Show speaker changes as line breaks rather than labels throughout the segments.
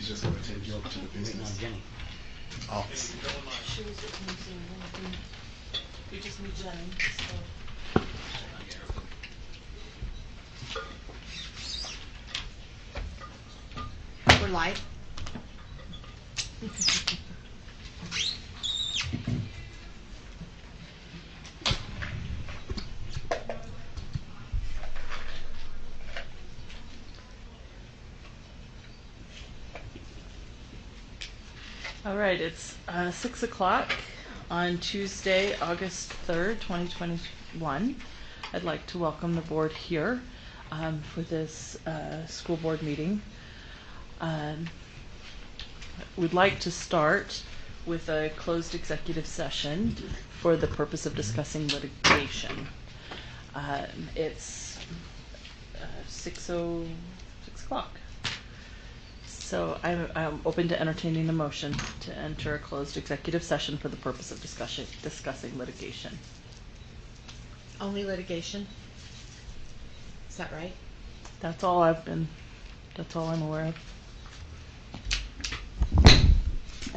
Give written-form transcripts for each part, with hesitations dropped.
just going to take you over to the business
Jenny.
office.
You just need Jenny. So. We're live.
All right, it's 6 o'clock on Tuesday, August 3rd, 2021. I'd like to welcome the board here for this school board meeting. We'd like to start with a closed executive session for the purpose of discussing litigation. It's 6 o'clock. So I'm open to entertaining a motion to enter a closed executive session for the purpose of discussing litigation.
Only litigation? Is that right?
That's all I'm aware of.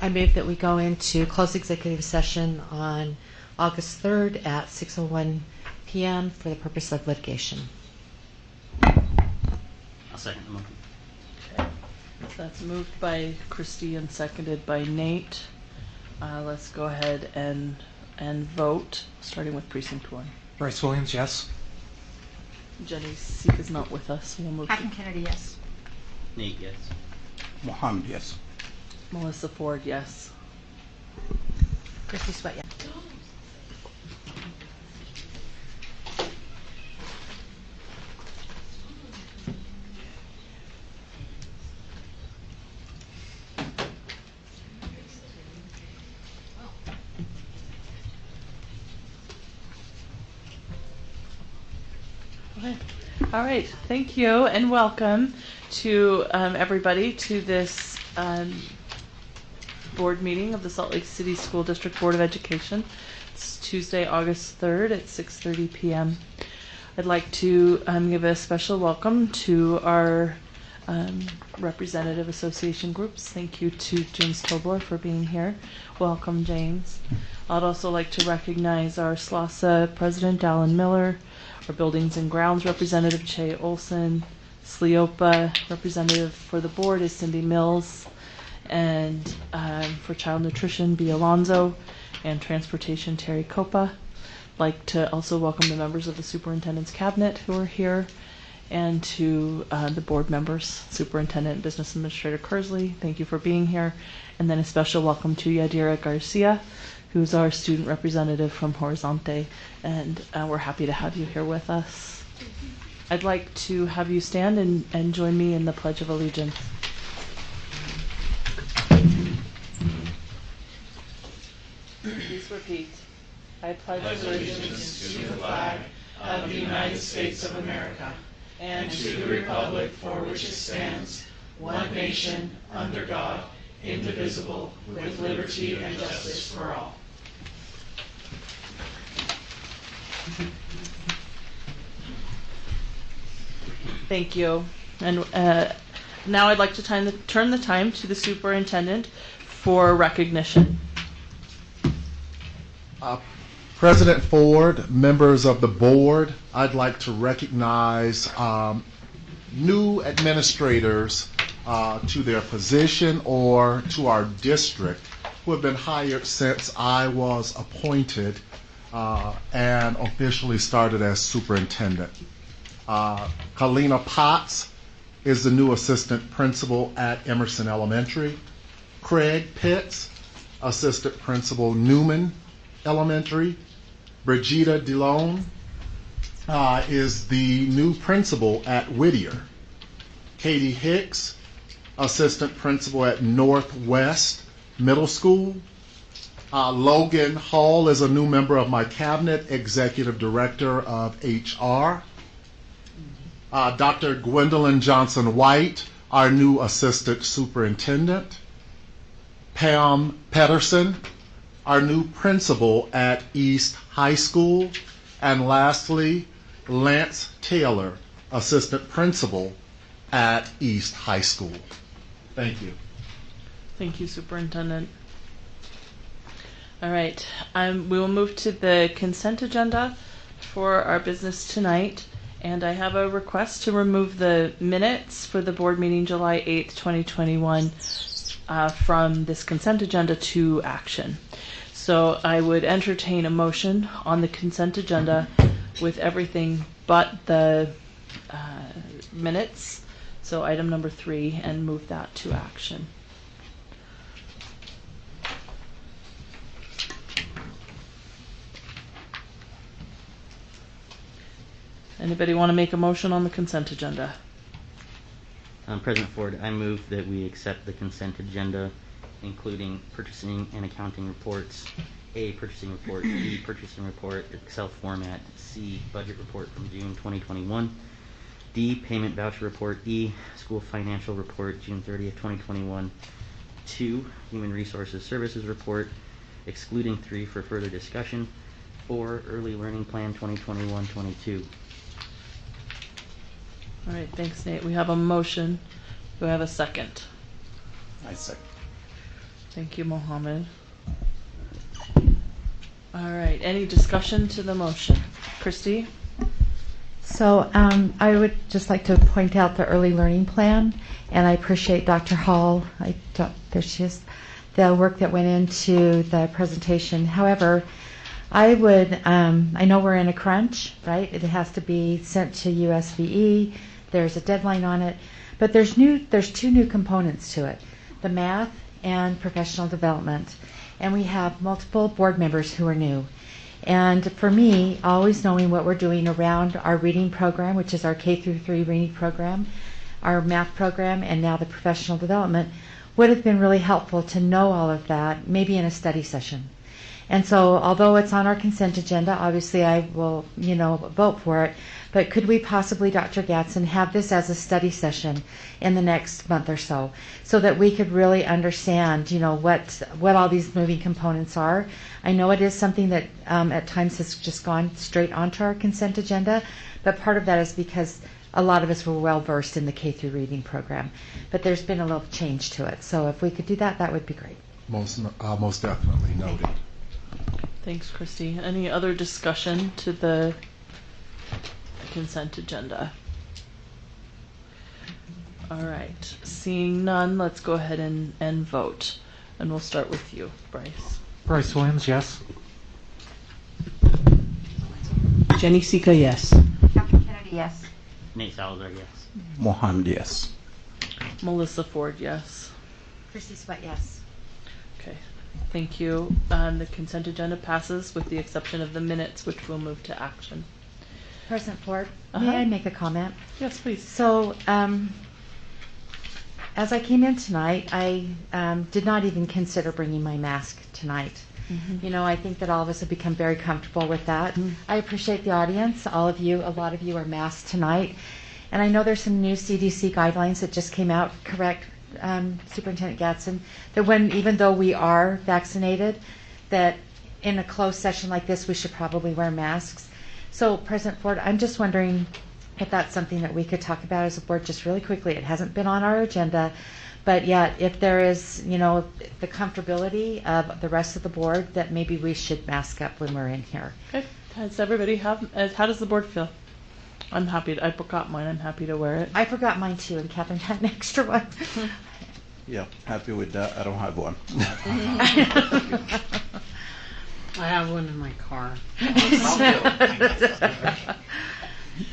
I move that we go into closed executive session on August 3rd at 6:01 p.m. for the purpose of litigation.
I'll second the motion.
Okay. So that's moved by Christy and seconded by Nate. Let's go ahead and vote, starting with precinct 1.
Bryce Williams, yes.
Jenny Seek is not with us, so we'll move
Hacken
to
Kennedy, yes.
Nate, yes.
Mohammed, yes.
Melissa Ford, yes.
Christy Sweat, yes.
Okay. All right, thank you and welcome to everybody to this board meeting of the Salt Lake City School District Board of Education. It's Tuesday, August 3rd at 6:30 p.m. I'd like to give a special welcome to our representative association groups. Thank you to James Tobler for being here. Welcome, James. I'd also like to recognize our SLCSD President, Alan Miller, our Buildings and Grounds representative, Che Olson, SLEOPA representative for the board is Cindy Mills, and for Child Nutrition, B. Alonzo, and Transportation, Terry Copa. I'd like to also welcome the members of the Superintendent's Cabinet who are here, and to the board members, Superintendent and Business Administrator Kersley, thank you for being here. And then a special welcome to Yadira Garcia, who's our student representative from Horizonte, and we're happy to have you here with us. I'd like to have you stand and join me in the Pledge of Allegiance. Please repeat. I pledge allegiance to the flag of the United States of America and to the republic for which it stands, one nation, under God, indivisible, with liberty and justice for all. Thank you. And now I'd like to turn the time to the superintendent for recognition.
President Ford, members of the board, I'd like to recognize new administrators to their position or to our district who have been hired since I was appointed and officially started as superintendent. Kalina Potts is the new assistant principal at Emerson Elementary. Craig Pitts, assistant principal, Newman Elementary. Brigida DeLone is the new principal at Whittier. Katie Hicks, assistant principal at Northwest Middle School. Logan Hall is a new member of my cabinet, executive director of HR. Dr. Gwendolyn Johnson-White, our new assistant superintendent. Pam Pedersen, our new principal at East High School. And lastly, Lance Taylor, assistant principal at East High School. Thank you.
Thank you, Superintendent. All right, we will move to the consent agenda for our business tonight. And I have a request to remove the minutes for the board meeting July 8th, 2021 from this consent agenda to action. So I would entertain a motion on the consent agenda with everything but the minutes. So item number 3, and move that to action. Anybody want to make a motion on the consent agenda?
President Ford, I move that we accept the consent agenda, including purchasing and accounting reports, A, purchasing report, B, purchasing report, Excel format, C, budget report from June 2021, D, payment voucher report, E, school financial report, June 30th, 2021, 2, human resources services report, excluding 3 for further discussion, 4, early learning plan 2021-22.
All right, thanks, Nate. We have a motion. Do I have a second?
I second.
Thank you, Mohammed. All right, any discussion to the motion? Christy?
So I would just like to point out the early learning plan, and I appreciate Dr. Hall. There she is. The work that went into the presentation. However, I know we're in a crunch, right? It has to be sent to USVE. There's a deadline on it, but there's 2 new components to it: the math and professional development. And we have multiple board members who are new. And for me, always knowing what we're doing around our reading program, which is our K-3 reading program, our math program, and now the professional development, would have been really helpful to know all of that, maybe in a study session. And so, although it's on our consent agenda, obviously I will, vote for it. But could we possibly, Dr. Gatson, have this as a study session in the next month or so that we could really understand, what all these moving components are? I know it is something that at times has just gone straight onto our consent agenda, but part of that is because a lot of us were well versed in the K-3 reading program. But there's been a little change to it. So if we could do that, that would be great.
Most definitely noted.
Thanks, Christy. Any other discussion to the consent agenda? All right, seeing none, let's go ahead and vote. And we'll start with you, Bryce.
Bryce Williams, yes.
Jenny Sika, yes.
Dr. Kennedy, yes.
Nate Salazar, yes.
Mohammed, yes.
Melissa Ford, yes.
Christy Sweat, yes.
Okay, thank you. The consent agenda passes with the exception of the minutes, which will move to action.
President Ford,
Uh-huh.
may I make a comment?
Yes, please.
So, as I came in tonight, I did not even consider bringing my mask tonight.
Mm-hmm.
I think that all of us have become very comfortable with that. I appreciate the audience. A lot of you are masked tonight. And I know there's some new CDC guidelines that just came out, correct, Superintendent Gatson, that even though we are vaccinated, that in a closed session like this, we should probably wear masks. So, President Ford, I'm just wondering if that's something that we could talk about as a board just really quickly. It hasn't been on our agenda, but yet if there is, the comfortability of the rest of the board, that maybe we should mask up when we're in here.
Okay, how does the board feel? I'm happy. I forgot mine. I'm happy to wear it.
I forgot mine too, and Catherine had an extra one.
Yeah, happy with that. I don't have one.
I have one in my car.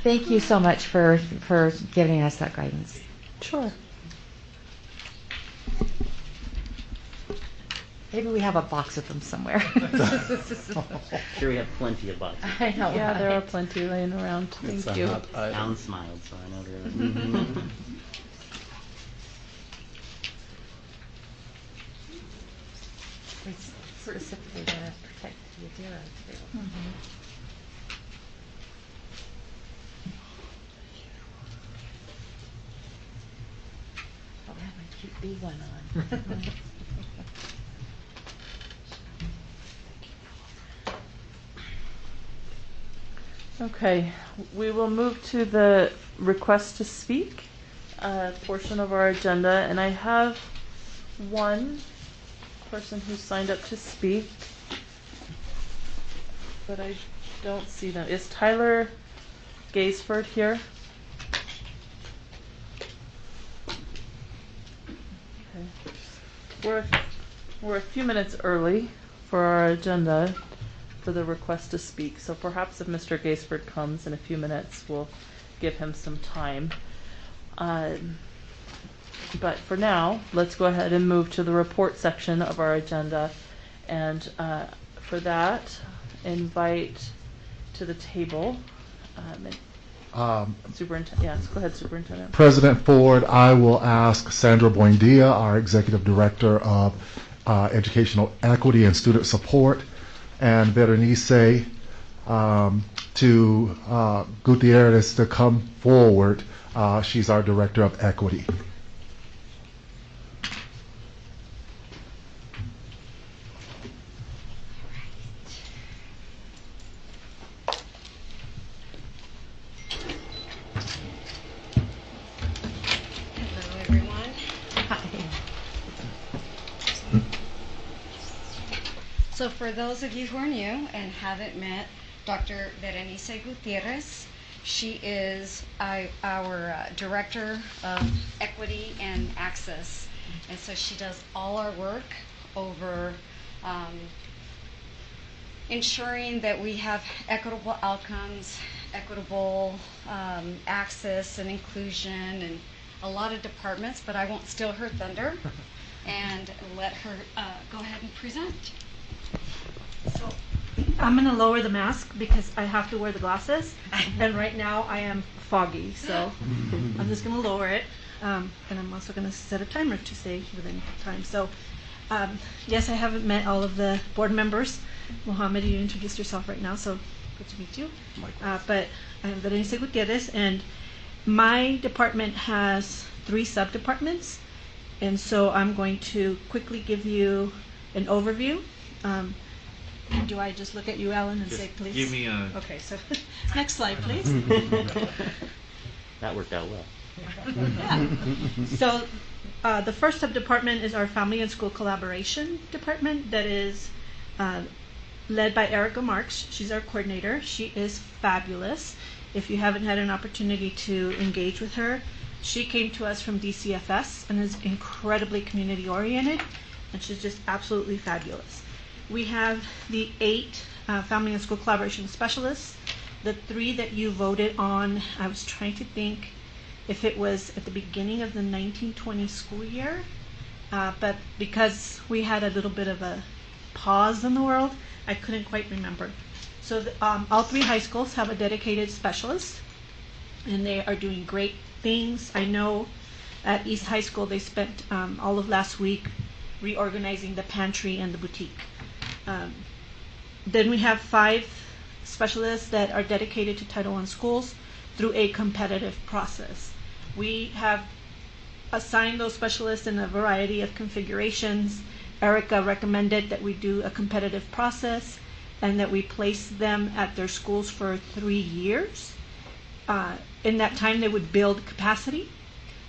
Thank you so much for giving us that guidance.
Sure.
Maybe we have a box of them somewhere.
Sure, we have plenty of boxes.
I know.
Yeah, there are
right?
plenty laying around.
It's
Thank
a
you.
hot item.
Alan smiled, so I know they're.
It's specifically to protect the Adira too. I'll have my cute bee one on.
Okay, we will move to the request to speak portion of our agenda, and I have one person who signed up to speak, but I don't see them. Is Tyler Gaisford here? Okay. We're a few minutes early for our agenda for the request to speak, so perhaps if Mr. Gaisford comes in a few minutes, we'll give him some time. But for now, let's go ahead and move to the report section of our agenda. And for that, invite to the table Superintendent. Yes, go ahead, Superintendent.
President Ford, I will ask Sandra Buendia, our Executive Director of Educational Equity and Student Support, and Berenice Gutierrez to come forward. She's our Director of Equity.
Hello, everyone. So for those of you who are new and haven't met Dr. Berenice Gutierrez, she is our Director of Equity and Access. And so she does all our work over ensuring that we have equitable outcomes, equitable access and inclusion, and a lot of departments, but I won't steal her thunder and let her go ahead and present.
So I'm gonna lower the mask because I have to wear the glasses, and right now I am foggy, so I'm just gonna lower it, and I'm also gonna set a timer to stay within time. So yes, I haven't met all of the board members. Mohammed, you introduced yourself right now, so good to meet you. But I'm Berenice Gutierrez, and my department has 3 sub-departments, and so I'm going to quickly give you an overview. Do I just look at you, Alan, and say, please?
Give me a...
Okay, so next slide, please.
That worked out well.
Yeah. So the first sub-department is our Family and School Collaboration Department that is led by Erica Marks. She's our coordinator. She is fabulous. If you haven't had an opportunity to engage with her, she came to us from DCFS and is incredibly community-oriented, and she's just absolutely fabulous. We have the 8 Family and School Collaboration Specialists. The 3 that you voted on, I was trying to think if it was at the beginning of the 1920 school year, but because we had a little bit of a pause in the world, I couldn't quite remember. So all 3 high schools have a dedicated specialist, and they are doing great things. I know at East High School they spent all of last week reorganizing the pantry and the boutique. Then we have 5 specialists that are dedicated to Title I schools through a competitive process. We have assigned those specialists in a variety of configurations. Erica recommended that we do a competitive process and that we place them at their schools for 3 years. In that time, they would build capacity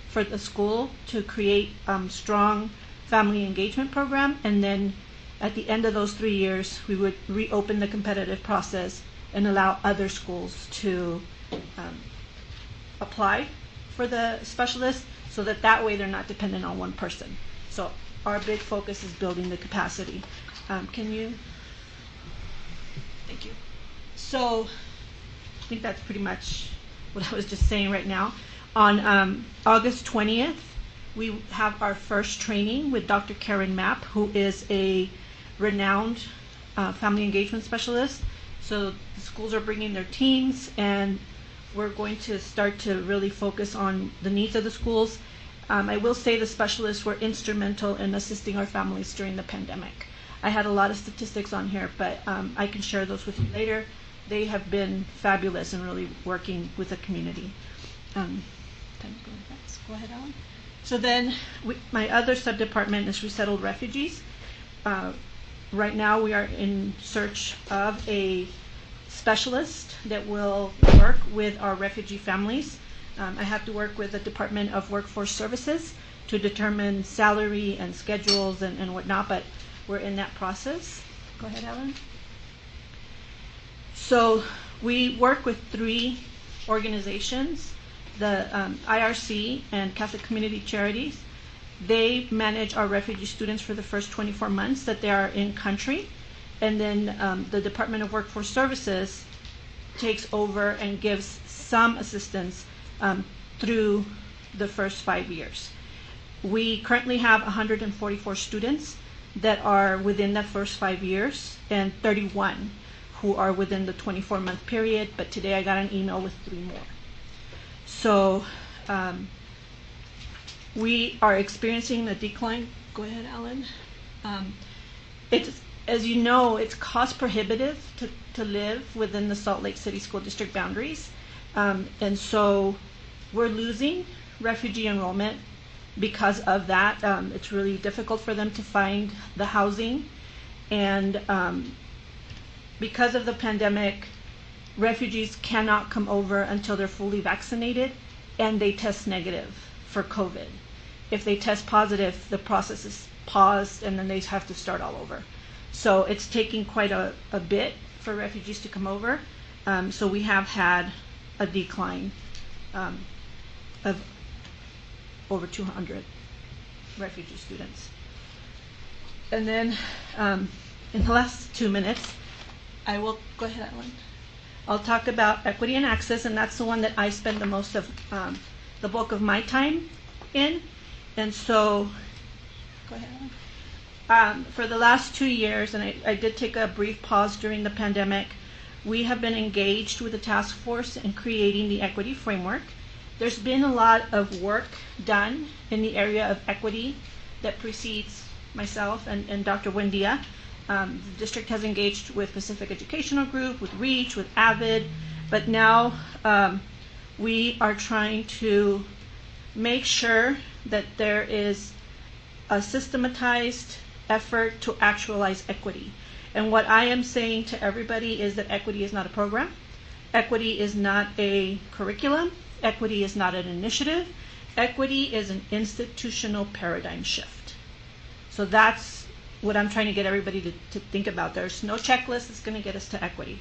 for the school to create strong family engagement program, and then at the end of those 3 years, we would reopen the competitive process and allow other schools to apply for the specialist, so that way they're not dependent on one person. So our big focus is building the capacity. Can you? Thank you. So I think that's pretty much what I was just saying right now. On August 20th, we have our first training with Dr. Karen Mapp, who is a renowned family engagement specialist. So the schools are bringing their teams, and we're going to start to really focus on the needs of the schools. I will say the specialists were instrumental in assisting our families during the pandemic. I had a lot of statistics on here, but I can share those with you later. They have been fabulous in really working with the community. Go ahead, Alan. So then my other sub-department is resettled refugees. Right now we are in search of a specialist that will work with our refugee families. I have to work with the Department of Workforce Services to determine salary and schedules and whatnot, but we're in that process. Go ahead, Ellen. So we work with 3 organizations, the IRC and Catholic Community Charities. They manage our refugee students for the first 24 months that they are in country. And then the Department of Workforce Services takes over and gives some assistance through the first 5 years. We currently have 144 students that are within the first 5 years and 31 who are within the 24-month period, but today I got an email with 3 more. So we are experiencing a decline. Go ahead, Alan. It's, as you know, it's cost prohibitive to live within the Salt Lake City School District boundaries. And so we're losing refugee enrollment because of that. It's really difficult for them to find the housing. And because of the pandemic, refugees cannot come over until they're fully vaccinated and they test negative for COVID. If they test positive, the process is paused and then they have to start all over. So it's taking quite a bit for refugees to come over. So we have had a decline of over 200 refugee students. And then in the last 2 minutes, I will, go ahead, Ellen. I'll talk about equity and access, and that's the one that I spend the most of the bulk of my time in. And so, go ahead, Ellen. For the last 2 years, and I did take a brief pause during the pandemic, we have been engaged with the task force in creating the equity framework. There's been a lot of work done in the area of equity that precedes myself and Dr. Buendia. The district has engaged with Pacific Educational Group, with REACH, with AVID, but now we are trying to make sure that there is a systematized effort to actualize equity. And what I am saying to everybody is that equity is not a program. Equity is not a curriculum. Equity is not an initiative. Equity is an institutional paradigm shift. So that's what I'm trying to get everybody to think about. There's no checklist that's going to get us to equity.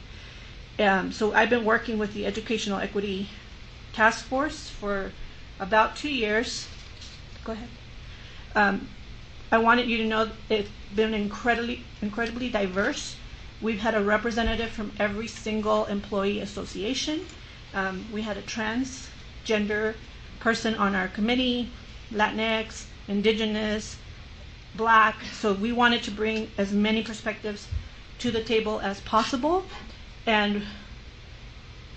So I've been working with the Educational Equity Task Force for about 2 years. Go ahead. I wanted you to know it's been incredibly diverse. We've had a representative from every single employee association. We had a transgender person on our committee, Latinx, Indigenous, Black. So we wanted to bring as many perspectives to the table as possible. And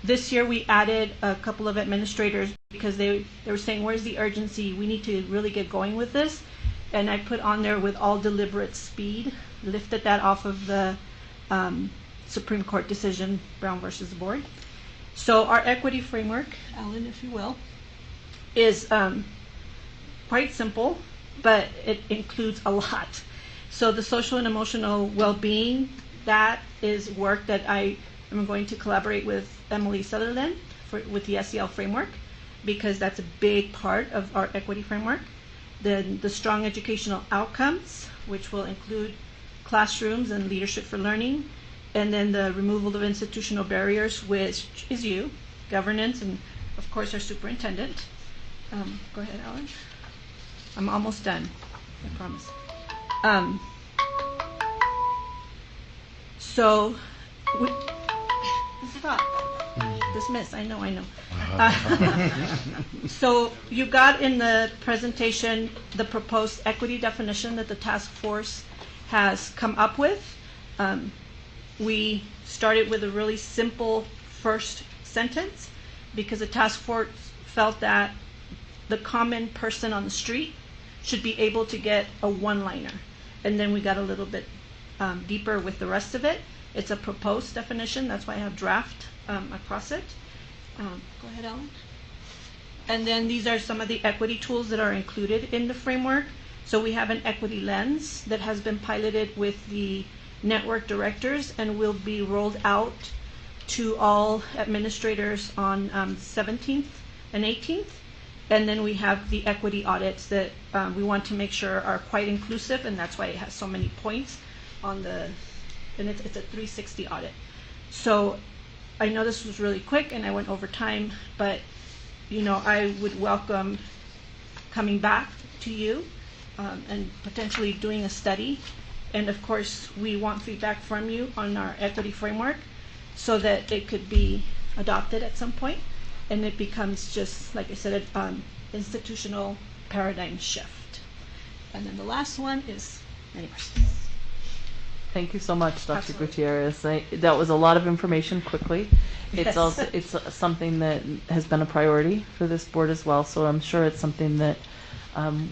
this year we added a couple of administrators because they were saying, where's the urgency? We need to really get going with this. And I put on there with all deliberate speed, lifted that off of the Supreme Court decision, Brown versus the board. So our equity framework, Alan, if you will, is quite simple, but it includes a lot. So the social and emotional well-being, that is work that I am going to collaborate with Emily Sutherland with the SEL framework, because that's a big part of our equity framework. Then the strong educational outcomes, which will include classrooms and leadership for learning, and then the removal of institutional barriers, which is you, governance, and of course our superintendent. Go ahead, Alan. I'm almost done, I promise. So, stop. Dismiss, I know. So you got in the presentation the proposed equity definition that the task force has come up with. We started with a really simple first sentence because the task force felt that the common person on the street should be able to get a one-liner. And then we got a little bit deeper with the rest of it. It's a proposed definition, that's why I have draft across it. Go ahead, Alan. And then these are some of the equity tools that are included in the framework. So we have an equity lens that has been piloted with the network directors and will be rolled out to all administrators on 17th and 18th. And then we have the equity audits that we want to make sure are quite inclusive, and that's why it has so many points on the, and it's a 360 audit. So I know this was really quick and I went over time, but I would welcome coming back to you and potentially doing a study. And of course, we want feedback from you on our equity framework so that it could be adopted at some point, and it becomes just, like I said, an institutional paradigm shift. And then the last one is any questions?
Thank you so much, Dr.
Absolutely.
Gutierrez. That was a lot of information quickly. It's
Yes.
also something that has been a priority for this board as well. So I'm sure it's something that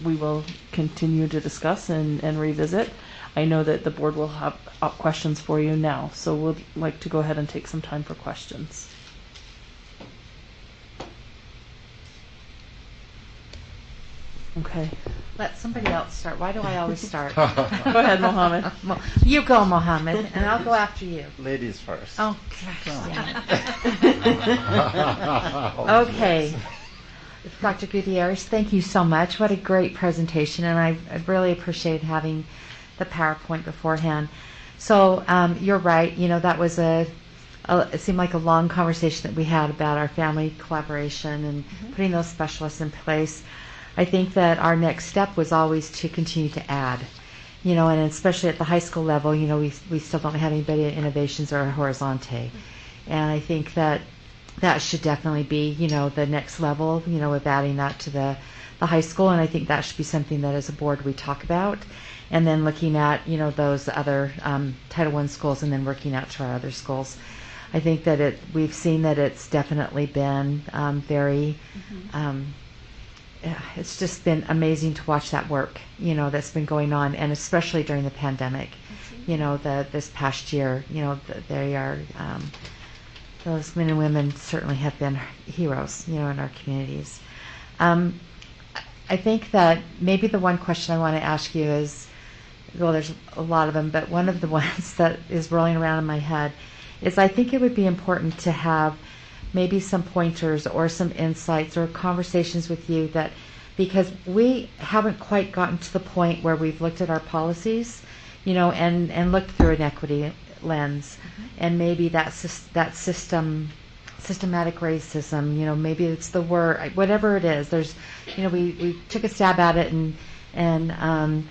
we will continue to discuss and revisit. I know that the board will have questions for you now, so we'll like to go ahead and take some time for questions. Okay.
Let somebody else start. Why do I always start?
Go ahead, Mohammed.
You go, Mohammed, and I'll go after you.
Ladies first.
Oh, gosh, yeah. Okay. Dr. Gutierrez, thank you so much. What a great presentation, and I really appreciate having the PowerPoint beforehand. So you're right. That was it seemed like a long conversation that we had about our family collaboration and putting those specialists in place. I think that our next step was always to continue to add, and especially at the high school level, we still don't have anybody in innovations or horizonte. And I think that should definitely be, the next level, of adding that to the high school. And I think that should be something that as a board we talk about. And then looking at, those other Title I schools and then working out to our other schools. I think that we've seen that it's definitely been very, it's just been amazing to watch that work, that's been going on, and especially during the pandemic, this past year, they are, those men and women certainly have been heroes, in our communities. I think that maybe the one question I want to ask you is, well, there's a lot of them, but one of the ones that is rolling around in my head is I think it would be important to have maybe some pointers or some insights or conversations with you because we haven't quite gotten to the point where we've looked at our policies, and looked through an equity lens, and maybe that systematic racism, maybe it's the word, whatever it is. There's, we took a stab at it, and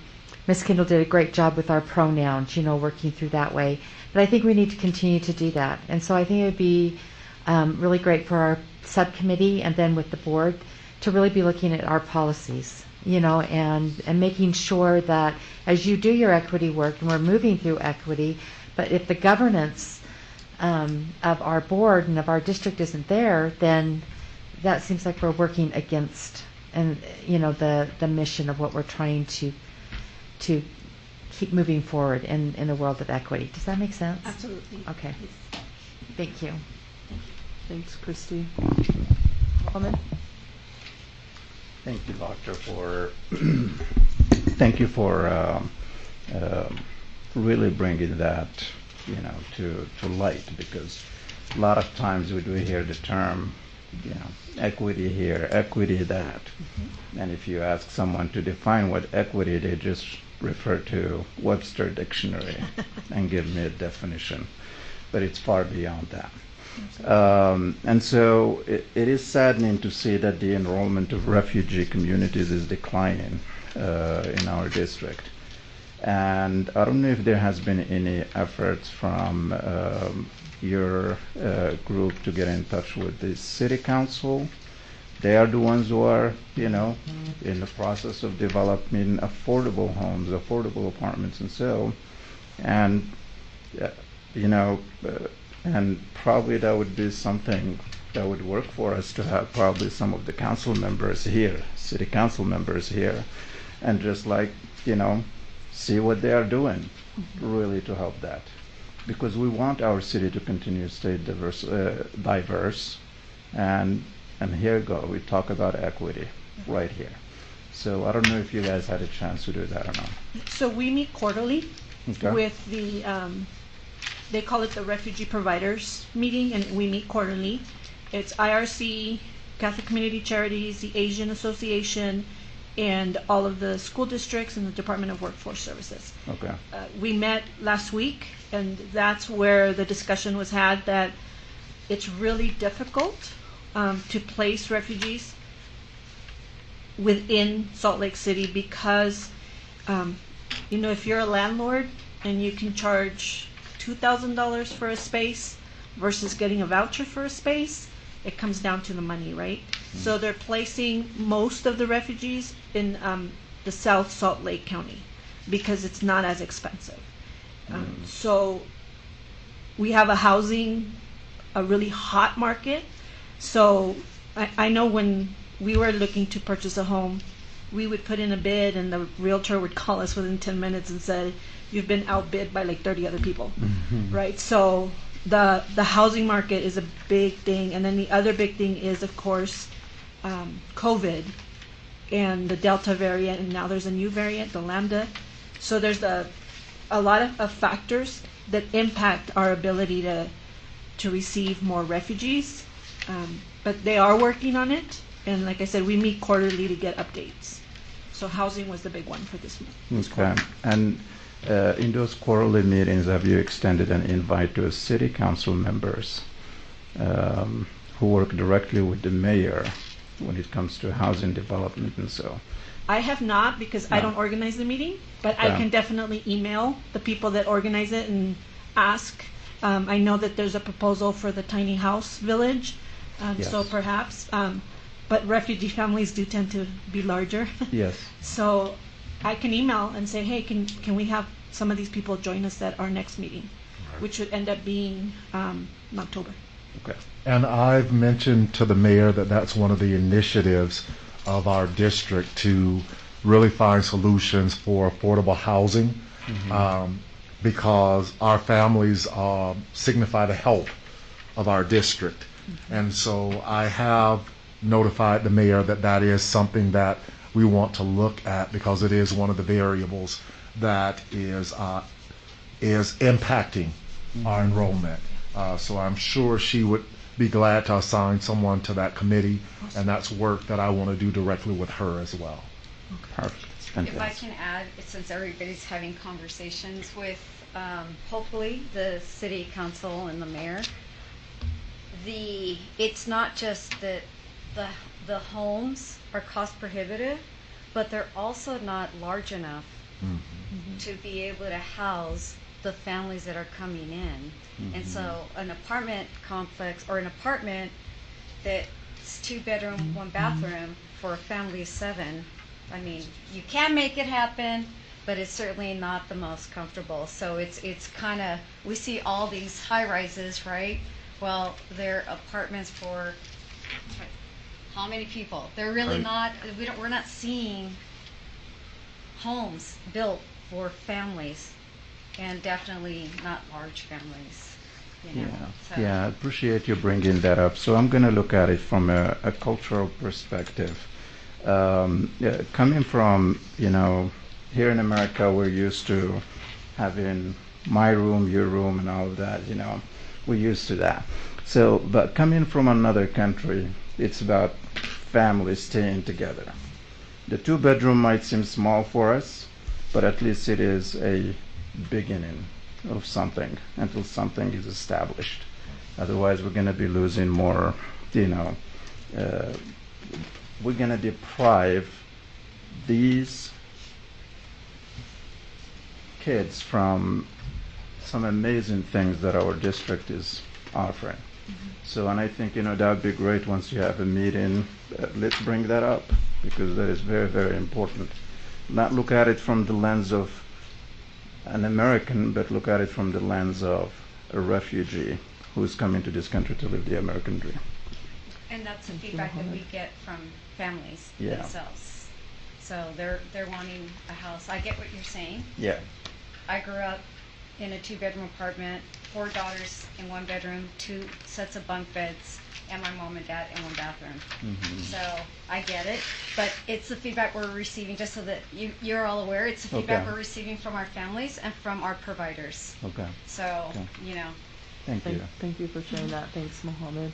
Ms. Kendall did a great job with our pronouns, working through that way. But I think we need to continue to do that, and so I think it would be really great for our subcommittee and then with the board to really be looking at our policies, and making sure that as you do your equity work, and we're moving through equity, but if the governance of our board and of our district isn't there, then that seems like we're working against the mission of what we're trying to keep moving forward in the world of equity. Does that make sense?
Absolutely.
Okay. Thank you.
Thanks, Christy. Mohammed?
Thank you, Doctor, thank you for really bringing that, to light, because a lot of times we do hear the term, equity here, equity that. And if you ask someone to define what equity, they just refer to Webster Dictionary and give me a definition. But it's far beyond that. And so it is saddening to see that the enrollment of refugee communities is declining in our district. And I don't know if there has been any efforts from your group to get in touch with the city council. They are the ones who are, in the process of developing affordable homes, affordable apartments, and so. And, and probably that would be something that would work for us to have probably some of the council members here, city council members here, and just see what they are doing, really to help that. Because we want our city to continue to stay diverse, and here we go, we talk about equity right here. So I don't know if you guys had a chance to do that or not.
So we meet quarterly
Okay.
with the, they call it the Refugee Providers Meeting, and we meet quarterly. It's IRC, Catholic Community Charities, the Asian Association, and all of the school districts and the Department of Workforce Services.
Okay.
We met last week, and that's where the discussion was had that it's really difficult to place refugees within Salt Lake City because, if you're a landlord and you can charge $2,000 for a space versus getting a voucher for a space, it comes down to the money, right? So they're placing most of the refugees in the South Salt Lake County because it's not as expensive. So we have a really hot market. So I know when we were looking to purchase a home, we would put in a bid and the realtor would call us within 10 minutes and said, you've been outbid by like 30 other people, right? So the housing market is a big thing. And then the other big thing is, of course, COVID and the Delta variant, and now there's a new variant, the Lambda. So there's a lot of factors that impact our ability to receive more refugees. But they are working on it. And like I said, we meet quarterly to get updates. So housing was the big one for this month.
Okay. And in those quarterly meetings, have you extended an invite to city council members who work directly with the mayor when it comes to housing development and so?
I have not, because I don't organize the meeting, but I can definitely email the people that organize it and ask. I know that there's a proposal for the tiny house village, so perhaps, but refugee families do tend to be larger.
Yes.
So I can email and say, hey, can we have some of these people join us at our next meeting, which would end up being in October.
Okay.
And I've mentioned to the mayor that that's one of the initiatives of our district to really find solutions for affordable housing, because our families signify the health of our district. And so I have notified the mayor that that is something that we want to look at, because it is one of the variables that is impacting our enrollment. So I'm sure she would be glad to assign someone to that committee, and that's work that I want to do directly with her as well.
Perfect.
If I can add, since everybody's having conversations with hopefully the city council and the mayor, it's not just that the homes are cost prohibitive, but they're also not large enough to be able to house the families that are coming in. And so an apartment complex or an apartment that's 2-bedroom, 1-bathroom for a family of 7, I mean, you can make it happen, but it's certainly not the most comfortable. So it's kind of, we see all these high rises, right? Well, they're apartments for how many people? They're really not, we're not seeing homes built for families, and definitely not large families, you know.
Yeah, I appreciate you bringing that up. So I'm going to look at it from a cultural perspective. Coming from, here in America, we're used to having my room, your room, and all of that, we're used to that. So, but coming from another country, it's about families staying together. The 2-bedroom might seem small for us, but at least it is a beginning of something until something is established. Otherwise, we're going to be losing more, we're going to deprive these kids from some amazing things that our district is offering. So, and I think, that would be great once you have a meeting. Let's bring that up, because that is very, very important. Not look at it from the lens of an American, but look at it from the lens of a refugee who's coming to this country to live the American dream.
And that's the feedback that we get from families themselves. So they're wanting a house. I get what you're saying.
Yeah.
I grew up in a 2-bedroom apartment, 4 daughters in 1 bedroom, 2 sets of bunk beds, and my mom and dad in 1 bathroom. So I get it, but it's the feedback we're receiving, just so that you're all aware, it's the feedback we're receiving from our families and from our providers.
Okay.
So,
Thank you.
Thank you for sharing that. Thanks, Mohammed.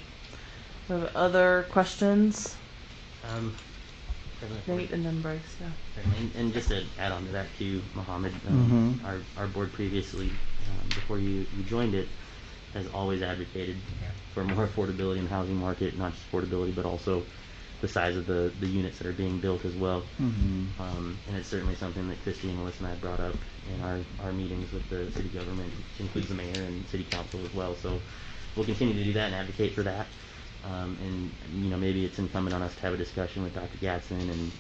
We have other questions?
President Ford.
Nate and then Bryce, yeah.
And just to add on to that too, Mohammed, our board previously, before you joined it, has always advocated for more affordability in the housing market, not just affordability, but also the size of the units that are being built as well. And it's certainly something that Christy and Melissa and I brought up in our meetings with the city government, which includes the mayor and city council as well. So we'll continue to do that and advocate for that. And maybe it's incumbent on us to have a discussion with Dr. Gatson and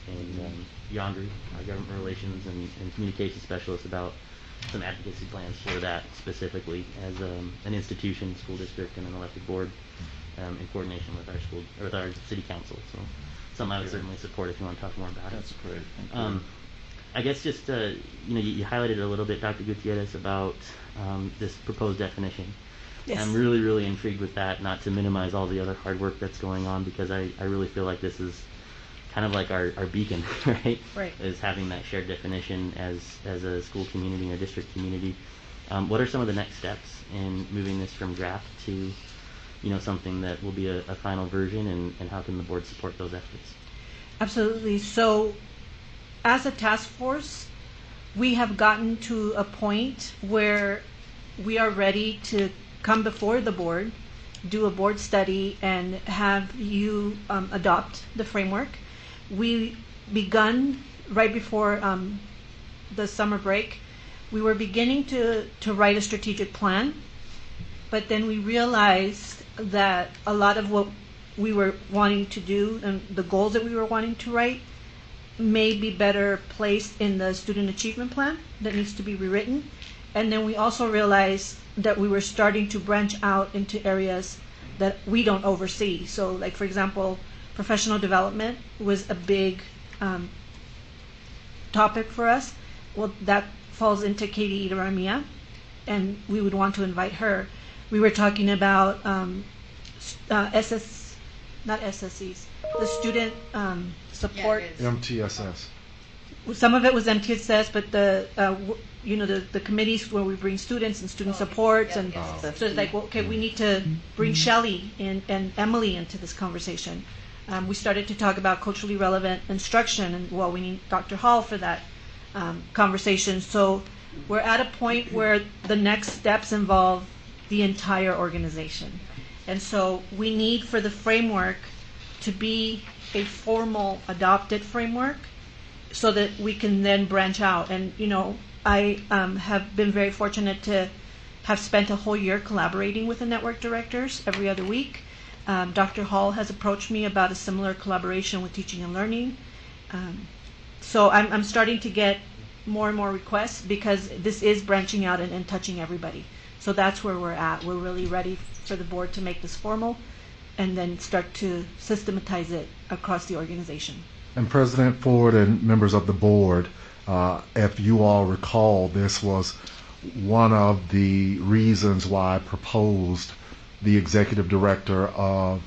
Yandri, our government relations and communications specialist, about some advocacy plans for that specifically as an institution, school district, and an elected board in coordination with our school or with our city council. So something I would certainly support if you want to talk more about it.
That's great. Thank you.
I guess just you highlighted a little bit, Dr. Gutierrez, about this proposed definition.
Yes.
I'm really, really intrigued with that, not to minimize all the other hard work that's going on, because I really feel like this is kind of like our beacon, right?
Right.
Is having that shared definition as a school community or district community. What are some of the next steps in moving this from draft to, something that will be a final version, and how can the board support those efforts?
Absolutely. So, as a task force, we have gotten to a point where we are ready to come before the board, do a board study, and have you adopt the framework. We begun right before the summer break. We were beginning to write a strategic plan, but then we realized that a lot of what we were wanting to do and the goals that we were wanting to write may be better placed in the student achievement plan that needs to be rewritten. And then we also realized that we were starting to branch out into areas that we don't oversee. So, like, for example, professional development was a big topic for us. Well, that falls into Katie Iramia, and we would want to invite her. We were talking about not SSEs, the student support.
Yeah,
MTSS.
Some of it was MTSS, but the committees where we bring students and student supports, and so it's like, well, okay, we need to bring Shelley and Emily into this conversation. We started to talk about culturally relevant instruction, and well, we need Dr. Hall for that conversation. So we're at a point where the next steps involve the entire organization, and so we need for the framework to be a formal adopted framework, so that we can then branch out. And I have been very fortunate to have spent a whole year collaborating with the network directors every other week. Dr. Hall has approached me about a similar collaboration with teaching and learning. So I'm starting to get more and more requests, because this is branching out and touching everybody. So that's where we're at. We're really ready for the board to make this formal and then start to systematize it across the organization.
And President Ford and members of the board, if you all recall, this was one of the reasons why I proposed the executive director of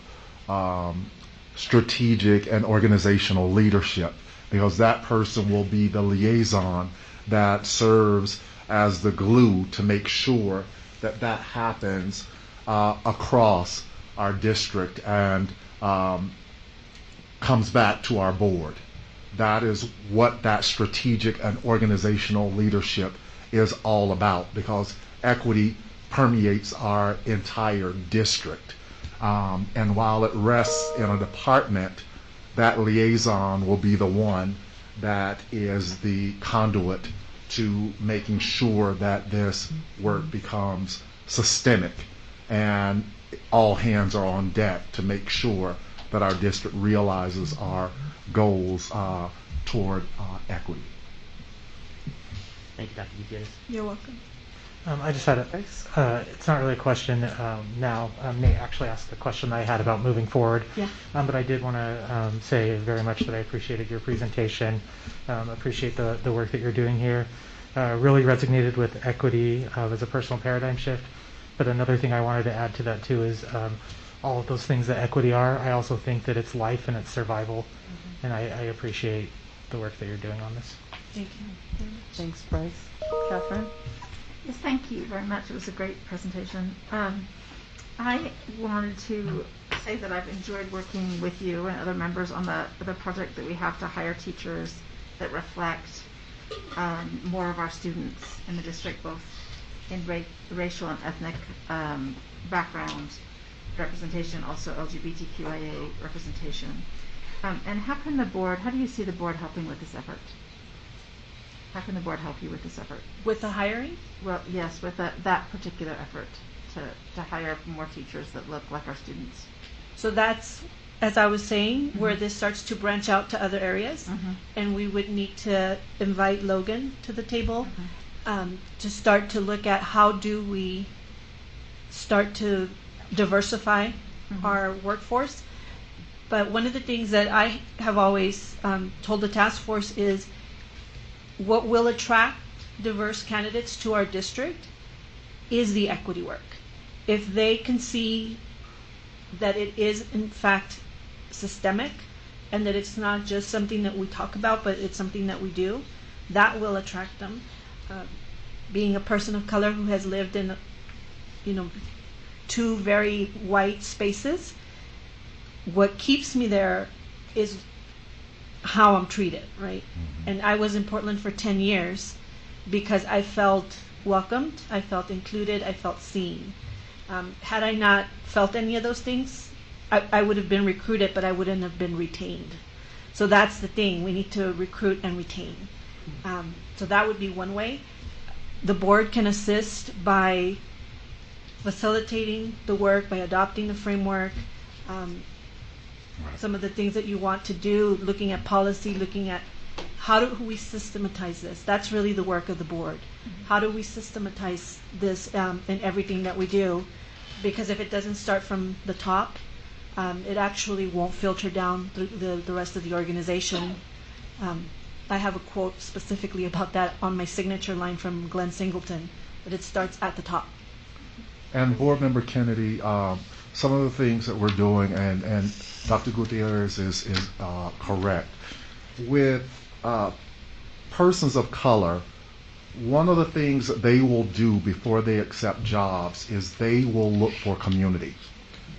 strategic and organizational leadership, because that person will be the liaison that serves as the glue to make sure that that happens across our district and comes back to our board. That is what that strategic and organizational leadership is all about, because equity permeates our entire district. And while it rests in a department, that liaison will be the one that is the conduit to making sure that this work becomes systemic and all hands are on deck to make sure that our district realizes our goals toward equity.
Thank you, Dr. Gutierrez.
You're welcome.
I just had it's not really a question now. Nate actually asked the question I had about moving forward.
Yeah.
But I did want to say very much that I appreciated your presentation. Appreciate the work that you're doing here. Really resonated with equity as a personal paradigm shift. But another thing I wanted to add to that too is all of those things that equity are. I also think that it's life and it's survival. Mm-hmm. And I appreciate the work that you're doing on this.
Thank you.
Thanks, Bryce. Catherine?
Yes, thank you very much. It was a great presentation.
I wanted to say that I've enjoyed working with you and other members on the project that we have to hire teachers that reflect more of our students in the district, both in racial and ethnic backgrounds representation, also LGBTQIA representation. And how do you see the board helping with this effort? How can the board help you with this effort?
With the hiring?
Well, yes, with that particular effort to hire more teachers that look like our students.
So that's, as I was saying, where this starts to branch out to other areas. And we would need to invite Logan to the table to start to look at how do we start to diversify our workforce. But one of the things that I have always told the task force is what will attract diverse candidates to our district is the equity work. If they can see that it is in fact systemic and that it's not just something that we talk about, but it's something that we do, that will attract them. Being a person of color who has lived in, two very white spaces, what keeps me there is how I'm treated, right? And I was in Portland for 10 years because I felt welcomed, I felt included, I felt seen. Had I not felt any of those things, I would have been recruited, but I wouldn't have been retained. So that's the thing, we need to recruit and retain. So that would be one way. The board can assist by facilitating the work, by adopting the framework, some of the things that you want to do, looking at policy, looking at how do we systematize this. That's really the work of the board. How do we systematize this in everything that we do? Because if it doesn't start from the top, it actually won't filter down through the rest of the organization. I have a quote specifically about that on my signature line from Glenn Singleton, that it starts at the top.
And Board Member Kennedy, some of the things that we're doing, and Dr. Gutierrez is correct. With persons of color, one of the things that they will do before they accept jobs is they will look for community.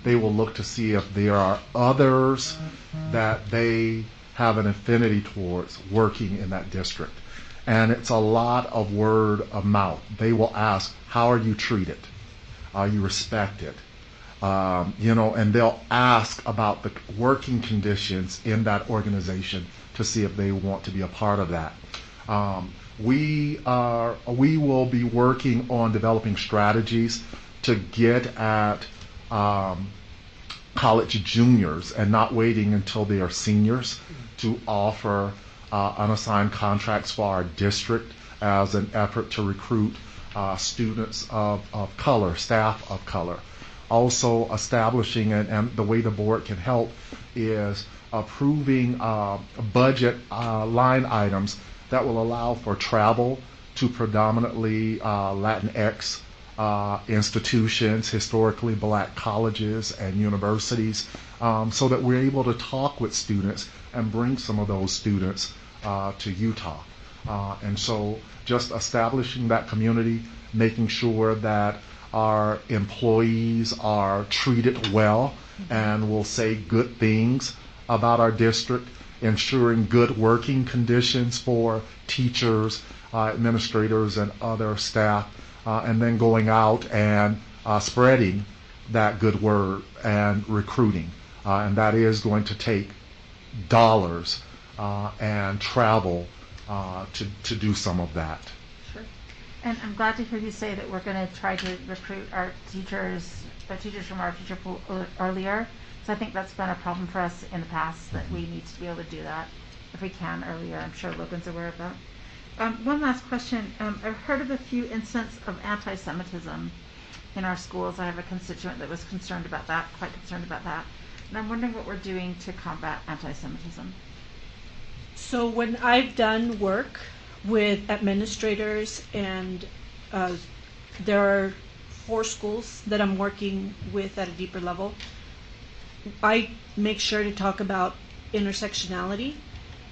They will look to see if there are others that they have an affinity towards working in that district. And it's a lot of word of mouth. They will ask, how are you treated? Are you respected? And they'll ask about the working conditions in that organization to see if they want to be a part of that. We will be working on developing strategies to get at college juniors and not waiting until they are seniors to offer unassigned contracts for our district as an effort to recruit students of color, staff of color. Also establishing, and the way the board can help is approving budget line items that will allow for travel to predominantly Latinx institutions, historically black colleges and universities, so that we're able to talk with students and bring some of those students to Utah. And so just establishing that community, making sure that our employees are treated well and will say good things about our district, ensuring good working conditions for teachers, administrators, and other staff, and then going out and spreading that good word and recruiting. And that is going to take dollars and travel to do some of that.
Sure. And I'm glad to hear you say that we're going to try to recruit our teachers from our teacher pool earlier. So I think that's been a problem for us in the past, that we need to be able to do that if we can earlier. I'm sure Logan's aware of that. One last question. I've heard of a few instances of anti-Semitism in our schools. I have a constituent that was concerned about that, quite concerned about that. And I'm wondering what we're doing to combat anti-Semitism.
So when I've done work with administrators, and there are 4 schools that I'm working with at a deeper level, I make sure to talk about intersectionality,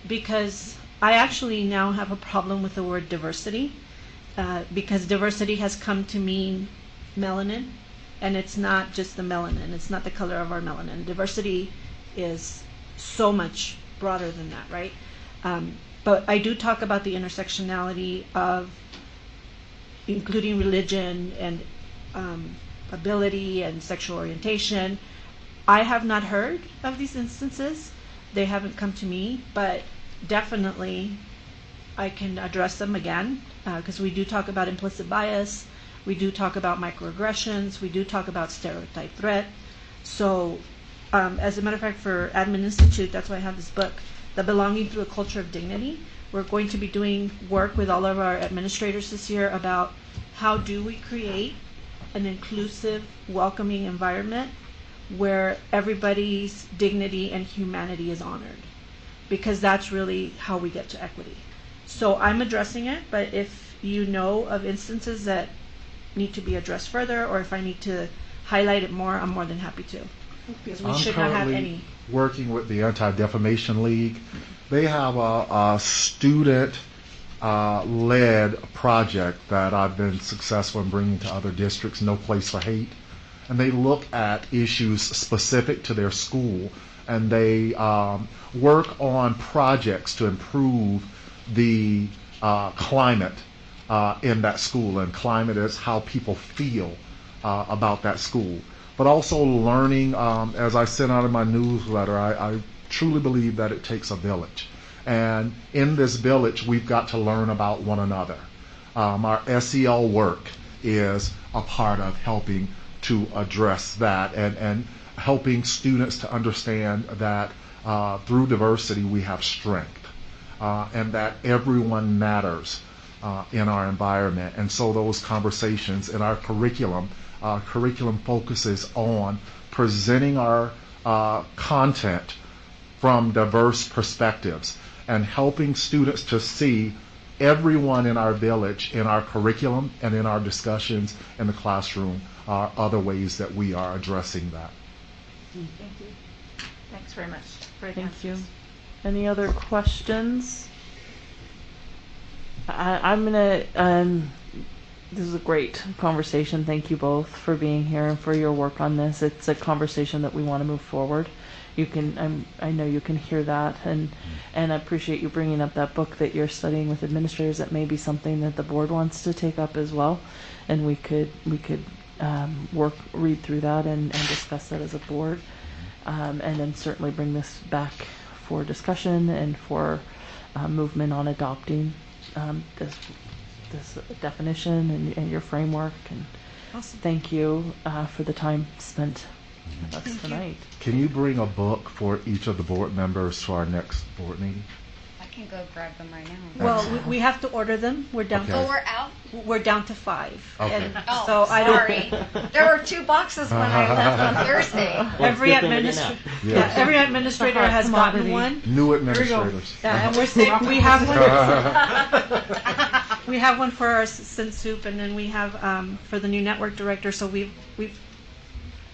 because I actually now have a problem with the word diversity, because diversity has come to mean melanin, And it's not just the melanin. It's not the color of our melanin. Diversity is so much broader than that, right? But I do talk about the intersectionality of including religion and ability and sexual orientation. I have not heard of these instances. They haven't come to me, but definitely I can address them again, because we do talk about implicit bias, we do talk about microaggressions, we do talk about stereotype threat. So as a matter of fact, for Admin Institute, that's why I have this book, The Belonging Through a Culture of Dignity. We're going to be doing work with all of our administrators this year about how do we create an inclusive, welcoming environment where everybody's dignity and humanity is honored, because that's really how we get to equity. So I'm addressing it, but if you know of instances that need to be addressed further, or if I need to highlight it more, I'm more than happy to, because we should not have any.
Working with the Anti-Defamation League. They have a student led project that I've been successful in bringing to other districts, No Place for Hate. And they look at issues specific to their school, and they work on projects to improve the climate in that school. And climate is how people feel about that school. But also learning, as I sent out in my newsletter, I truly believe that it takes a village. And in this village, we've got to learn about one another. Our SEL work is a part of helping to address that, and helping students to understand that through diversity we have strength, and that everyone matters in our environment. And so those conversations in our curriculum focuses on presenting our content from diverse perspectives and helping students to see everyone in our village, in our curriculum, and in our discussions in the classroom are other ways that we are addressing that.
Thank you. Thanks very much for the
Thank you.
answers.
Any other questions? I'm gonna. This is a great conversation. Thank you both for being here and for your work on this. It's a conversation that we want to move forward. You can, I know you can hear that, and I appreciate you bringing up that book that you're studying with administrators. That may be something that the board wants to take up as well, and we could read through that and discuss that as a board, and then certainly bring this back for discussion and for movement on adopting this definition and your framework. And
Awesome.
thank you for the time spent with us tonight.
Can you bring a book for each of the board members to our next board meeting?
I can go grab them right now.
Well, we have to order them. We're down.
Okay.
Oh, we're out?
We're down to 5.
Okay.
And
Oh,
so I don't.
sorry. There were 2 boxes when I left on Thursday.
Every
Good thing we didn't
administrator,
have.
Yes.
yeah, every administrator has gotten
Commodity.
one.
New
Here we go.
administrators.
Yeah, and we're saying we have one. We have one for our assistant soup, and then we have for the new network director. So we've.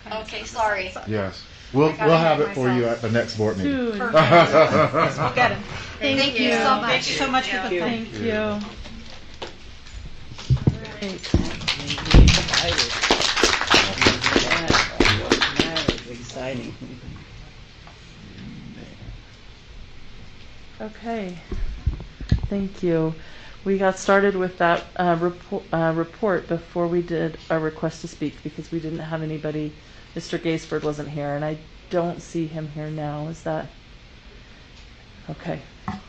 Okay, sorry.
Yes. We'll have it for you at the next board meeting.
Soon.
Yes, we'll get them.
Thank you so much.
Thank you so much for the time.
Thank you.
Exciting.
Okay. Thank you. We got started with that report before we did a request to speak, because we didn't have anybody. Mr. Gaisford wasn't here, and I don't see him here now. Is that okay?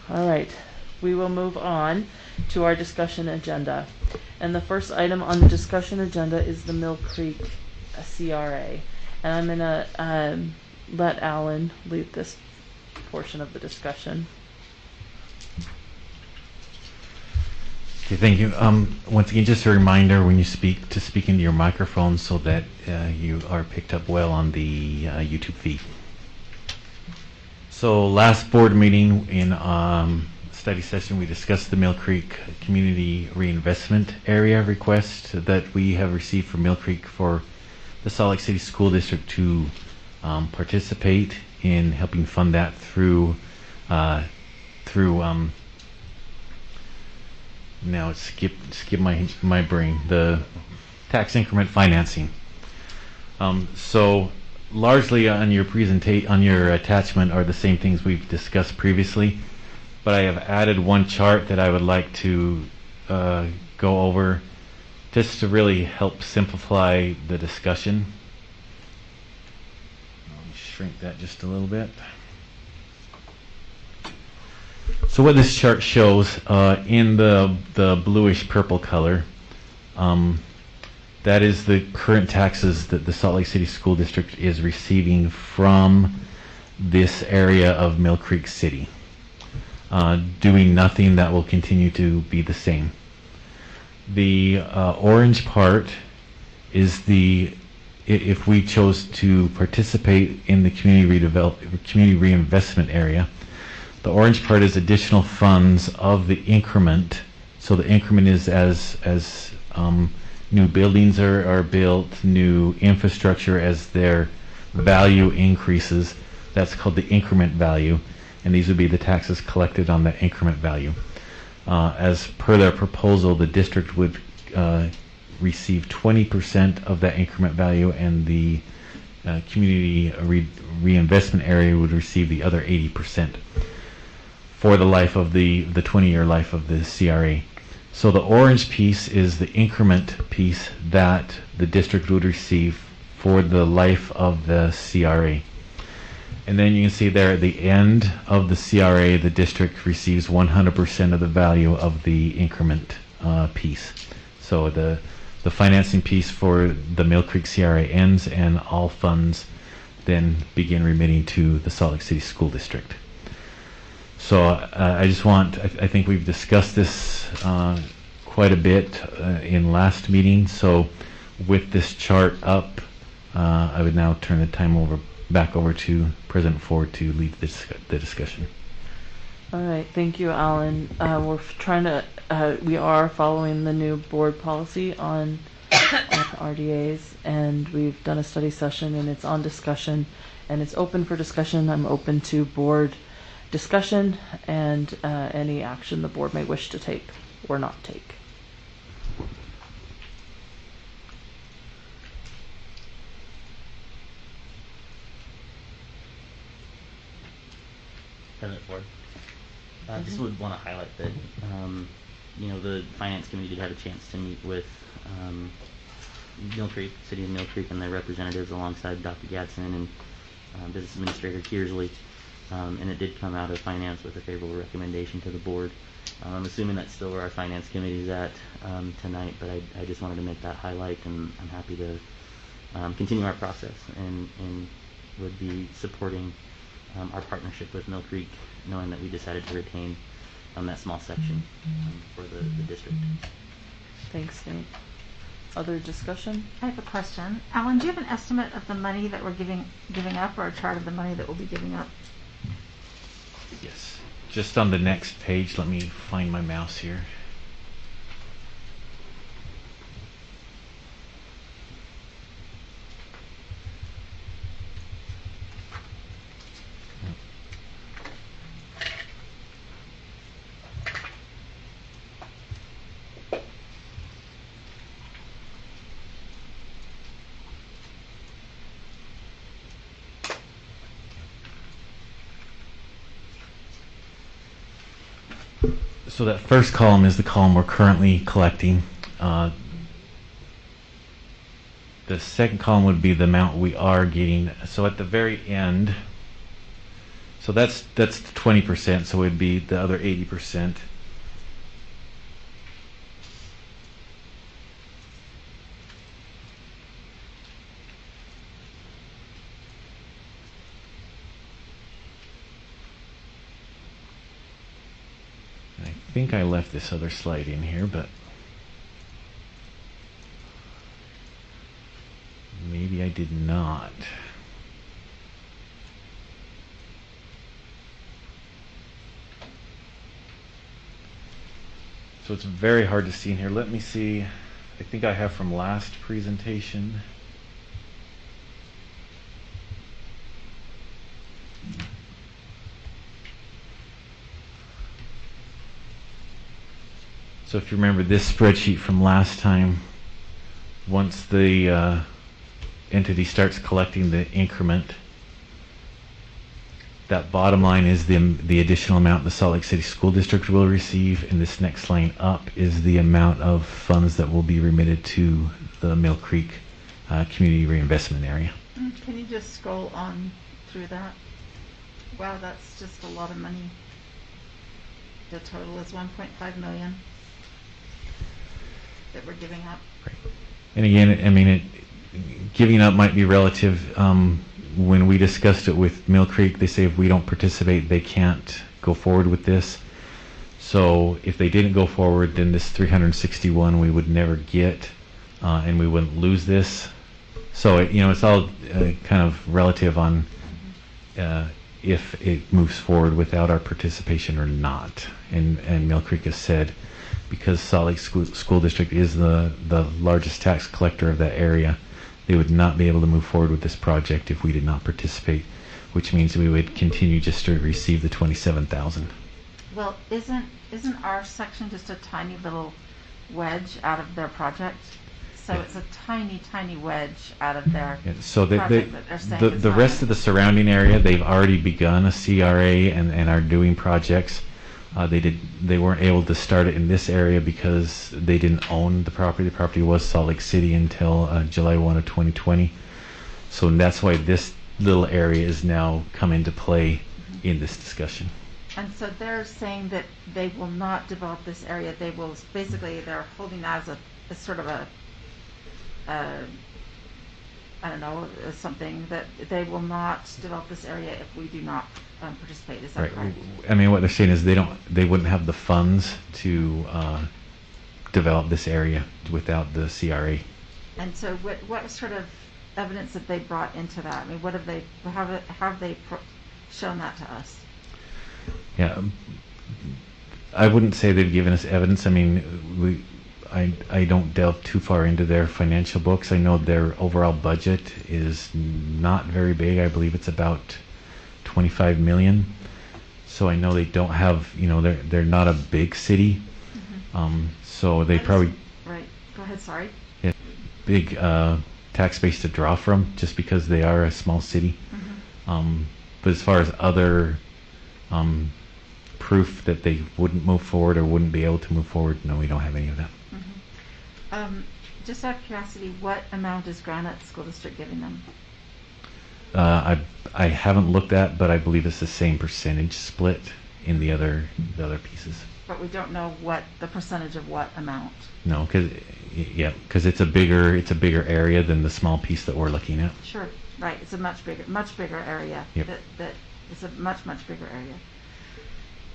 All right. We will move on to our discussion agenda. And the first item on the discussion agenda is the Mill Creek CRA. And I'm going to let Alan lead this portion of the discussion.
Okay, thank you. Once again, just a reminder when you speak to speak into your microphone so that you are picked up well on the YouTube feed. So last board meeting in study session, we discussed the Mill Creek Community Reinvestment Area request that we have received from Mill Creek for the Salt Lake City School District to participate in helping fund that through now it's skip my brain, the tax increment financing. So largely on your on your attachment are the same things we've discussed previously, but I have added one chart that I would like to go over just to really help simplify the discussion. Let me shrink that just a little bit. So what this chart shows in the bluish purple color, that is the current taxes that the Salt Lake City School District is receiving from this area of Mill Creek City. Doing nothing, that will continue to be the same. The orange part is if we chose to participate in the community reinvestment area, the orange part is additional funds of the increment. So the increment is as new buildings are built, new infrastructure, as their value increases. That's called the increment value, and these would be the taxes collected on that increment value. As per their proposal, the district would receive 20% of that increment value, and the community reinvestment area would receive the other 80% for the life of the 20-year life of the CRA. So the orange piece is the increment piece that the district would receive for the life of the CRA. And then you can see there at the end of the CRA, the district receives 100% of the value of the increment piece. So the financing piece for the Mill Creek CRA ends, and all funds then begin remitting to the Salt Lake City School District. So I think we've discussed this quite a bit in last meeting. So with this chart up, I would now turn the time back over to President Ford to lead the discussion.
All right, thank you, Alan. We are following the new board policy on RDAs, and we've done a study session, and it's on discussion, and it's open for discussion. I'm open to board discussion and any action the board may wish to take or not take.
President Ford. Just would want to highlight that, the Finance Committee did have a chance to meet with Mill Creek, City of Mill Creek, and their representatives alongside Dr. Gadsden and Business Administrator Kearsley, and it did come out of Finance with a favorable recommendation to the board. I'm assuming that's still where our Finance Committee is at tonight, but I just wanted to make that highlight, and I'm happy to continue our process and would be supporting our partnership with Mill Creek, knowing that we decided to retain that small section for the district.
Thanks, Nate. Other discussion?
I have a question. Alan, do you have an estimate of the money that we're giving up, or a chart of the money that we'll be giving up?
Yes. Just on the next page, let me find my mouse here. So that first column is the column we're currently collecting. The second column would be the amount we are getting. So at the very end, so that's 20%, so it would be the other 80%. I think I left this other slide in here, but maybe I did not. So it's very hard to see in here. Let me see. I think I have from last presentation. So if you remember this spreadsheet from last time, once the entity starts collecting the increment, that bottom line is the additional amount the Salt Lake City School District will receive, and this next line up is the amount of funds that will be remitted to the Mill Creek Community Reinvestment Area.
Can you just scroll on through that? Wow, that's just a lot of money. The total is 1.5 million that we're giving up.
Right. And again, I mean, giving up might be relative. When we discussed it with Mill Creek, they say if we don't participate, they can't go forward with this. So if they didn't go forward, then this 361 we would never get, and we wouldn't lose this. So it's all kind of relative on if it moves forward without our participation or not. And Mill Creek has said, because Salt Lake School District is the largest tax collector of that area, they would not be able to move forward with this project if we did not participate, which means we would continue just to receive the $27,000.
Well, isn't our section just a tiny little wedge out of their project? So
Yeah.
it's a tiny, tiny wedge out of their
So
project that they're saying is
the
not
rest of the surrounding area, they've already begun a CRA and are doing projects. They weren't able to start it in this area because they didn't own the property. The property was Salt Lake City until July 1 of 2020. So that's why this little area is now come into play in this discussion.
And so they're saying that they will not develop this area. They will basically, they're holding that as sort of a I don't know, something that they will not develop this area if we do not participate. Is that
Right.
correct?
I mean, what they're saying is they wouldn't have the funds to develop this area without the CRA.
And so what sort of evidence have they brought into that? I mean, how have they shown that to us?
Yeah, I wouldn't say they've given us evidence. I mean, I don't delve too far into their financial books. I know their overall budget is not very big. I believe it's about 25 million. So I know they don't have, they're not a big city. So they probably
Right. Go ahead. Sorry.
big tax base to draw from just because they are a small city. But as far as other proof that they wouldn't move forward or wouldn't be able to move forward, no, we don't have any of that.
Just out of curiosity, what amount is Granite School District giving them?
I haven't looked at, but I believe it's the same percentage split in the other pieces.
But we don't know what the percentage of what amount.
No, because it's a bigger area than the small piece that we're looking at.
Sure. Right. It's a much bigger area.
Yep.
That it's a much bigger area.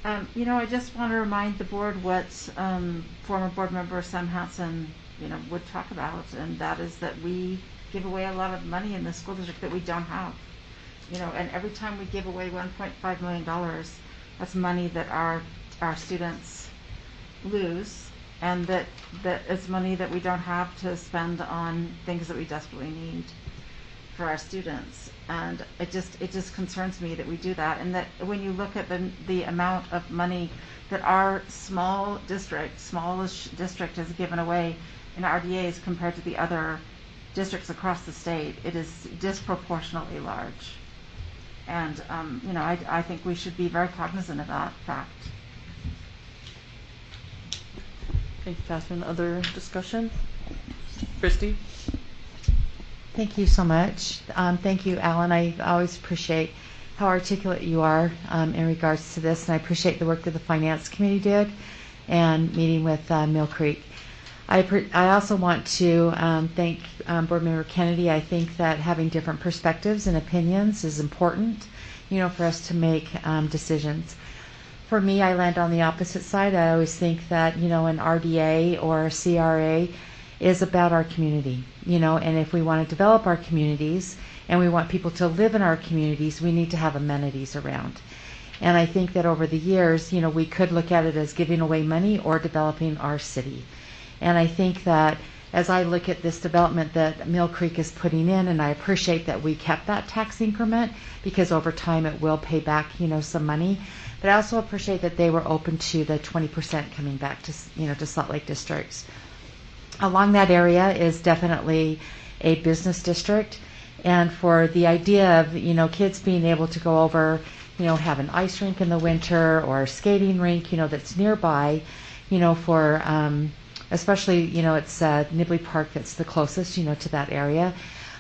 I just want to remind the board what former board member Sam Hansen, would talk about, and that is that we give away a lot of money in the school district that we don't have. And every time we give away $1.5 million, that's money that our students lose, and that it's money that we don't have to spend on things that we desperately need for our students. And it just concerns me that we do that, and that when you look at the amount of money that our smallest district has given away in RDAs compared to the other districts across the state, it is disproportionately large. And I think we should be very cognizant of that fact.
Thank you, Catherine. Other discussion? Christy?
Thank you so much. Thank you, Alan. I always appreciate how articulate you are in regards to this, and I appreciate the work that the Finance Committee did and meeting with Mill Creek. I also want to thank Board Member Kennedy. I think that having different perspectives and opinions is important, for us to make decisions. For me, I land on the opposite side. I always think that, an RDA or a CRA is about our community, and if we want to develop our communities and we want people to live in our communities, we need to have amenities around. And I think that over the years, we could look at it as giving away money or developing our city. And I think that as I look at this development that Mill Creek is putting in, and I appreciate that we kept that tax increment because over time it will pay back, some money. But I also appreciate that they were open to the 20% coming back to, to Salt Lake districts. Along that area is definitely a business district, and for the idea of, kids being able to go over, have an ice rink in the winter or a skating rink, that's nearby, for especially, it's Nibley Park that's the closest, to that area,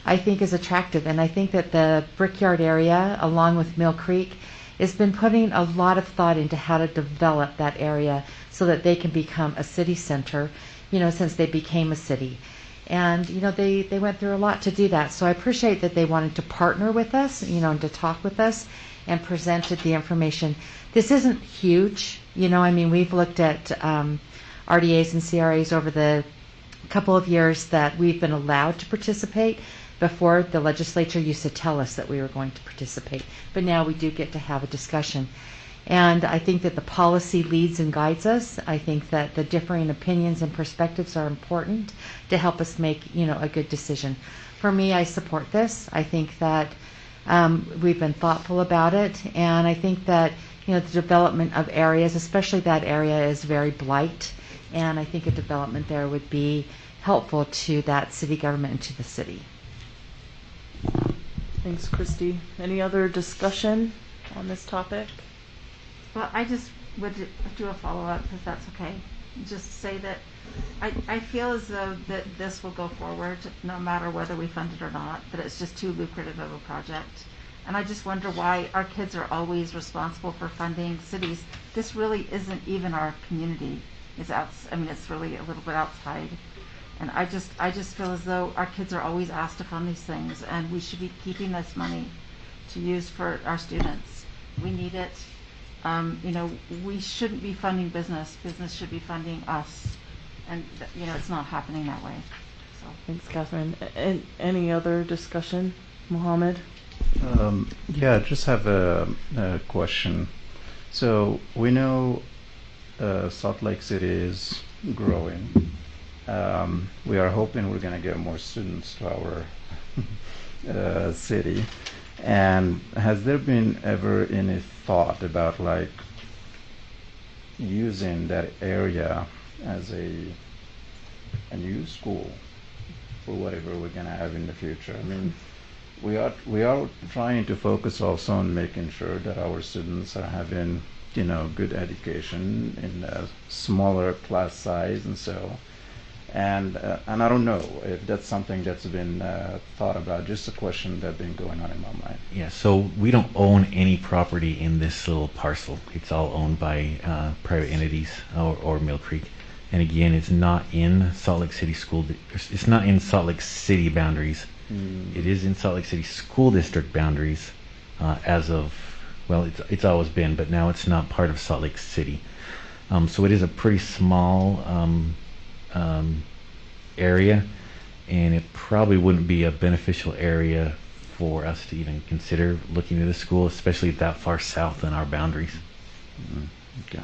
I think is attractive. And I think that the Brickyard area, along with Mill Creek, has been putting a lot of thought into how to develop that area so that they can become a city center, since they became a city. And, they went through a lot to do that. So I appreciate that they wanted to partner with us, and to talk with us and presented the information. This isn't huge, we've looked at RDAs and CRAs over the couple of years that we've been allowed to participate. Before, the legislature used to tell us that we were going to participate, but now we do get to have a discussion. And I think that the policy leads and guides us. I think that the differing opinions and perspectives are important to help us make, a good decision. For me, I support this. I think that we've been thoughtful about it, and I think that, the development of areas, especially that area, is very blight, and I think a development there would be helpful to that city government and to the city.
Thanks, Christy. Any other discussion on this topic?
Well, I just would do a follow-up, if that's okay. Just say that I feel as though that this will go forward no matter whether we fund it or not, that it's just too lucrative of a project. And I just wonder why our kids are always responsible for funding cities. This really isn't even our community. It's really a little bit outside. And I just feel as though our kids are always asked to fund these things, and we should be keeping this money to use for our students. We need it. We shouldn't be funding business. Business should be funding us. And, it's not happening that way. So.
Thanks, Catherine. Any other discussion, Mohammed?
Yeah, I just have a question. So we know Salt Lake City is growing. We are hoping we're going to get more students to our city. And has there been ever any thought about using that area as a new school for whatever we're going to have in the future? We are trying to focus also on making sure that our students are having good education in a smaller class size and so. And I don't know if that's something that's been thought about. Just a question that's been going on in my mind.
Yeah, so we don't own any property in this little parcel. It's all owned by private entities or Mill Creek. And again, it's not in Salt Lake City it's not in Salt Lake City boundaries. It is in Salt Lake City School District boundaries as of, well, it's always been, but now it's not part of Salt Lake City. So it is a pretty small area, and it probably wouldn't be a beneficial area for us to even consider looking at the school, especially that far south in our boundaries.
Okay.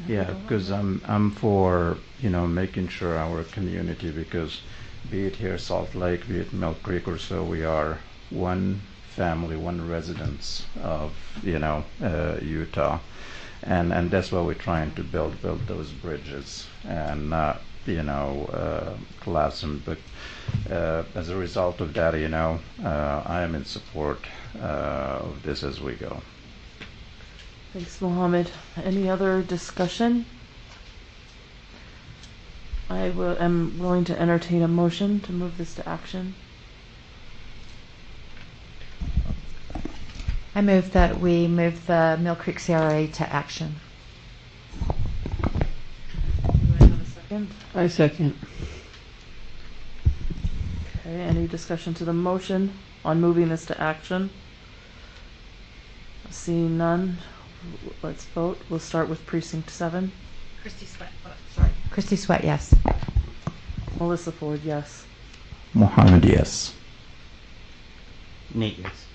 Yeah, because I'm for making sure our community, because be it here Salt Lake, be it Mill Creek or so, we are one family, one residence of Utah, and that's why we're trying to build those bridges and not collapse them. But as a result of that, I am in support of this as we go.
Thanks, Mohammed. Any other discussion? I am willing to entertain a motion to move this to action.
I move that we move the Mill Creek CRA to action.
Do I have a second?
I second.
Okay, any discussion to the motion on moving this to action? Seeing none, let's vote. We'll start with Precinct 7.
Christy Sweat.
Christy Sweat, yes.
Melissa Ford, yes.
Mohammed, yes.
Nate, yes.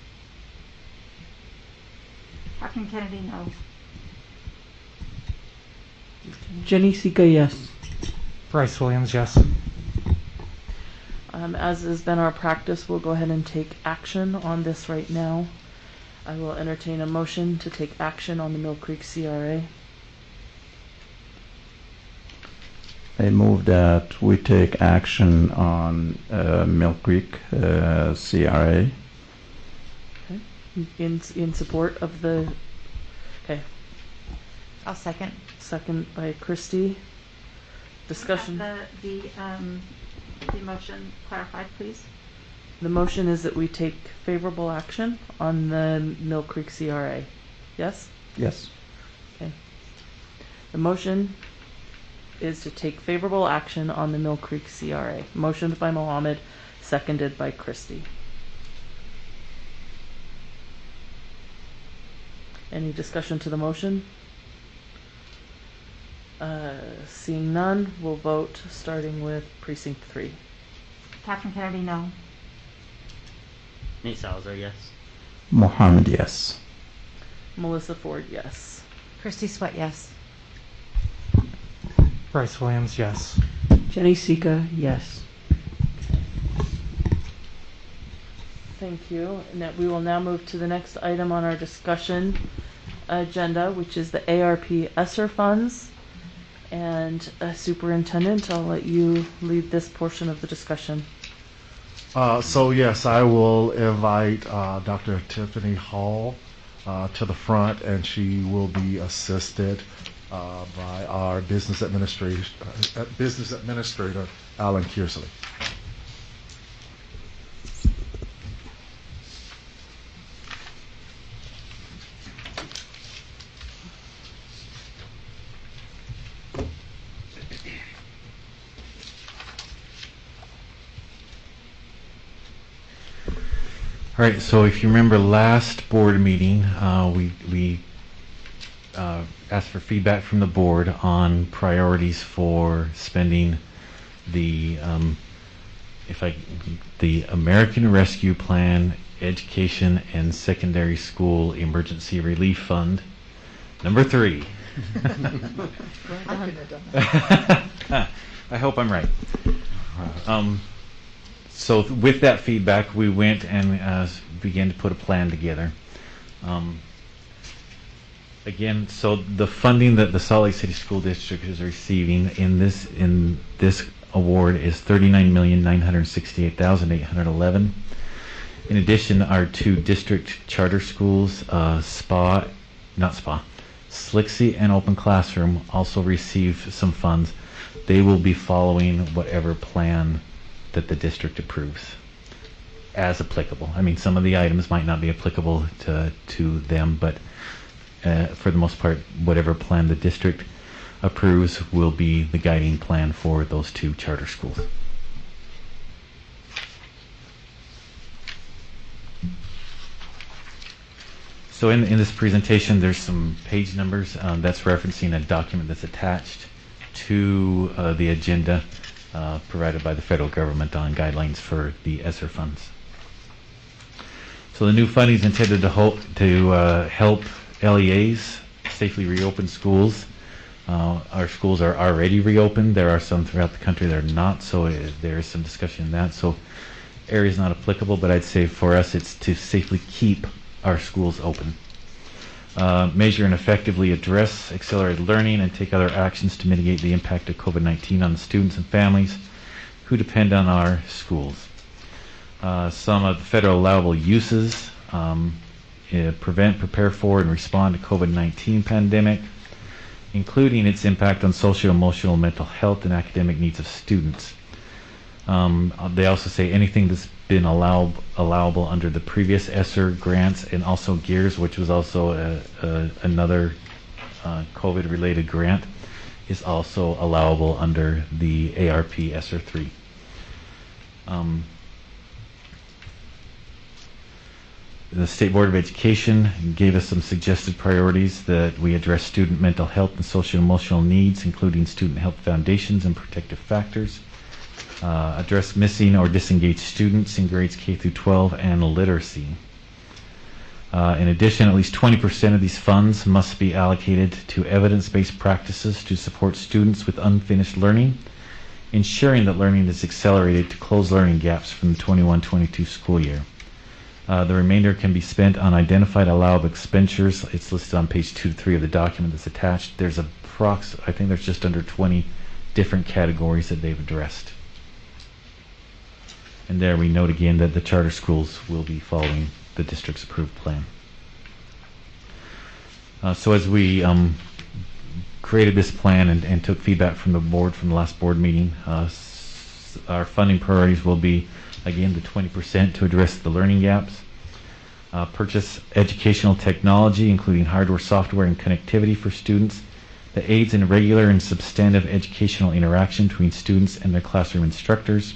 Hawken Kennedy, no.
Jenny Sika, yes.
Bryce Williams, yes.
As has been our practice, we'll go ahead and take action on this right now. I will entertain a motion to take action on the Mill Creek CRA.
I move that we take action on Mill Creek CRA.
Okay. In support of the. Okay.
I'll second.
Second by Christy. Discussion.
The motion clarified, please.
The motion is that we take favorable action on the Mill Creek CRA. Yes?
Yes.
Okay. The motion is to take favorable action on the Mill Creek CRA. Motioned by Mohammed, seconded by Christy. Any discussion to the motion? Seeing none, we'll vote starting with precinct 3.
Catherine Kennedy, no.
Nate Salazar, yes.
Mohammed, yes.
Melissa Ford, yes.
Christy Sweat, yes.
Bryce Williams, yes.
Jenny Sika, yes.
Thank you. And that we will now move to the next item on our discussion agenda, which is the ARP ESSER funds. And Superintendent, I'll let you lead this portion of the discussion.
So yes, I will invite Dr. Tiffany Hall to the front, and she will be assisted by our business administrator, Alan Kearsley.
All right, so if you remember last board meeting, we asked for feedback from the board on priorities for spending the the American Rescue Plan Education and Secondary School Emergency Relief Fund, number 3. I hope I'm right. So with that feedback, we went and began to put a plan together. Again, so the funding that the Salt Lake City School District is receiving in this award is $39,968,811. In addition, our 2 district charter schools, SLCSD and Open Classroom, also receive some funds. They will be following whatever plan that the district approves as applicable. I mean, some of the items might not be applicable to them, but for the most part, whatever plan the district approves will be the guiding plan for those 2 charter schools. So in this presentation, there's some page numbers that's referencing a document that's attached to the agenda provided by the federal government on guidelines for the ESSER funds. So the new funding is intended to help LEAs safely reopen schools. Our schools are already reopened. There are some throughout the country that are not, so there is some discussion in that. So area is not applicable, but I'd say for us it's to safely keep our schools open. Measure and effectively address accelerated learning and take other actions to mitigate the impact of COVID-19 on the students and families who depend on our schools. Some of the federal allowable uses: prevent, prepare for, and respond to COVID-19 pandemic, including its impact on social, emotional, mental health, and academic needs of students. They also say anything that's been allowable under the previous ESSER grants, and also GEARS, which was also another COVID-related grant, is also allowable under the ARP ESSER 3. The State Board of Education gave us some suggested priorities that we address student mental health and social emotional needs, including student health foundations and protective factors. Address missing or disengaged students in grades K through 12 and literacy. In addition, at least 20% of these funds must be allocated to evidence-based practices to support students with unfinished learning, ensuring that learning is accelerated to close learning gaps from the 21-22 school year. The remainder can be spent on identified allowable expenditures. It's listed on page 2 to 3 of the document that's attached. There's I think there's just under 20 different categories that they've addressed. And there we note again that the charter schools will be following the district's approved plan. So as we created this plan and took feedback from the board from the last board meeting, our funding priorities will be, again, the 20% to address the learning gaps, purchase educational technology, including hardware, software, and connectivity for students that aids in regular and substantive educational interaction between students and their classroom instructors,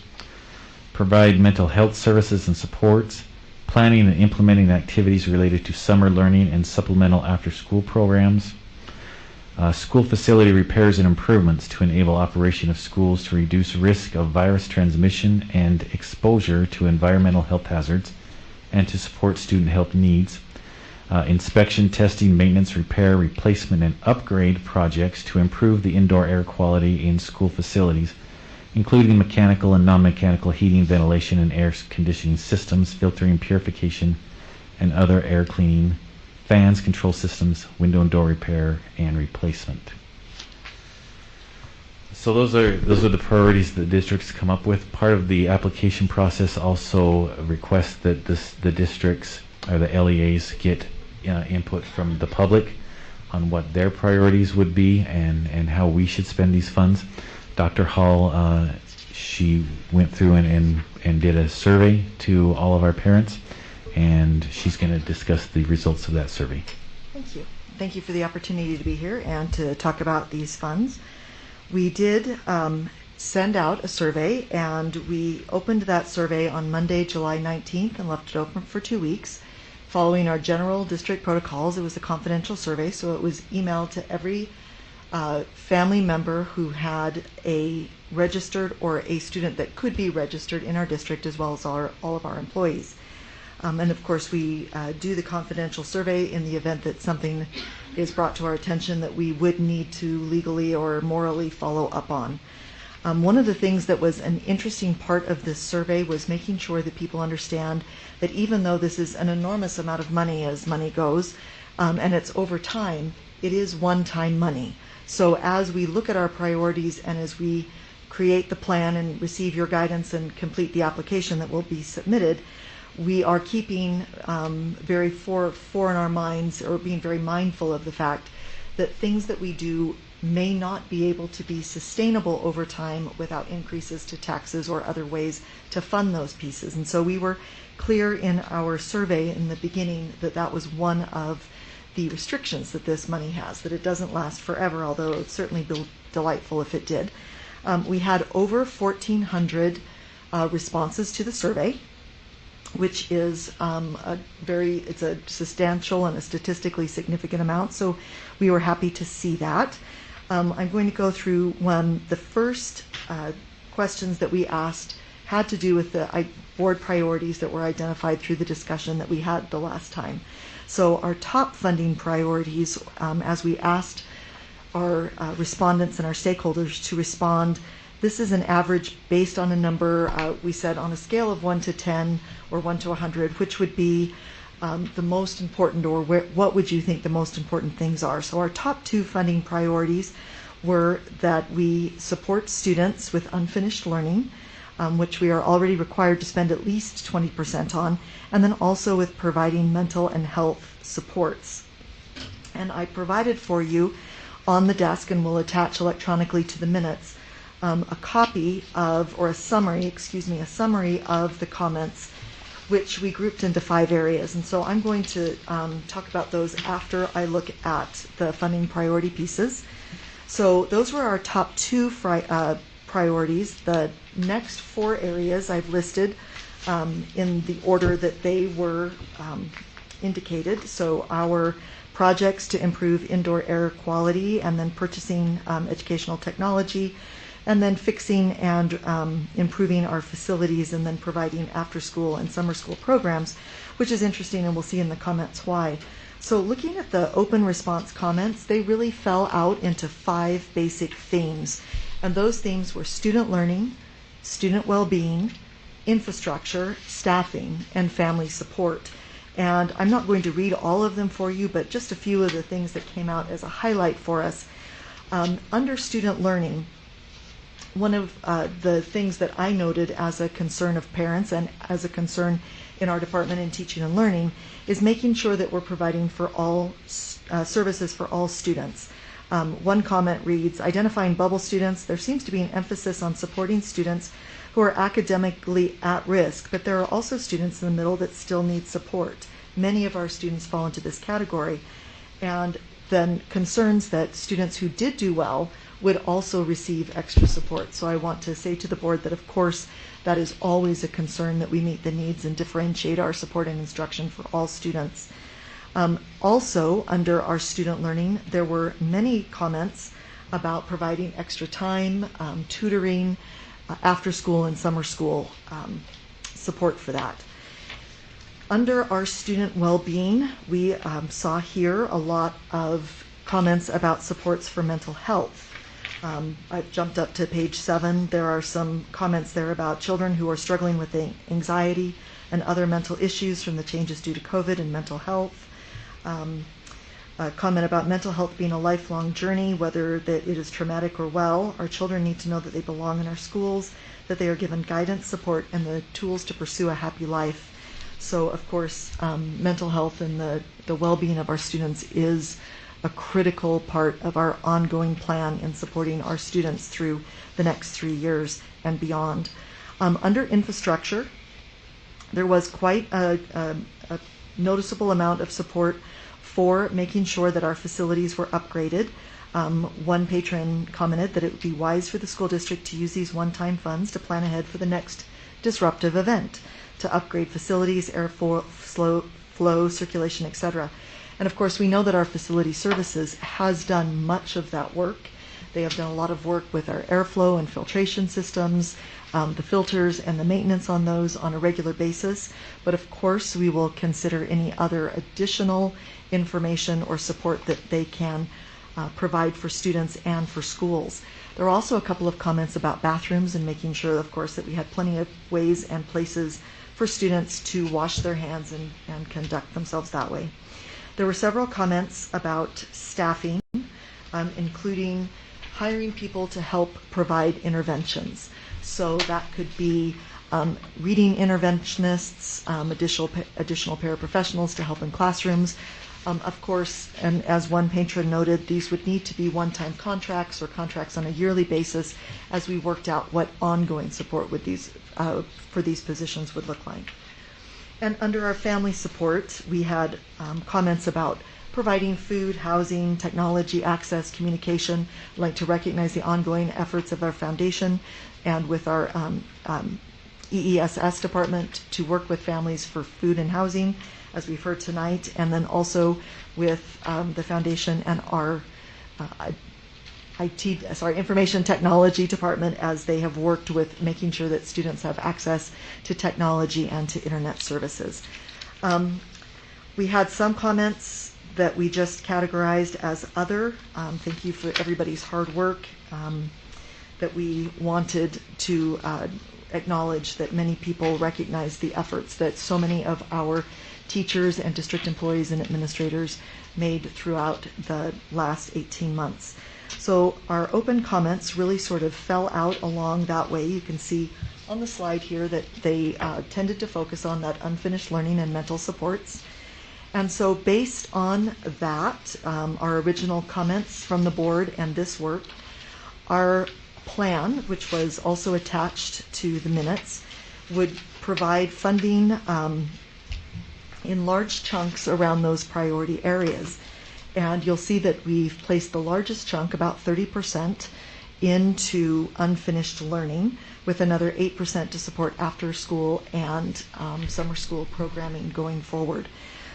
provide mental health services and supports, planning and implementing activities related to summer learning and supplemental after-school programs, school facility repairs and improvements to enable operation of schools to reduce risk of virus transmission and exposure to environmental health hazards, and to support student health needs, inspection, testing, maintenance, repair, replacement, and upgrade projects to improve the indoor air quality in school facilities, including mechanical and non-mechanical heating, ventilation, and air conditioning systems, filtering, purification, and other air cleaning, fans, control systems, window and door repair, and replacement. So those are the priorities the districts come up with. Part of the application process also requests that the districts or the LEAs get input from the public on what their priorities would be and how we should spend these funds. Dr. Hall, she went through and did a survey to all of our parents, and she's going to discuss the results of that survey.
Thank you. Thank you for the opportunity to be here and to talk about these funds. We did send out a survey, and we opened that survey on Monday, July 19th, and left it open for 2 weeks. Following our general district protocols, it was a confidential survey, so it was emailed to every family member who had a registered or a student that could be registered in our district, as well as all of our employees. And of course, we do the confidential survey in the event that something is brought to our attention that we would need to legally or morally follow up on. One of the things that was an interesting part of this survey was making sure that people understand that even though this is an enormous amount of money as money goes, and it's over time, it is one-time money. So as we look at our priorities and as we create the plan and receive your guidance and complete the application that will be submitted, we are keeping very fore in our minds, or being very mindful of the fact that things that we do may not be able to be sustainable over time without increases to taxes or other ways to fund those pieces. And so we were clear in our survey in the beginning that that was one of the restrictions that this money has, that it doesn't last forever, although it would certainly be delightful if it did. We had over 1,400 responses to the survey, which is it's a substantial and a statistically significant amount, so we were happy to see that. I'm going to go through the first questions that we asked had to do with the board priorities that were identified through the discussion that we had the last time. So our top funding priorities, as we asked our respondents and our stakeholders to respond, this is an average based on a number, we said on a scale of 1 to 10 or 1 to 100, which would be the most important, or what would you think the most important things are. So our top two funding priorities were that we support students with unfinished learning, which we are already required to spend at least 20% on, and then also with providing mental and health supports. And I provided for you on the desk, and will attach electronically to the minutes, a copy of, or a summary of the comments, which we grouped into 5 areas. And so I'm going to talk about those after I look at the funding priority pieces. So those were our top two priorities. The next 4 areas I've listed in the order that they were indicated. So our projects to improve indoor air quality, and then purchasing educational technology, and then fixing and improving our facilities, and then providing after-school and summer school programs, which is interesting, and we'll see in the comments why. So looking at the open response comments, they really fell out into 5 basic themes. And those themes were student learning, student well-being, infrastructure, staffing, and family support. And I'm not going to read all of them for you, but just a few of the things that came out as a highlight for us. Under student learning, one of the things that I noted as a concern of parents and as a concern in our department in teaching and learning is making sure that we're providing for all services for all students. One comment reads, identifying bubble students, there seems to be an emphasis on supporting students who are academically at risk, but there are also students in the middle that still need support. Many of our students fall into this category. And then concerns that students who did do well would also receive extra support. So I want to say to the board that, of course, that is always a concern, that we meet the needs and differentiate our support and instruction for all students. Also, under our student learning, there were many comments about providing extra time, tutoring, after school and summer school support for that. Under our student well-being, we saw here a lot of comments about supports for mental health. I've jumped up to page 7. There are some comments there about children who are struggling with anxiety and other mental issues from the changes due to COVID and mental health. A comment about mental health being a lifelong journey, whether that it is traumatic or well. Our children need to know that they belong in our schools, that they are given guidance, support, and the tools to pursue a happy life. So, of course, mental health and the well-being of our students is a critical part of our ongoing plan in supporting our students through the next 3 years and beyond. Under infrastructure, there was quite a noticeable amount of support for making sure that our facilities were upgraded. One patron commented that it would be wise for the school district to use these one-time funds to plan ahead for the next disruptive event, to upgrade facilities, airflow, flow, circulation, etc. And of course, we know that our facility services has done much of that work. They have done a lot of work with our airflow and filtration systems, the filters and the maintenance on those on a regular basis. But of course, we will consider any other additional information or support that they can provide for students and for schools. There are also a couple of comments about bathrooms and making sure, of course, that we had plenty of ways and places for students to wash their hands and conduct themselves that way. There were several comments about staffing, including hiring people to help provide interventions. So that could be reading interventionists, additional paraprofessionals to help in classrooms. Of course, and as one patron noted, these would need to be one-time contracts or contracts on a yearly basis as we worked out what ongoing support would for these positions would look like. And under our family support, we had comments about providing food, housing, technology, access, communication. I'd like to recognize the ongoing efforts of our foundation and with our EESS department to work with families for food and housing, as we've heard tonight, and then also with the foundation and our information technology department, as they have worked with making sure that students have access to technology and to internet services. We had some comments that we just categorized as other. Thank you for everybody's hard work, that we wanted to acknowledge that many people recognize the efforts that so many of our teachers and district employees and administrators made throughout the last 18 months. So our open comments really sort of fell out along that way. You can see on the slide here that they tended to focus on that unfinished learning and mental supports. And so based on that, our original comments from the board and this work, our plan, which was also attached to the minutes, would provide funding in large chunks around those priority areas. And you'll see that we've placed the largest chunk, about 30%, into unfinished learning, with another 8% to support after school and summer school programming going forward.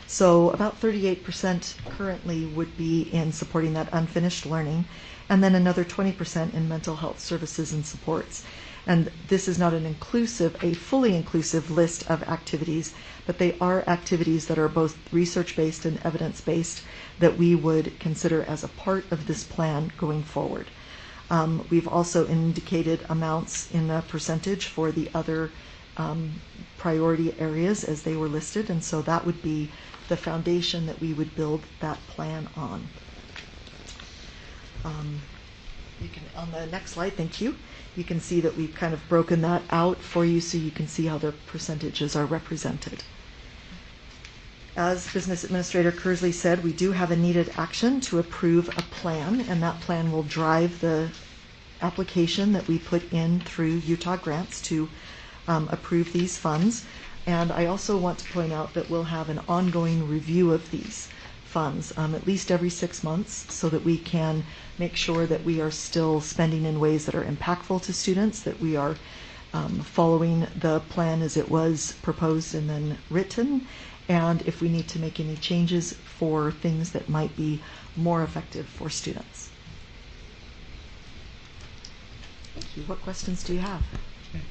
So about 38% currently would be in supporting that unfinished learning, and then another 20% in mental health services and supports. And this is not a fully inclusive list of activities, but they are activities that are both research-based and evidence-based that we would consider as a part of this plan going forward. We've also indicated amounts in a percentage for the other priority areas as they were listed, and so that would be the foundation that we would build that plan on. You can, on the next slide, thank you. you can see that we've kind of broken that out for you so you can see how the percentages are represented. As Business Administrator Kersley said, we do have a needed action to approve a plan, and that plan will drive the application that we put in through Utah Grants to approve these funds. And I also want to point out that we'll have an ongoing review of these funds, at least every 6 months, so that we can make sure that we are still spending in ways that are impactful to students, that we are following the plan as it was proposed and then written, and if we need to make any changes for things that might be more effective for students. Thank you. What questions do you have?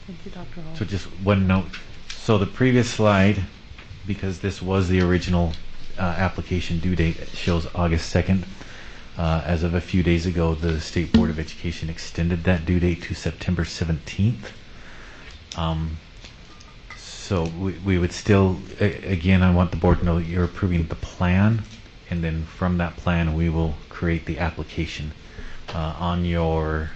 Thank you, Dr. Hall.
So just one note. So the previous slide, because this was the original application due date, shows August 2nd. As of a few days ago, the State Board of Education extended that due date to September 17th. So we would still, again, I want the board to know that you're approving the plan, and then from that plan we will create the application. On your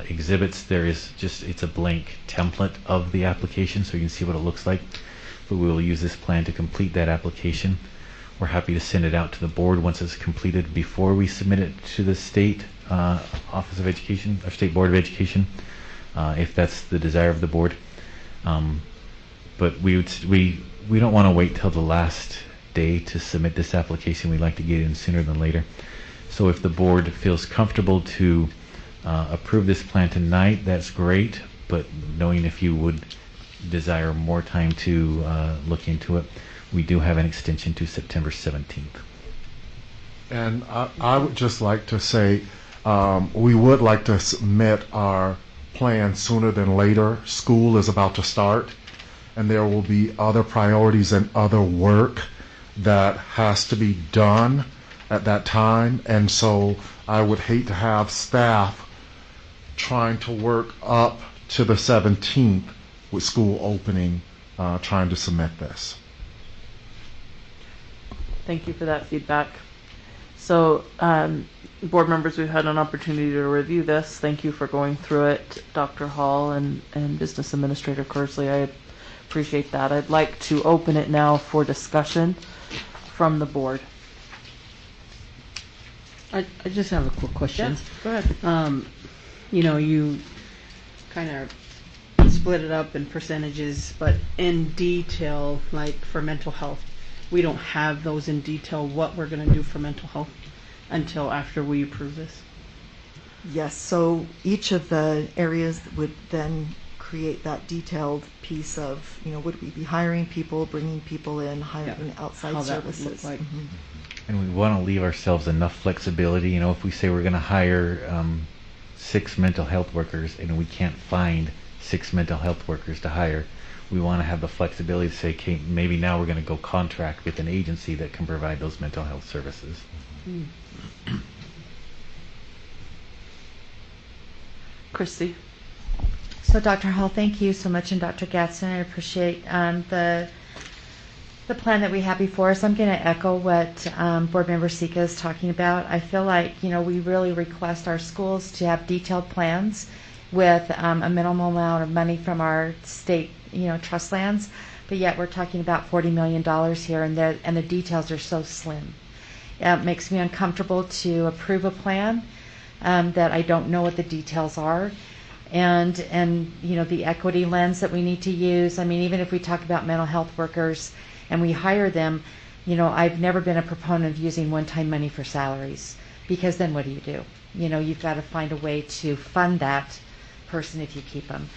exhibits, there is just, it's a blank template of the application, so you can see what it looks like. But we will use this plan to complete that application. We're happy to send it out to the board once it's completed before we submit it to the State Office of Education, or State Board of Education, if that's the desire of the board. But we don't want to wait till the last day to submit this application. We'd like to get it in sooner than later. So if the board feels comfortable to approve this plan tonight, that's great. But knowing if you would desire more time to look into it, we do have an extension to September 17th.
And I would just like to say we would like to submit our plan sooner than later. School is about to start, and there will be other priorities and other work that has to be done at that time. And so I would hate to have staff trying to work up to the 17th with school opening, trying to submit this.
Thank you for that feedback. So, board members, we've had an opportunity to review this. Thank you for going through it, Dr. Hall and Business Administrator Kersley. I appreciate that. I'd like to open it now for discussion from the board.
I just have a quick question.
Yes, go ahead.
You know, you kind of split it up in percentages, but in detail, like for mental health, we don't have those in detail what we're going to do for mental health until after we approve this.
Yes, so each of the areas would then create that detailed piece of, you know, would we be hiring people, bringing people in, hiring outside
How that would
services.
look like.
Mhm.
And we want to leave ourselves enough flexibility. You know, if we say we're going to hire 6 mental health workers and we can't find 6 mental health workers to hire, we want to have the flexibility to say, okay, maybe now we're going to go contract with an agency that can provide those mental health services.
Christy.
So Dr. Hall, thank you so much, and Dr. Gadsden, I appreciate the plan that we have before us. I'm going to echo what Board Member Sika is talking about. I feel like, you know, we really request our schools to have detailed plans with a minimal amount of money from our state, you know, trust lands, but yet we're talking about $40 million here, and the details are so slim. It makes me uncomfortable to approve a plan that I don't know what the details are. And you know, the equity lens that we need to use. I mean, even if we talk about mental health workers and we hire them, you know, I've never been a proponent of using one-time money for salaries, because then what do? You know, you've got to find a way to fund that person if you keep them.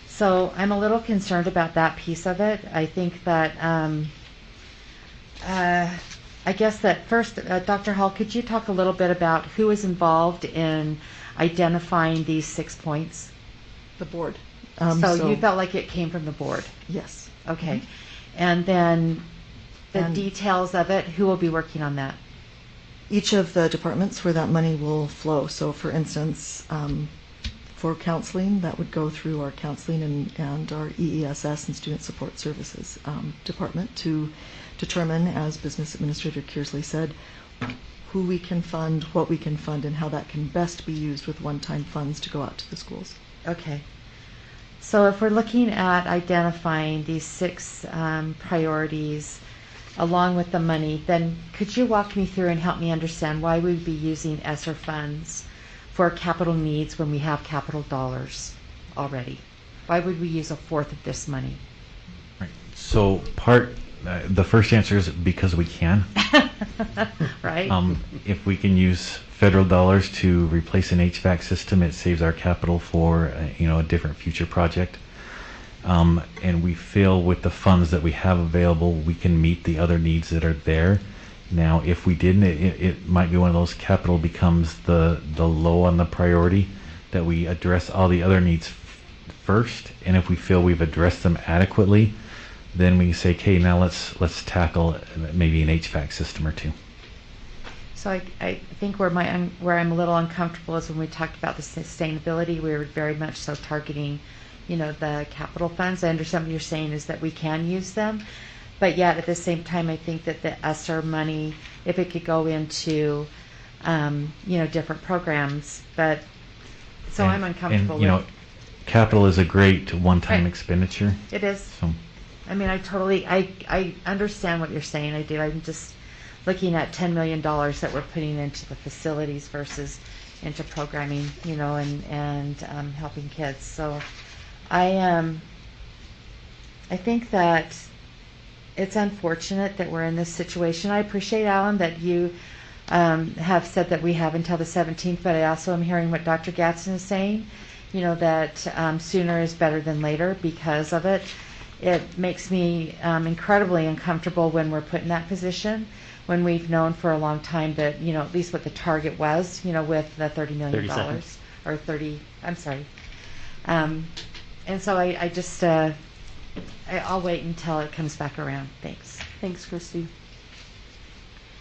So I'm a little concerned about that piece of it. I think that I guess that first, Dr. Hall, could you talk a little bit about who is involved in identifying these 6 points?
The board.
So you felt like it came from the board?
Yes.
Okay. And then the details of it, who will be working on that?
Each of the departments where that money will flow. So for instance, for counseling, that would go through our counseling and our EESS and Student Support Services department to determine, as Business Administrator Kersley said, who we can fund, what we can fund, and how that can best be used with one-time funds to go out to the schools.
Okay. So if we're looking at identifying these 6 priorities along with the money, then could you walk me through and help me understand why we'd be using ESSER funds for capital needs when we have capital dollars already? Why would we use a fourth of this money?
Right. So the first answer is because we can.
Right?
If we can use federal dollars to replace an HVAC system, it saves our capital for a different future project. And we feel with the funds that we have available, we can meet the other needs that are there. Now, if we didn't, it might be one of those capital becomes the low on the priority, that we address all the other needs first, and if we feel we've addressed them adequately, then we say, okay, now let's tackle maybe an HVAC system or 2.
So I think where I'm a little uncomfortable is when we talked about the sustainability, we were very much so targeting, the capital funds. I understand what you're saying is that we can use them, but yet at the same time, I think that the ESSER money, if it could go into, different programs, but so I'm uncomfortable with.
Capital is a great one-time
Right.
expenditure.
It is.
So,
I mean, I understand what you're saying. I do. I'm just looking at $10 million that we're putting into the facilities versus into programming, and helping kids. So I think that it's unfortunate that we're in this situation. I appreciate, Alan, that you have said that we have until the 17th, but I also am hearing what Dr. Gadsden is saying, that sooner is better than later because of it. It makes me incredibly uncomfortable when we're put in that position, when we've known for a long time that, at least what the target was, with the $30 million.
30 seconds.
Or 30, I'm sorry. And so I just, I'll wait until it comes back around. Thanks.
Thanks, Christy.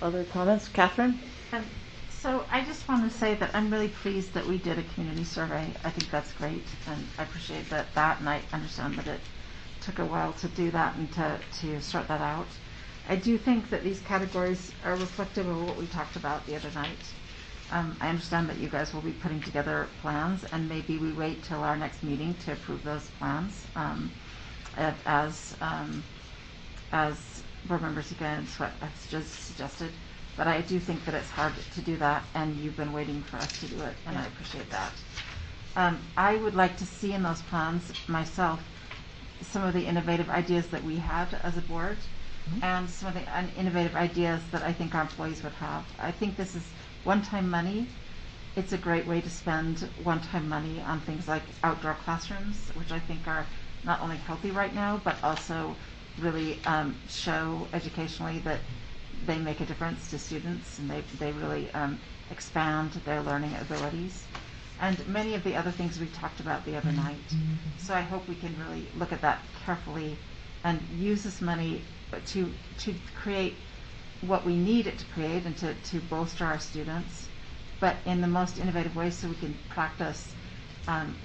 Other comments? Catherine?
So I just want to say that I'm really pleased that we did a community survey. I think that's great, and I appreciate that, and I understand that it took a while to do that and to sort that out. I do think that these categories are reflective of what we talked about the other night. I understand that you guys will be putting together plans, and maybe we wait till our next meeting to approve those plans, as board members again has just suggested. But I do think that it's hard to do that, and you've been waiting for us to do it, and I appreciate that. I would like to see in those plans myself some of the innovative ideas that we had as a board, and some of the innovative ideas that I think our employees would have. I think this is one-time money. It's a great way to spend one-time money on things like outdoor classrooms, which I think are not only healthy right now, but also really show educationally that they make a difference to students, and they really expand their learning abilities. And many of the other things we talked about the other night. So I hope we can really look at that carefully and use this money to create what we need it to create and to bolster our students, but in the most innovative way so we can practice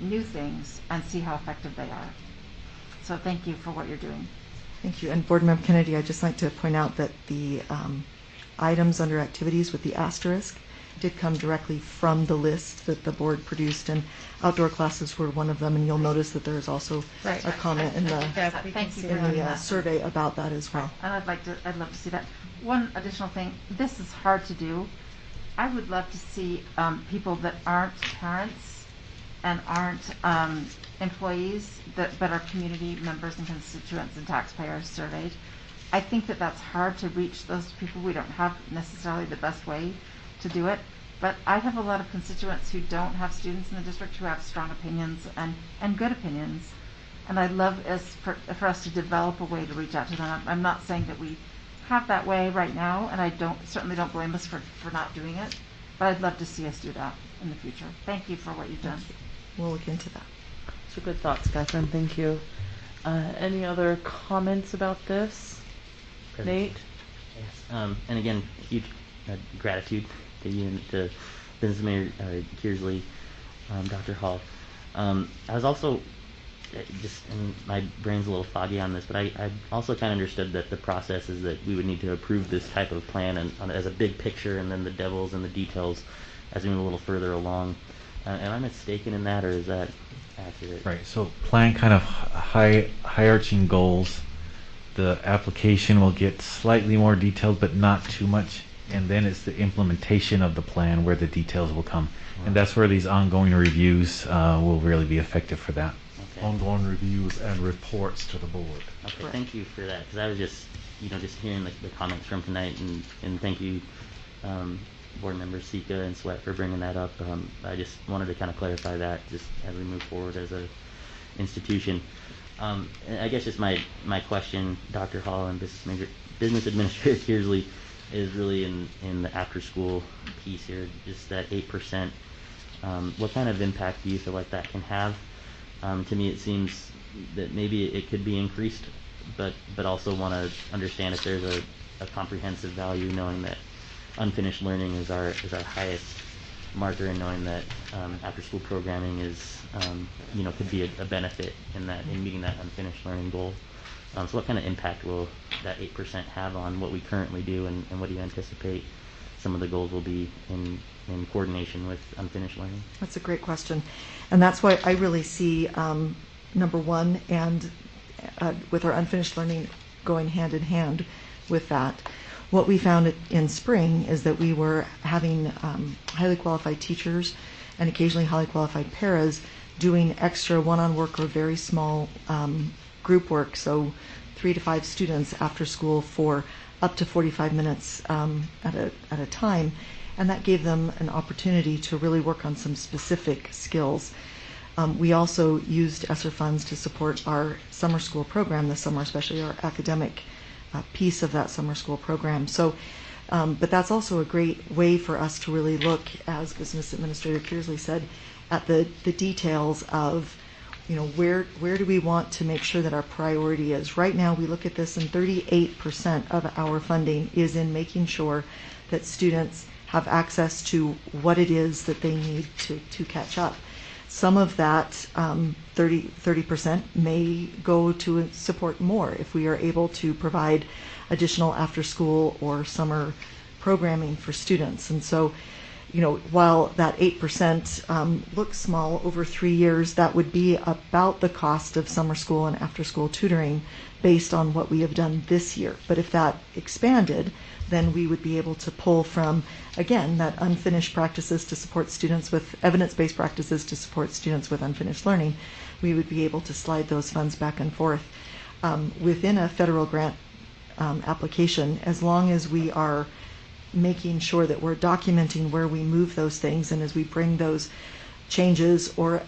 new things and see how effective they are. So thank you for what you're doing.
Thank you. And Board Member Kennedy, I'd just like to point out that the items under activities with the asterisk did come directly from the list that the board produced, and outdoor classes were one of them, and you'll notice that there is also
Right.
a comment in the,
Thank you
in
for doing
the
that.
survey about that as well.
And I'd love to see that. One additional thing, this is hard to do. I would love to see people that aren't parents and aren't employees, but are community members and constituents and taxpayers surveyed. I think that that's hard to reach those people. We don't have necessarily the best way to do it, but I have a lot of constituents who don't have students in the district who have strong opinions and good opinions, and I'd love for us to develop a way to reach out to them. I'm not saying that we have that way right now, and I certainly don't blame us for not doing it, but I'd love to see us do that in the future. Thank you for what you've done.
We'll look into that.
So good thoughts, Catherine. Thank you. Any other comments about this? Nate?
Yes. And again, huge gratitude to you and to Business Mayor Kearsley, Dr. Hall. I was also and my brain's a little foggy on this, but I also kind of understood that the process is that we would need to approve this type of plan and as a big picture, and then the devils and the details as we move a little further along. Am I mistaken in that, or is that? accurate.
Right, so plan kind of high-arching goals. The application will get slightly more detailed, but not too much. And then it's the implementation of the plan where the details will come. And that's where these ongoing reviews will really be effective for that.
Okay.
Ongoing reviews and reports to the board.
Okay, thank you for that, because I was just, just hearing the comments from tonight, and thank you, board members Sika and Sweat for bringing that up. I just wanted to kind of clarify that just as we move forward as a institution. And I guess just my question, Dr. Hall and Business Administrator Kearsley, is really in the after-school piece here, just that 8%. What kind of impact do you feel like that can have? To me, it seems that maybe it could be increased, but also want to understand if there's a comprehensive value, knowing that unfinished learning is our highest marker, and knowing that after-school programming is could be a benefit in meeting that unfinished learning goal. So what kind of impact will that 8% have on what we currently do, and what do you anticipate some of the goals will be in coordination with unfinished learning?
That's a great question. And that's why I really see number one and with our unfinished learning going hand in hand with that. What we found in spring is that we were having highly qualified teachers and occasionally highly qualified paras doing extra one-on work or very small group work, so 3 to 5 students after school for up to 45 minutes at a time, and that gave them an opportunity to really work on some specific skills. We also used ESSER funds to support our summer school program this summer, especially our academic piece of that summer school program. So, but that's also a great way for us to really look, as Business Administrator Kearsley said, at the details of, where do we want to make sure that our priority is. Right now we look at this, and 38% of our funding is in making sure that students have access to what it is that they need to catch up. Some of that 30% may go to support more if we are able to provide additional after school or summer programming for students. And so, while that 8% looks small over 3 years, that would be about the cost of summer school and after school tutoring based on what we have done this year. But if that expanded, then we would be able to pull from, again, that unfinished practices to support students with evidence-based practices to support students with unfinished learning. We would be able to slide those funds back and forth within a federal grant application, as long as we are making sure that we're documenting where we move those things, and as we bring those changes or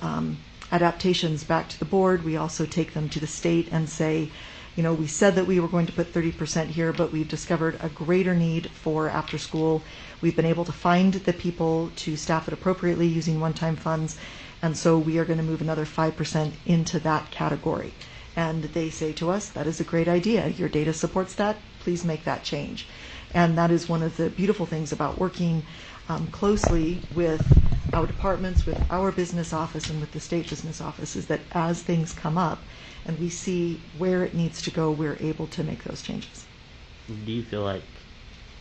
adaptations back to the board, we also take them to the state and say, we said that we were going to put 30% here, but we've discovered a greater need for after school. We've been able to find the people to staff it appropriately using one-time funds, and so we are going to move another 5% into that category. And they say to us, that is a great idea. Your data supports that. Please make that change. And that is one of the beautiful things about working closely with our departments, with our business office, and with the state business office, is that as things come up and we see where it needs to go, we're able to make those changes.
Do you feel like,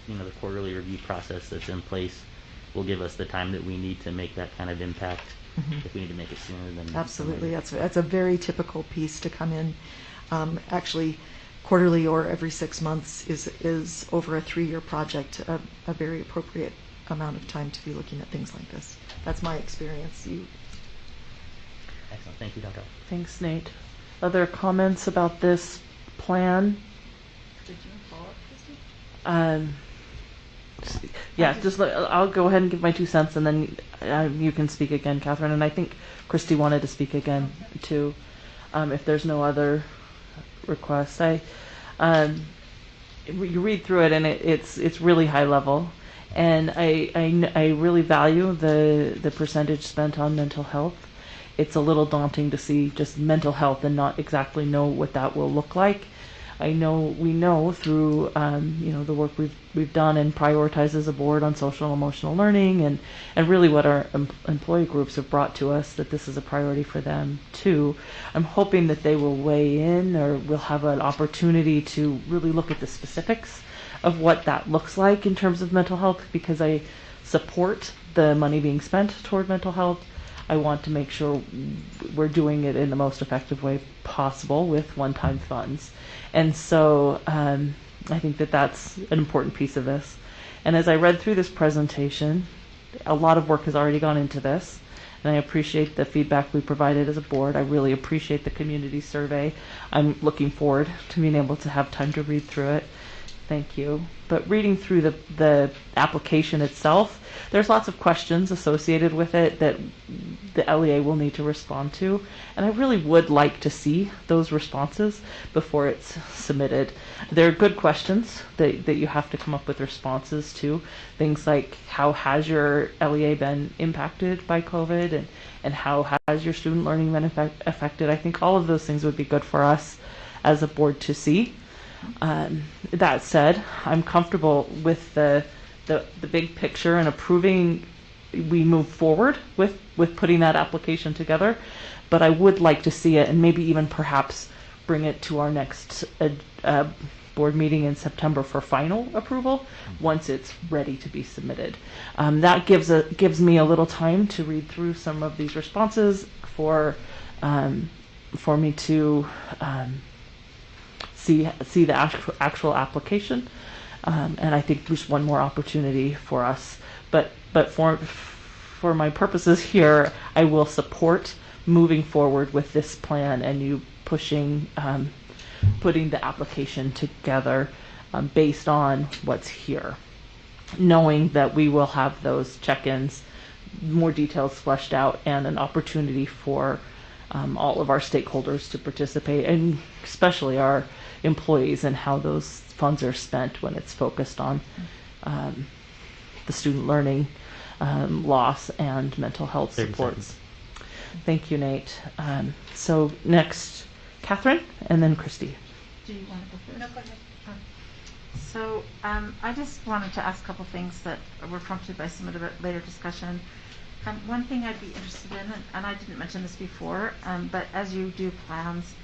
the quarterly review process that's in place will give us the time that we need to make that kind of impact? Mm-hmm. If we need to make it sooner than
absolutely, that's a very typical piece to come in. Actually, quarterly or every 6 months is over a 3-year project, a very appropriate amount of time to be looking at things like this. That's my experience.
Excellent. Thank you, Dr.
Thanks, Nate. Other comments about this plan?
Did you follow up, Christy?
Yeah, I'll go ahead and give my 2 cents, and then you can speak again, Catherine. And I think Christy wanted to speak again too. If there's no other requests, you read through it, and it's really high level, and I really value the percentage spent on mental health. It's a little daunting to see just mental health and not exactly know what that will look like. We know through the work we've done and prioritize as a board on social and emotional learning, and really what our employee groups have brought to us, that this is a priority for them too. I'm hoping that they will weigh in, or we'll have an opportunity to really look at the specifics of what that looks like in terms of mental health, because I support the money being spent toward mental health. I want to make sure we're doing it in the most effective way possible with one-time funds. And so I think that that's an important piece of this. And as I read through this presentation, a lot of work has already gone into this, and I appreciate the feedback we provided as a board. I really appreciate the community survey. I'm looking forward to being able to have time to read through it. Thank you. But reading through the application itself, there's lots of questions associated with it that the LEA will need to respond to. And I really would like to see those responses before it's submitted. They're good questions that you have to come up with responses to. Things like, how has your LEA been impacted by COVID, and how has your student learning been affected? I think all of those things would be good for us as a board to see. That said, I'm comfortable with the big picture and approving we move forward with putting that application together, but I would like to see it and maybe even perhaps bring it to our next board meeting in September for final approval once it's ready to be submitted. That gives me a little time to read through some of these responses for me to see the actual application, and I think there's one more opportunity for us. But for my purposes here, I will support moving forward with this plan and you putting the application together based on what's here, knowing that we will have those check-ins, more details fleshed out, and an opportunity for all of our stakeholders to participate, and especially our employees, and how those funds are spent when it's focused on the student learning loss and mental health supports. Thank you, Nate. So next, Catherine, and then Christy.
Do you want to go first?
No, go ahead.
So I just wanted to ask a couple things that were prompted by some of the later discussion. One thing I'd be interested in, and I didn't mention this before, but as you do plans,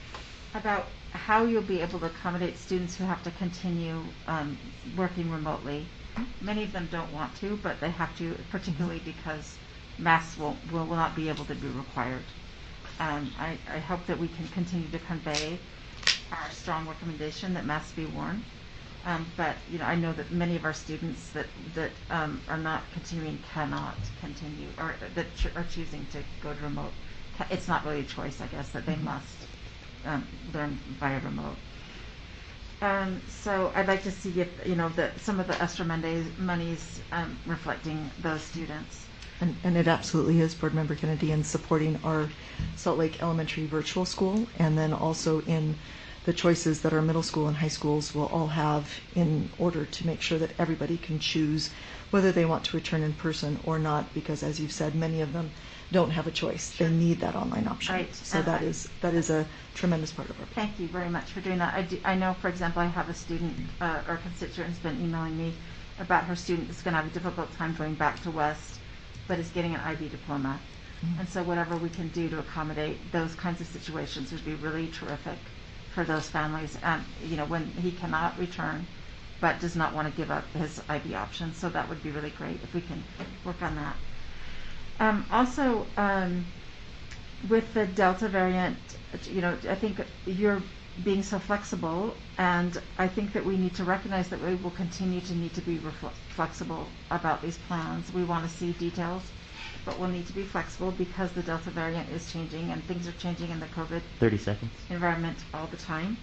about how you'll be able to accommodate students who have to continue working remotely. Many of them don't want to, but they have to, particularly because masks will not be able to be required. I hope that we can continue to convey our strong recommendation that masks be worn. But I know that many of our students that are not continuing cannot continue, or that are choosing to go to remote. It's not really a choice, I guess, that they must learn via remote. So I'd like to see if some of the ESSER monies reflecting those students.
And it absolutely is, Board Member Kennedy, in supporting our Salt Lake Elementary virtual school, and then also in the choices that our middle school and high schools will all have in order to make sure that everybody can choose whether they want to return in person or not, because as you've said, many of them don't have a choice. They need that online option.
Right.
So that is a tremendous part of our plan.
Thank you very much for doing that. I know, for example, I have a student or constituent who's been emailing me about her student that's going to have a difficult time going back to West, but is getting an IB diploma. Mm-hmm. And so whatever we can do to accommodate those kinds of situations would be really terrific for those families. When he cannot return, but does not want to give up his IB option. So that would be really great if we can work on that. Also, with the Delta variant, I think you're being so flexible, and I think that we need to recognize that we will continue to need to be flexible about these plans. We want to see details, but we'll need to be flexible because the Delta variant is changing and things are changing in the COVID
30 seconds.
environment all the time.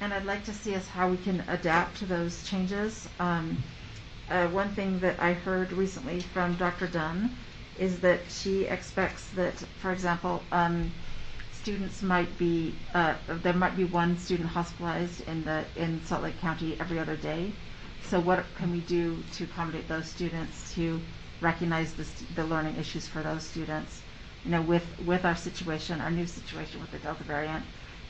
And I'd like to see us how we can adapt to those changes. One thing that I heard recently from Dr. Dunn is that she expects that, for example, students might be, there might be one student hospitalized in Salt Lake County every other day. So what can we do to accommodate those students, to recognize the learning issues for those students, with our situation, our new situation with the Delta variant,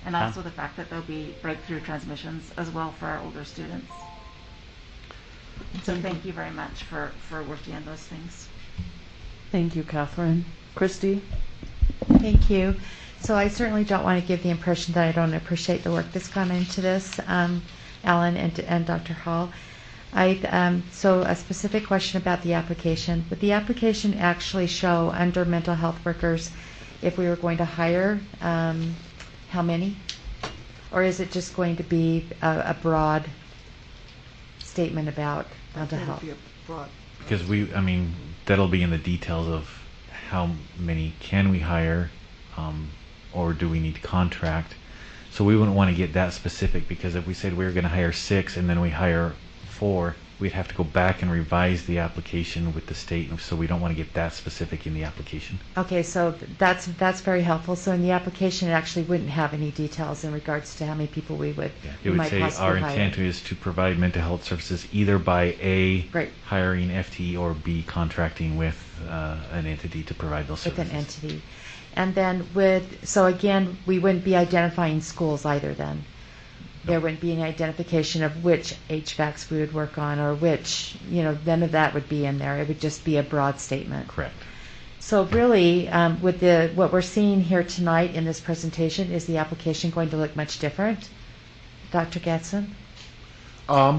and also the fact that there'll be breakthrough transmissions as well for our older students. So thank you very much for working on those things.
Thank you, Catherine. Christy?
Thank you. So I certainly don't want to give the impression that I don't appreciate the work that's gone into this, Alan and Dr. Hall. So a specific question about the application. Would the application actually show under mental health workers if we were going to hire, how many? Or is it just going to be a broad statement about mental health?
It'll be a broad.
Because that'll be in the details of how many can we hire, or do we need to contract. So we wouldn't want to get that specific, because if we said we were going to hire 6 and then we hire 4, we'd have to go back and revise the application with the state, and so we don't want to get that specific in the application.
Okay, so that's very helpful. So in the application, it actually wouldn't have any details in regards to how many people we
It
we
would
might
say
possibly
our
hire.
intent is to provide mental health services either by A,
Right.
hiring FTE, or B, contracting with an entity to provide those
With
services.
an entity. And then so again, we wouldn't be identifying schools either then. There wouldn't be any identification of which HVACs we would work on, or which, none of that would be in there. It would just be a broad statement.
Correct.
So really, with what we're seeing here tonight in this presentation, is the application going to look much different? Dr. Gadsden?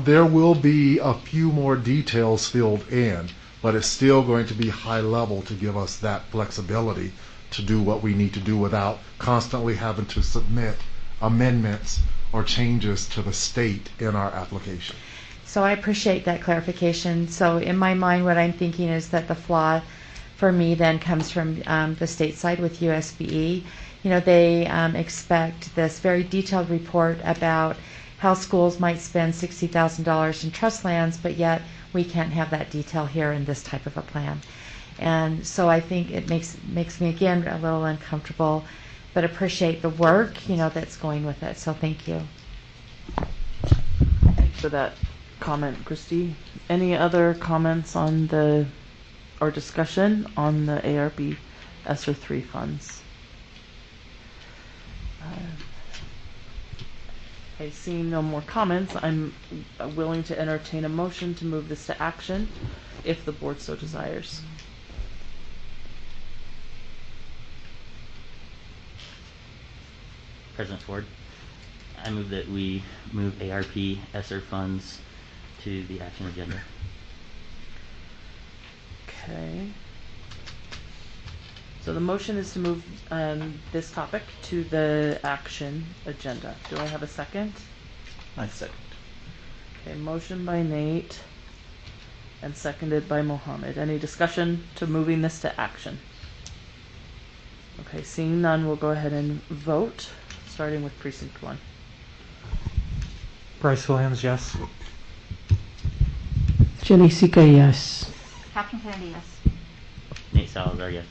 There will be a few more details filled in, but it's still going to be high level to give us that flexibility to do what we need to do without constantly having to submit amendments or changes to the state in our application.
So I appreciate that clarification. So in my mind, what I'm thinking is that the flaw for me then comes from the state side with USBE. They expect this very detailed report about how schools might spend $60,000 in trust lands, but yet we can't have that detail here in this type of a plan. And so I think it makes me again a little uncomfortable, but appreciate the work that's going with it. So thank you.
For that comment, Christy. Any other comments on or discussion on the ARP ESSER 3 funds? Okay, seeing no more comments, I'm willing to entertain a motion to move this to action if the board so desires.
President Ford, I move that we move ARP ESSER funds to the action agenda.
Okay. So the motion is to move this topic to the action agenda. Do I have a second?
I second.
Okay, motion by Nate and seconded by Mohammed. Any discussion to moving this to action? Okay, seeing none, we'll go ahead and vote, starting with precinct 1.
Bryce Williams, yes.
Jalisika, yes.
Captain Kennedy, yes.
Nate Salazar, yes.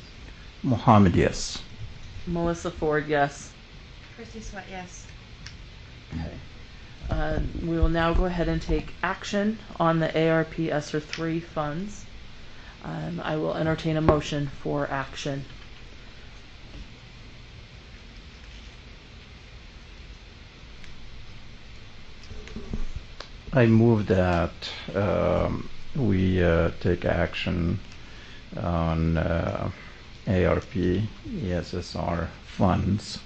Mohammed, yes.
Melissa Ford, yes.
Christy Sweat, yes.
Okay. We will now go ahead and take action on the ARP ESSER 3 funds. I will entertain a motion for action.
I move that we take action on ARP ESSR funds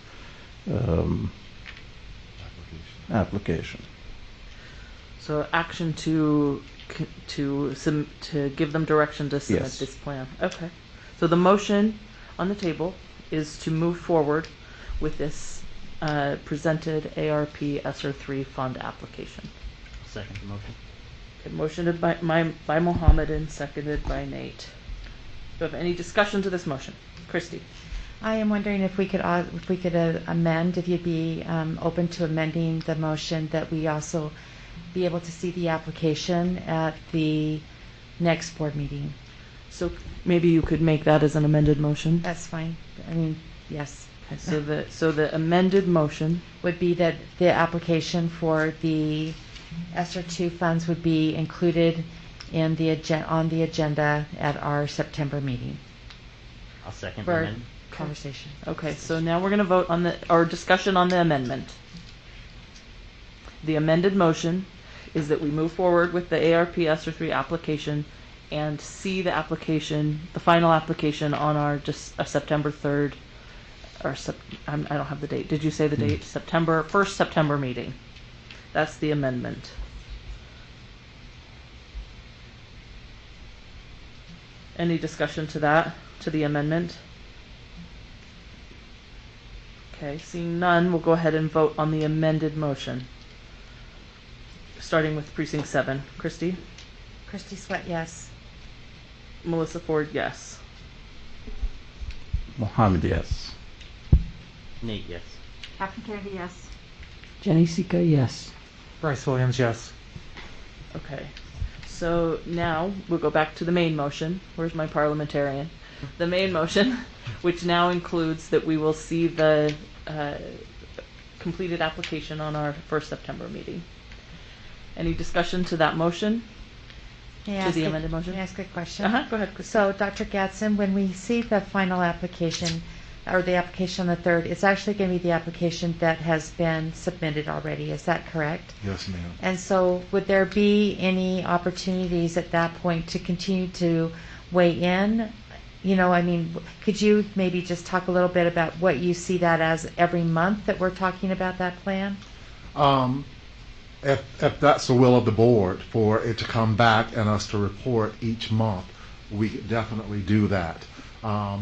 application.
So action to give them direction to submit
Yes.
this plan. Okay. So the motion on the table is to move forward with this presented ARP ESSER 3 fund application.
Second the motion.
Okay, motioned by Mohammed and seconded by Nate. Do you have any discussion to this motion? Christy?
I am wondering if we could amend, if you'd be open to amending the motion, that we also be able to see the application at the next board meeting.
So maybe you could make that as an amended motion?
That's fine. I mean, yes.
Okay, so the amended motion
Would be that the application for the ESSER 2 funds would be included in on the agenda at our September meeting
I'll second the
for
amendment.
conversation.
Okay, so now we're going to vote on or discussion on the amendment. The amended motion is that we move forward with the ARP ESSER 3 application and see the final application on our September 3rd, I don't have the date. Did you say the date? September 1st September meeting. That's the amendment. Any discussion to that, to the amendment? Okay, seeing none, we'll go ahead and vote on the amended motion. Starting with precinct 7. Christy?
Christy Sweat, yes.
Melissa Ford, yes.
Mohammed, yes.
Nate, yes.
Catherine Kennedy, yes.
Jenny Sika, yes.
Bryce Williams, yes.
Okay. So now we'll go back to the main motion. Where's my parliamentarian? The main motion, which now includes that we will see the completed application on our first September meeting. Any discussion to that motion?
May I
To
ask
the
a-
amended motion?
May I ask a question?
Go ahead, Christy.
So, Dr. Gadsden, when we see the final application, or the application on the 3rd, it's actually going to be the application that has been submitted already. Is that correct?
Yes, ma'am.
And so, would there be any opportunities at that point to continue to weigh in? You know, I mean, could you maybe just talk a little bit about what you see that as every month that we're talking about that plan?
If that's the will of the board for it to come back and us to report each month, we could definitely do that.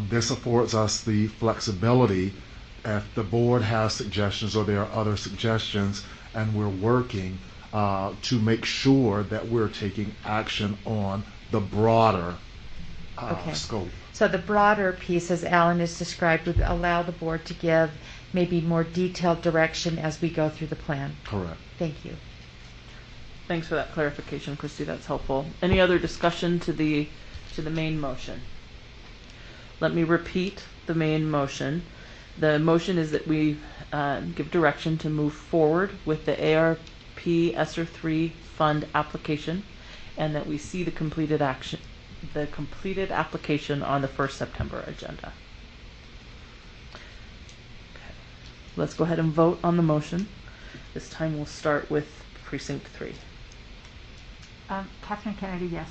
This affords us the flexibility if the board has suggestions or there are other suggestions, and we're working to make sure that we're taking action on the broader
Okay.
scope.
So the broader piece, as Alan has described, would allow the board to give maybe more detailed direction as we go through the plan.
Correct.
Thank you.
Thanks for that clarification, Christy. That's helpful. Any other discussion to the main motion? Let me repeat the main motion. The motion is that we give direction to move forward with the ARP ESSER 3 fund application, and that we see the completed application on the 1st September agenda. Okay. Let's go ahead and vote on the motion. This time we'll start with precinct 3.
Catherine Kennedy, yes.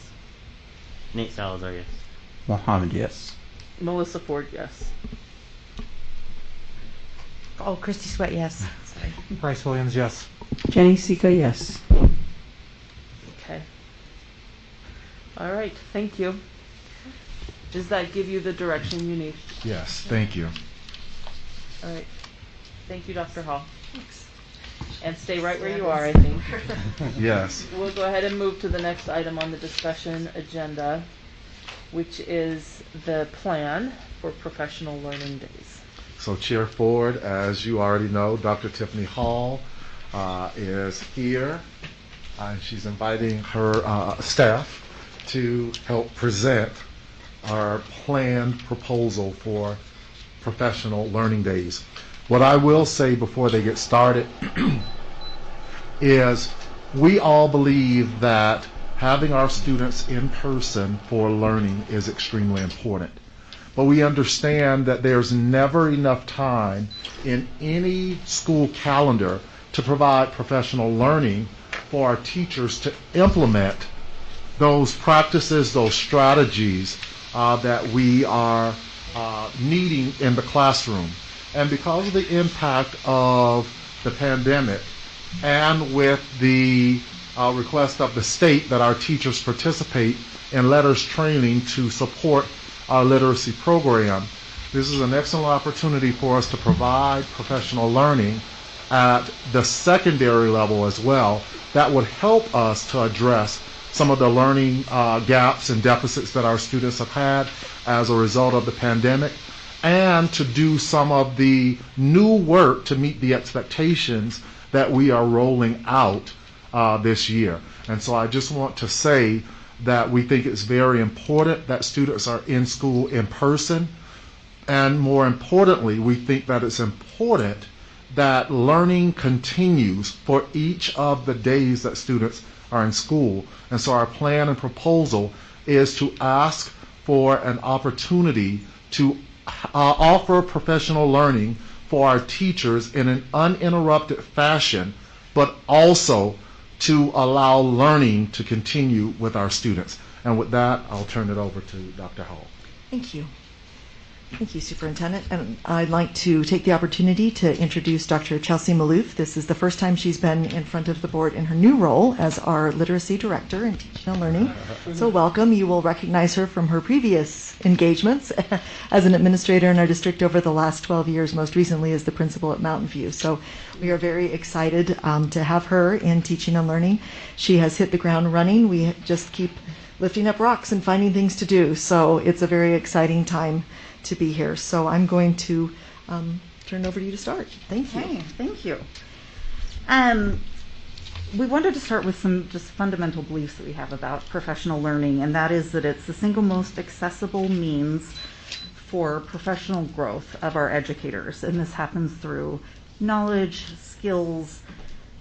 Nate Salazar, yes.
Mohammed, yes.
Melissa Ford, yes.
Oh, Christy Sweat, yes. Sorry.
Bryce Williams, yes.
Jenny Sika, yes.
Okay. All right, thank you. Does that give you the direction you need?
Yes, thank you.
All right. Thank you, Dr. Hall. And stay right where you are, I think.
Yes.
We'll go ahead and move to the next item on the discussion agenda, which is the plan for professional learning days.
So Chair Ford, as you already know, Dr. Tiffany Hall is here, and she's inviting her staff to help present our planned proposal for professional learning days. What I will say before they get started is we all believe that having our students in person for learning is extremely important. But we understand that there's never enough time in any school calendar to provide professional learning for our teachers to implement those practices, those strategies that we are needing in the classroom. And because of the impact of the pandemic, and with the request of the state that our teachers participate in LETRS training to support our literacy program, this is an excellent opportunity for us to provide professional learning at the secondary level as well. That would help us to address some of the learning gaps and deficits that our students have had as a result of the pandemic, and to do some of the new work to meet the expectations that we are rolling out this year. And so I just want to say that we think it's very important that students are in school in person, and more importantly, we think that it's important that learning continues for each of the days that students are in school. And so our plan and proposal is to ask for an opportunity to offer professional learning for our teachers in an uninterrupted fashion, but also to allow learning to continue with our students. And with that, I'll turn it over to Dr. Hall.
Thank you. Thank you, Superintendent. And I'd like to take the opportunity to introduce Dr. Chelsea Malouf. This is the first time she's been in front of the board in her new role as our Literacy Director in Teaching and Learning. So welcome. You will recognize her from her previous engagements as an administrator in our district over the last 12 years, most recently as the principal at Mountain View. So we are very excited to have her in Teaching and Learning. She has hit the ground running. We just keep lifting up rocks and finding things to do. So it's a very exciting time to be here. So I'm going to turn it over to you to start. Thank you.
Okay, thank you. We wanted to start with some just fundamental beliefs that we have about professional learning, and that is that it's the single most accessible means for professional growth of our educators. And this happens through knowledge, skills,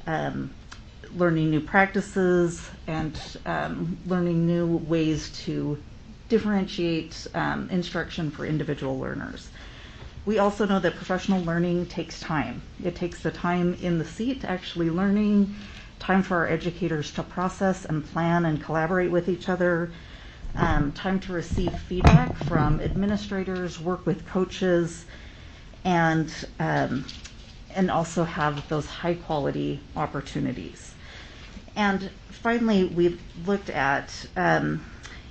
learning new practices, and learning new ways to differentiate instruction for individual learners. We also know that professional learning takes time. It takes the time in the seat actually learning, time for our educators to process and plan and collaborate with each other, time to receive feedback from administrators, work with coaches, and also have those high quality opportunities. And finally, we've looked at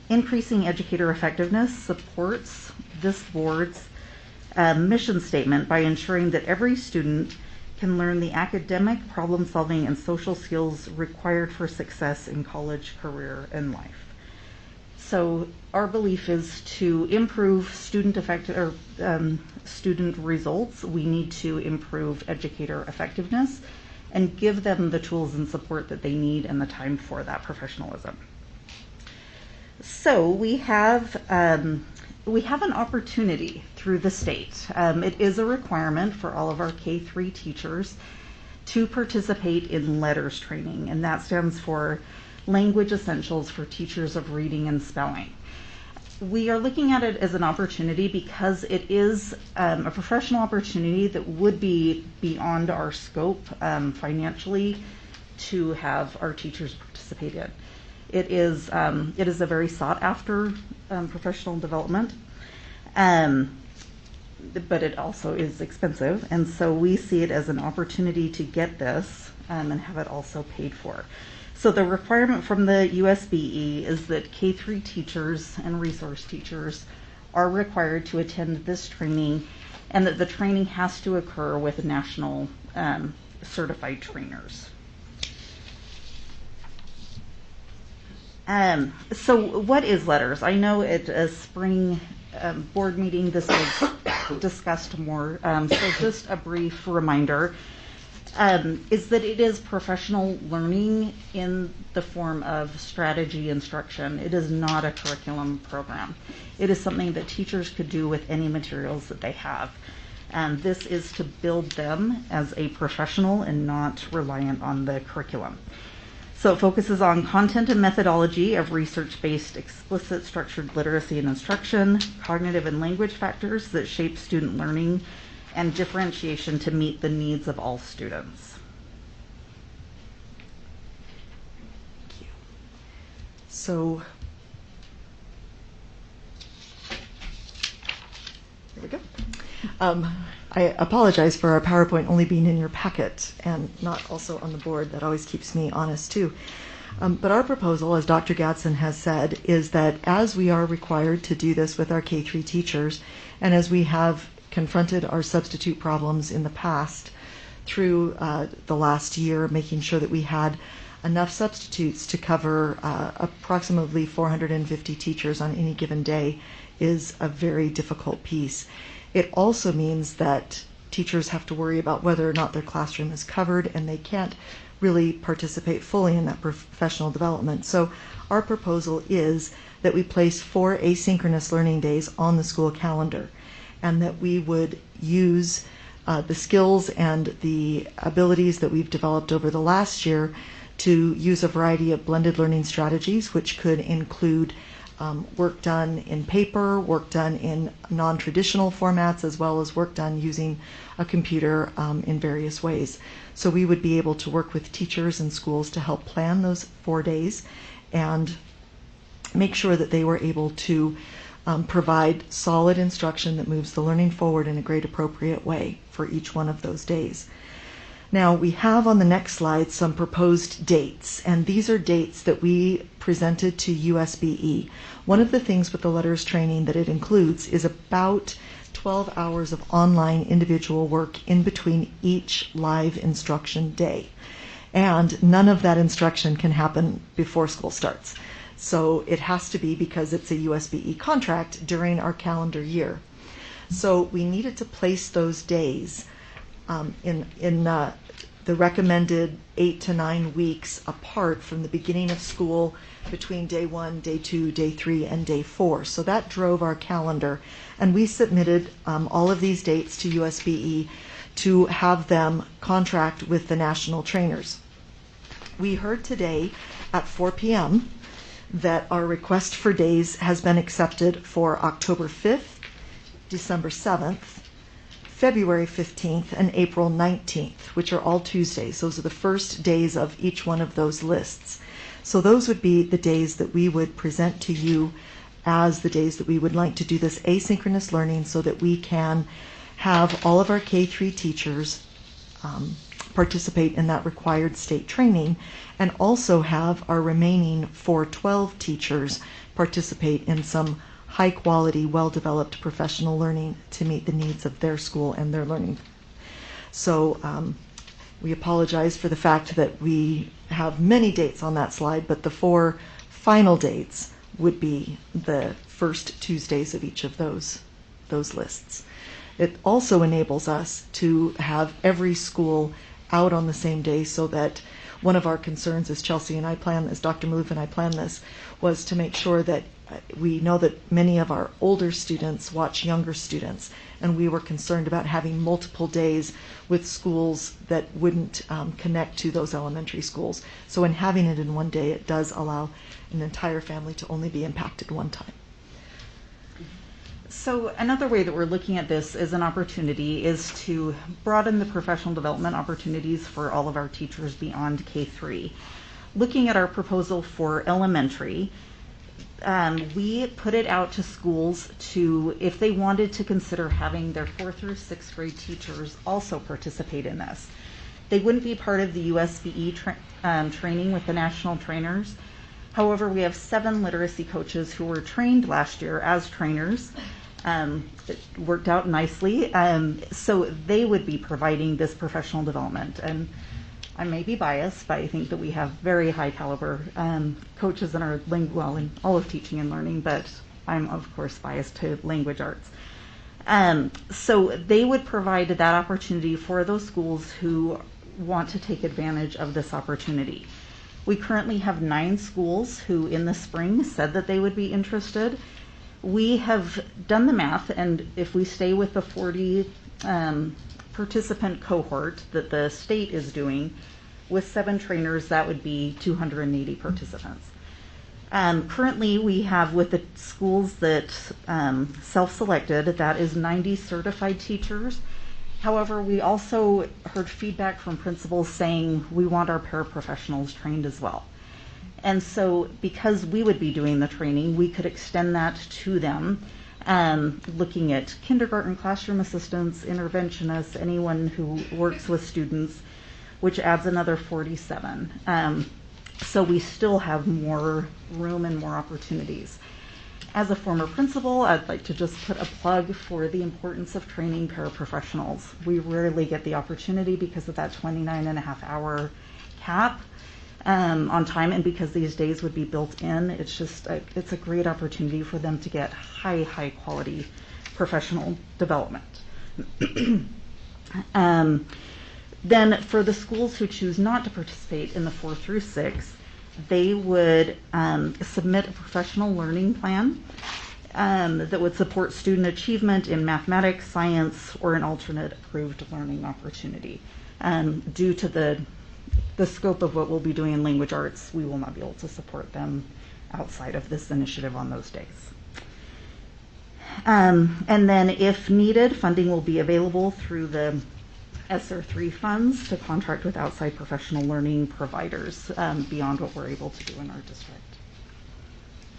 increasing educator effectiveness supports this board's mission statement by ensuring that every student can learn the academic, problem-solving, and social skills required for success in college, career, and life. So our belief is to improve student student results. We need to improve educator effectiveness and give them the tools and support that they need and the time for that professionalism. So we have an opportunity through the state. It is a requirement for all of our K-3 teachers to participate in LETTERS training, and that stands for Language Essentials for Teachers of Reading and Spelling. We are looking at it as an opportunity because it is a professional opportunity that would be beyond our scope financially to have our teachers participate in. It is a very sought after professional development, but it also is expensive, and so we see it as an opportunity to get this and have it also paid for. So the requirement from the USBE is that K-3 teachers and resource teachers are required to attend this training, and that the training has to occur with national certified trainers. So what is LETTERS? I know at a spring board meeting this was discussed more, so just a brief reminder is that it is professional learning in the form of strategy instruction. It is not a curriculum program. It is something that teachers could do with any materials that they have. And this is to build them as a professional and not reliant on the curriculum. So it focuses on content and methodology of research-based explicit structured literacy and instruction, cognitive and language factors that shape student learning, and differentiation to meet the needs of all students.
Thank you. So, there we go. I apologize for our PowerPoint only being in your packet and not also on the board. That always keeps me honest too. But our proposal, as Dr. Gadsden has said, is that as we are required to do this with our K-3 teachers, and as we have confronted our substitute problems in the past through the last year, making sure that we had enough substitutes to cover approximately 450 teachers on any given day is a very difficult piece. It also means that teachers have to worry about whether or not their classroom is covered, and they can't really participate fully in that professional development. So our proposal is that we place 4 asynchronous learning days on the school calendar, and that we would use the skills and the abilities that we've developed over the last year to use a variety of blended learning strategies, which could include work done in paper, work done in non-traditional formats, as well as work done using a computer in various ways. So we would be able to work with teachers and schools to help plan those 4 days and make sure that they were able to provide solid instruction that moves the learning forward in a great appropriate way for each one of those days. Now, we have on the next slide some proposed dates, and these are dates that we presented to USBE. One of the things with the letters training that it includes is about 12 hours of online individual work in between each live instruction day. And none of that instruction can happen before school starts. So it has to be, because it's a USBE contract, during our calendar year. So we needed to place those days in the recommended 8 to 9 weeks apart from the beginning of school, between day 1, day 2, day 3, and day 4. So that drove our calendar, and we submitted all of these dates to USBE to have them contract with the national trainers. We heard today at 4 p.m. that our request for days has been accepted for October 5th, December 7th, February 15th, and April 19th, which are all Tuesdays. Those are the first days of each one of those lists. So those would be the days that we would present to you as the days that we would like to do this asynchronous learning, so that we can have all of our K-3 teachers participate in that required state training, and also have our remaining 412 teachers participate in some high quality, well-developed professional learning to meet the needs of their school and their learning. So we apologize for the fact that we have many dates on that slide, but the 4 final dates would be the first Tuesdays of each of those lists. It also enables us to have every school out on the same day, so that one of our concerns, as Chelsea and I planned, as Dr. Maloof and I planned this, was to make sure that we know that many of our older students watch younger students, and we were concerned about having multiple days with schools that wouldn't connect to those elementary schools. So in having it in one day, it does allow an entire family to only be impacted one time.
So another way that we're looking at this as an opportunity is to broaden the professional development opportunities for all of our teachers beyond K-3. Looking at our proposal for elementary, we put it out to schools to, if they wanted to consider having their 4th through 6th grade teachers also participate in this. They wouldn't be part of the USBE training with the national trainers. However, we have 7 literacy coaches who were trained last year as trainers. It worked out nicely. So they would be providing this professional development. And I may be biased, but I think that we have very high caliber coaches in our in all of teaching and learning, but I'm of course biased to language arts. So they would provide that opportunity for those schools who want to take advantage of this opportunity. We currently have 9 schools who in the spring said that they would be interested. We have done the math, and if we stay with the 40 participant cohort that the state is doing, with 7 trainers, that would be 280 participants. Currently, we have, with the schools that self-selected, that is 90 certified teachers. However, we also heard feedback from principals saying we want our paraprofessionals trained as well. And so because we would be doing the training, we could extend that to them, looking at kindergarten classroom assistants, interventionists, anyone who works with students, which adds another 47. So we still have more room and more opportunities. As a former principal, I'd like to just put a plug for the importance of training paraprofessionals. We rarely get the opportunity because of that 29.5-hour cap on time, and because these days would be built in, it's just it's a great opportunity for them to get high quality professional development. Then for the schools who choose not to participate in the 4 through 6, they would submit a professional learning plan that would support student achievement in mathematics, science, or an alternate approved learning opportunity. Due to the scope of what we'll be doing in language arts, we will not be able to support them outside of this initiative on those days. And then if needed, funding will be available through the ESSER 3 funds to contract with outside professional learning providers beyond what we're able to do in our district.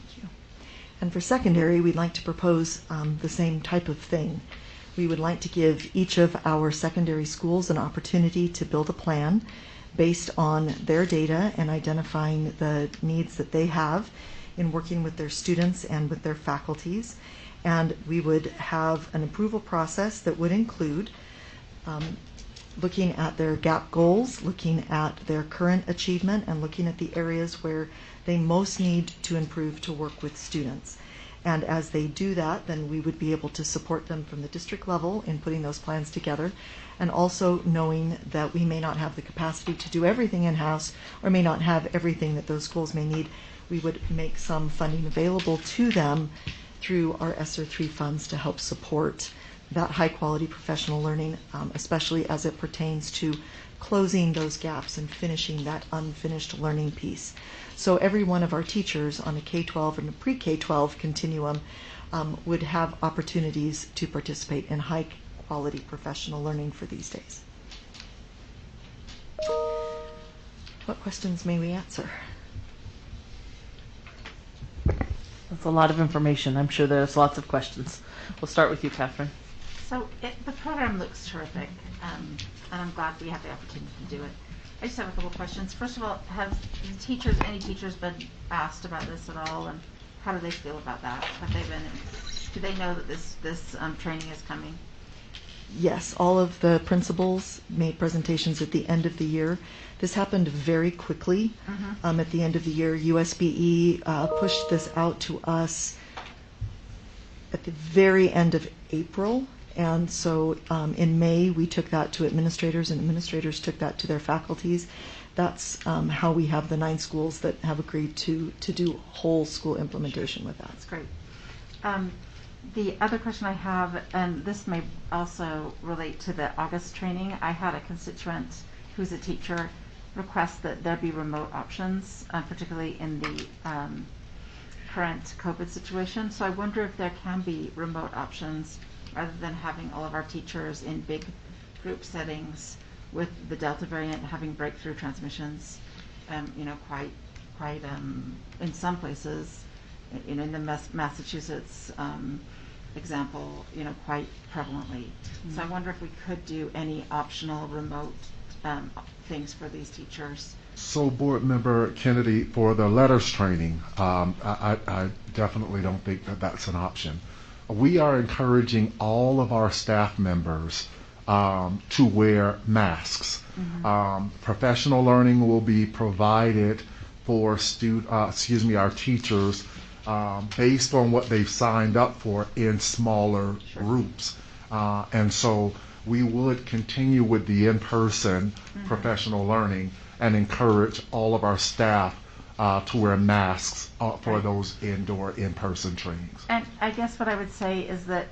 Thank you. And for secondary, we'd like to propose the same type of thing. We would like to give each of our secondary schools an opportunity to build a plan based on their data and identifying the needs that they have in working with their students and with their faculties. And we would have an approval process that would include looking at their gap goals, looking at their current achievement, and looking at the areas where they most need to improve to work with students. And as they do that, then we would be able to support them from the district level in putting those plans together, and also knowing that we may not have the capacity to do everything in-house or may not have everything that those schools may need. We would make some funding available to them through our ESSER 3 funds to help support that high-quality professional learning, especially as it pertains to closing those gaps and finishing that unfinished learning piece. So every one of our teachers on a K-12 and a pre-K-12 continuum would have opportunities to participate in high-quality professional learning for these days. What questions may we answer?
That's a lot of information. I'm sure there's lots of questions. We'll start with you, Catherine.
So the program looks terrific, and I'm glad we have the opportunity to do it. I just have a couple questions. First of all, have any teachers been asked about this at all, and how do they feel about that? Do they know that this training is coming?
Yes, all of the principals made presentations at the end of the year. This happened very quickly. At the end of the year, USBE pushed this out to us at the very end of April. And so in May, we took that to administrators, and administrators took that to their faculties. That's how we have the 9 schools that have agreed to do whole school implementation with that.
That's great. The other question I have, and this may also relate to the August training, I had a constituent who's a teacher request that there be remote options, particularly in the current COVID situation. So I wonder if there can be remote options rather than having all of our teachers in big group settings with the Delta variant having breakthrough transmissions, quite in some places, in the Massachusetts example, quite prevalently. So I wonder if we could do any optional remote things for these teachers.
So, Board Member Kennedy, for the letters training, I definitely don't think that that's an option. We are encouraging all of our staff members to wear masks. Professional learning will be provided for our teachers based on what they've signed up for in smaller groups. And so we would continue with the in-person professional learning and encourage all of our staff to wear masks for those indoor in-person trainings.
And I guess what I would say is that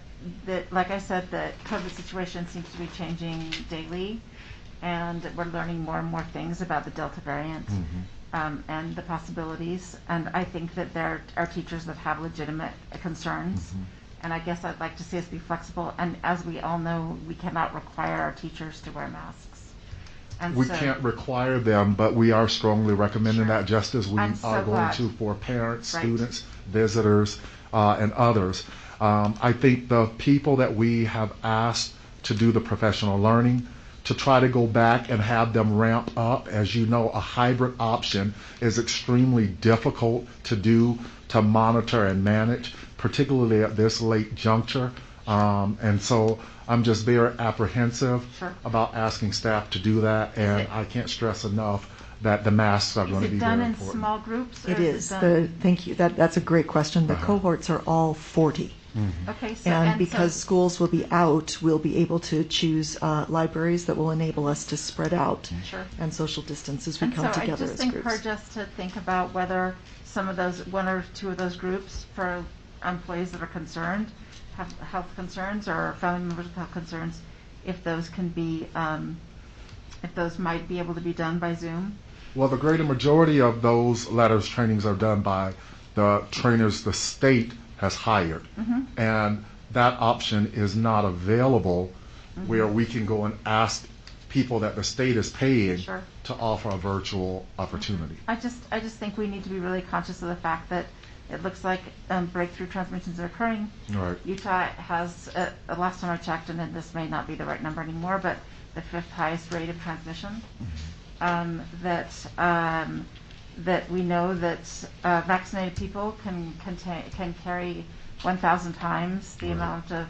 like I said, the COVID situation seems to be changing daily, and we're learning more and more things about the Delta variant and the possibilities. And I think that there are teachers that have legitimate concerns. And I guess I'd like to see us be flexible. And as we all know, we cannot require our teachers to wear masks. And
we can't require them, but we are strongly recommending that, just as we are going to for parents, students, visitors, and others. I think the people that we have asked to do the professional learning, to try to go back and have them ramp up. As you know, a hybrid option is extremely difficult to do, to monitor and manage, particularly at this late juncture. And so I'm just very apprehensive about asking staff to do that, and I can't stress enough that the masks are going to be very important.
Is it done in small groups?
It is. Thank you. That's a great question. The cohorts are all 40.
Okay, so,
and because schools will be out, we'll be able to choose libraries that will enable us to spread out and social distance as we come together as groups.
I just encourage us to think about whether some of those, 1 or 2 of those groups for employees that are concerned, have health concerns, or family members with health concerns, if those can be, if those might be able to be done by Zoom.
Well, the greater majority of those letters trainings are done by the trainers the state has hired, and that option is not available where we can go and ask people that the state is paying to offer a virtual opportunity.
I just think we need to be really conscious of the fact that It looks like breakthrough transmissions are occurring.
Right.
Utah has, last time I checked, and then this may not be the right number anymore, but the 5th highest rate of transmission. That we know that vaccinated people can carry 1,000 times the amount of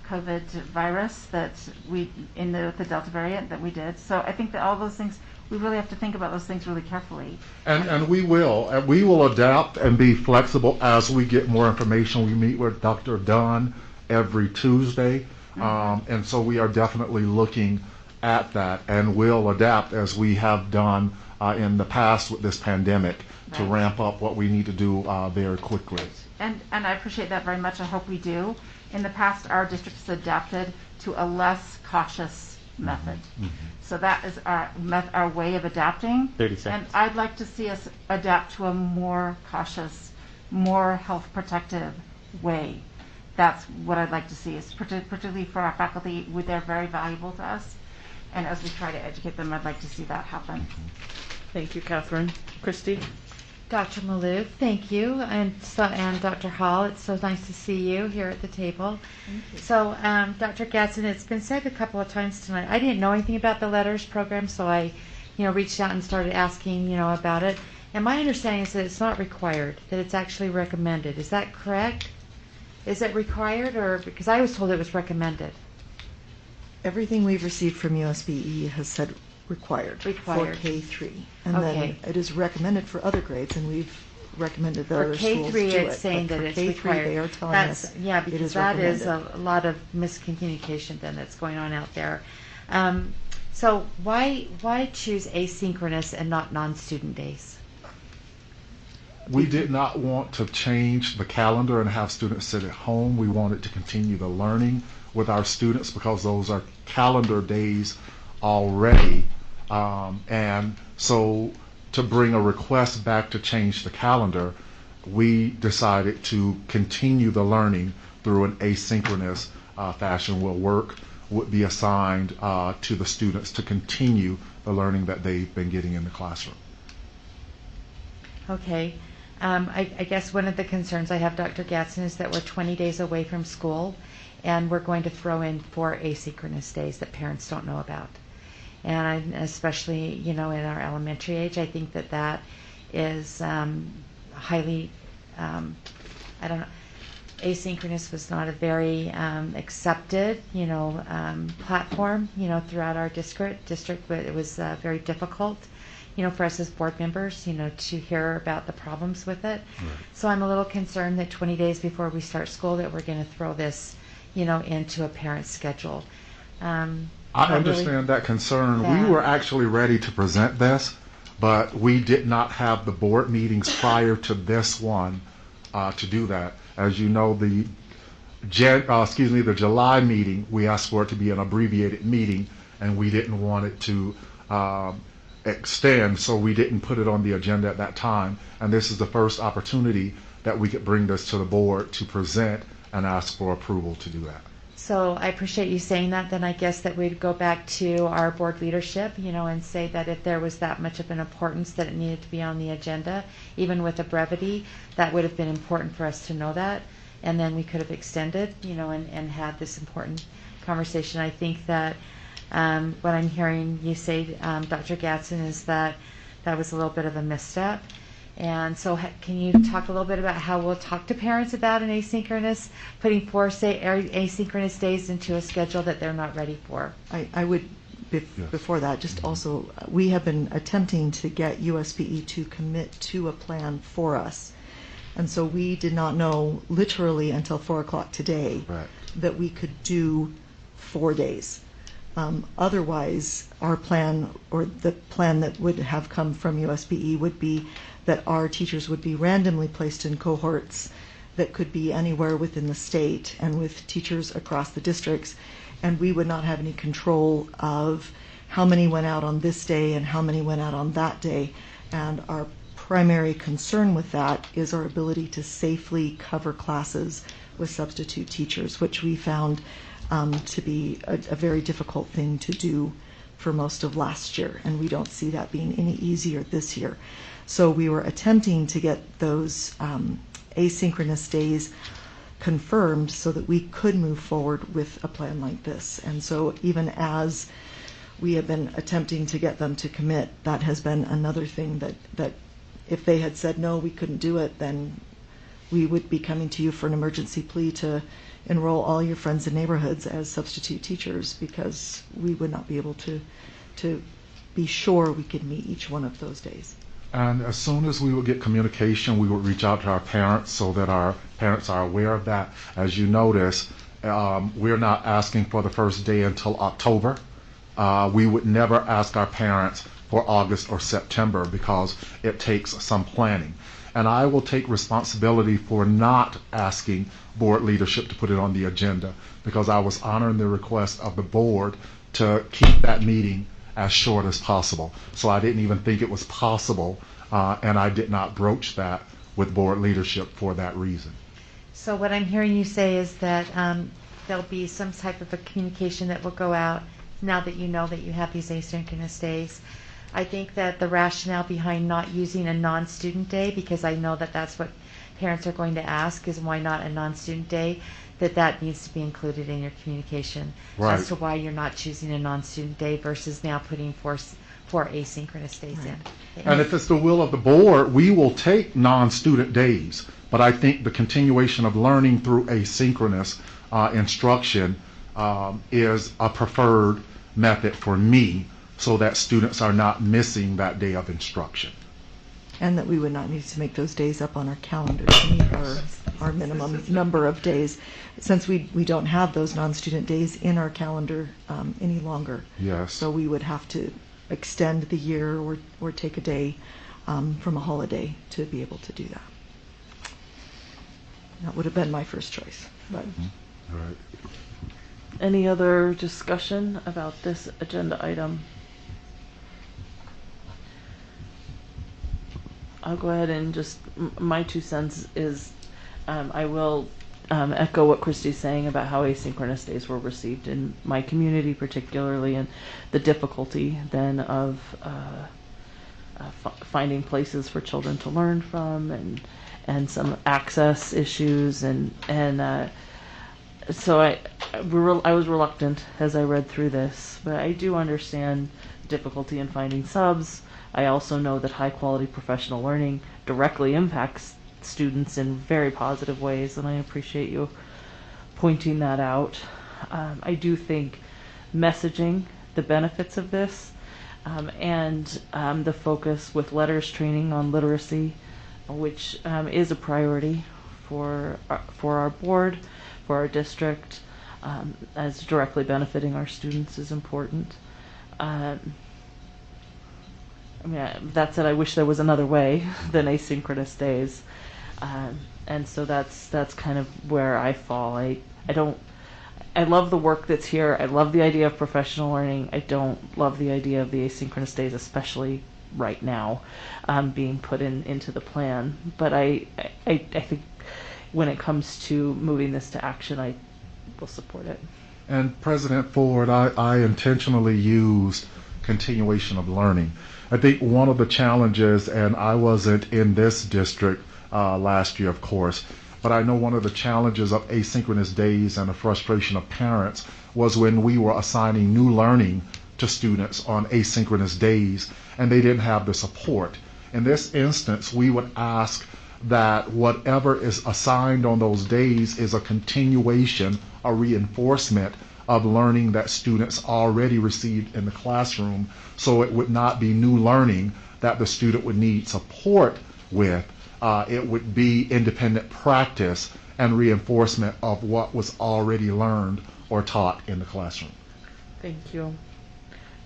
COVID virus that we with the Delta variant that we did. So I think that all those things, we really have to think about those things really carefully.
And we will adapt and be flexible as we get more information. We meet with Dr. Dunn every Tuesday, and so we are definitely looking at that, and will adapt as we have done in the past with this pandemic to ramp up what we need to do very quickly.
And I appreciate that very much. I hope we do. In the past, our district has adapted to a less cautious method. So that is our way of adapting.
30 seconds.
And I'd like to see us adapt to a more cautious, more health protective way. That's what I'd like to see, is particularly for our faculty. They're very valuable to us. And as we try to educate them, I'd like to see that happen.
Thank you, Catherine. Christy?
Dr. Malouf, thank you, and Dr. Hall, it's so nice to see you here at the table.
Thank you.
So, Dr. Gatson, it's been said a couple of times tonight, I didn't know anything about the letters program, so I, reached out and started asking, about it. And my understanding is that it's not required, that it's actually recommended. Is that correct? Is it required, or because I was told it was recommended?
Everything we've received from USBE has said required. for K3. And
Okay.
then it is recommended for other grades, and we've recommended that
For
other schools do
K3,
it.
it's saying
But
that
for
it's
K3,
required.
they are telling us
Yeah,
it
because
is
that is
recommended.
a lot of miscommunication then that's going on out there. So why choose asynchronous and not non-student days?
We did not want to change the calendar and have students sit at home. We wanted to continue the learning with our students because those are calendar days already. And so to bring a request back to change the calendar, we decided to continue the learning through an asynchronous fashion. Work would be assigned to the students to continue the learning that they've been getting in the classroom.
Okay. I guess one of the concerns I have, Dr. Gatson, is that we're 20 days away from school, and we're going to throw in 4 asynchronous days that parents don't know about. And especially, in our elementary age, I think that is highly, I don't know, asynchronous was not a very accepted, platform, throughout our district, but it was very difficult, for us as board members, to hear about the problems with it. Right. So I'm a little concerned that 20 days before we start school that we're going to throw this, into a parent's schedule.
I understand that concern.
Yeah.
We were actually ready to present this, but we did not have the board meetings prior to this one to do that. As you know, the July meeting, we asked for it to be an abbreviated meeting, and we didn't want it to extend, so we didn't put it on the agenda at that time. And this is the first opportunity that we could bring this to the board to present and ask for approval to do that.
So I appreciate you saying that. Then I guess that we'd go back to our board leadership, and say that if there was that much of an importance that it needed to be on the agenda, even with a brevity, that would have been important for us to know that. And then we could have extended, and had this important conversation. I think that what I'm hearing you say, Dr. Gatson, is that was a little bit of a misstep. And so can you talk a little bit about how we'll talk to parents about an asynchronous, putting 4 asynchronous days into a schedule that they're not ready for?
I would, before that, just also, we have been attempting to get USBE to commit to a plan for us. And so we did not know literally until 4 o'clock today that we could do 4 days. Otherwise, our plan, or the plan that would have come from USBE, would be that our teachers would be randomly placed in cohorts that could be anywhere within the state and with teachers across the districts, and we would not have any control of how many went out on this day and how many went out on that day. And our primary concern with that is our ability to safely cover classes with substitute teachers, which we found to be a very difficult thing to do for most of last year, and we don't see that being any easier this year. So we were attempting to get those asynchronous days confirmed so that we could move forward with a plan like this. And so even as we have been attempting to get them to commit, that has been another thing that if they had said no, we couldn't do it, then we would be coming to you for an emergency plea to enroll all your friends and neighborhoods as substitute teachers, because we would not be able to be sure we could meet each one of those days.
And as soon as we would get communication, we would reach out to our parents so that our parents are aware of that. As you notice, we're not asking for the first day until October. We would never ask our parents for August or September because it takes some planning. And I will take responsibility for not asking board leadership to put it on the agenda, because I was honoring the request of the board to keep that meeting as short as possible. So I didn't even think it was possible, and I did not broach that with board leadership for that reason.
So what I'm hearing you say is that there'll be some type of a communication that will go out now that you know that you have these asynchronous days. I think that the rationale behind not using a non-student day, because I know that that's what parents are going to ask, is why not a non-student day, that needs to be included in your communication as to why you're not choosing a non-student day versus now putting four asynchronous days in.
And if it's the will of the board, we will take non-student days. But I think the continuation of learning through asynchronous instruction is a preferred method for me, so that students are not missing that day of instruction.
And that we would not need to make those days up on our calendar to meet our minimum number of days, since we don't have those non-student days in our calendar any longer.
Yes.
So we would have to extend the year or take a day from a holiday to be able to do that. That would have been my first choice. But.
All right.
Any other discussion about this agenda item? I'll go ahead and just, my 2 cents is, I will echo what Christy's saying about how asynchronous days were received in my community particularly, and the difficulty then of finding places for children to learn from, and some access issues, and so I was reluctant as I read through this, but I do understand difficulty in finding subs. I also know that high quality professional learning directly impacts students in very positive ways, and I appreciate you pointing that out. I do think messaging the benefits of this, and the focus with letters training on literacy, which is a priority for our board, for our district, as directly benefiting our students, is important. I mean, that said, I wish there was another way than asynchronous days, and so that's kind of where I fall. I love the work that's here. I love the idea of professional learning. I don't love the idea of the asynchronous days, especially right now, being put into the plan. But I think when it comes to moving this to action, I will support it.
And President Ford, I intentionally used continuation of learning. I think one of the challenges, and I wasn't in this district last year, of course, but I know one of the challenges of asynchronous days and the frustration of parents was when we were assigning new learning to students on asynchronous days and they didn't have the support. In this instance, we would ask that whatever is assigned on those days is a continuation, a reinforcement of learning that students already received in the classroom, so it would not be new learning that the student would need support with. It would be independent practice and reinforcement of what was already learned or taught in the classroom.
Thank you.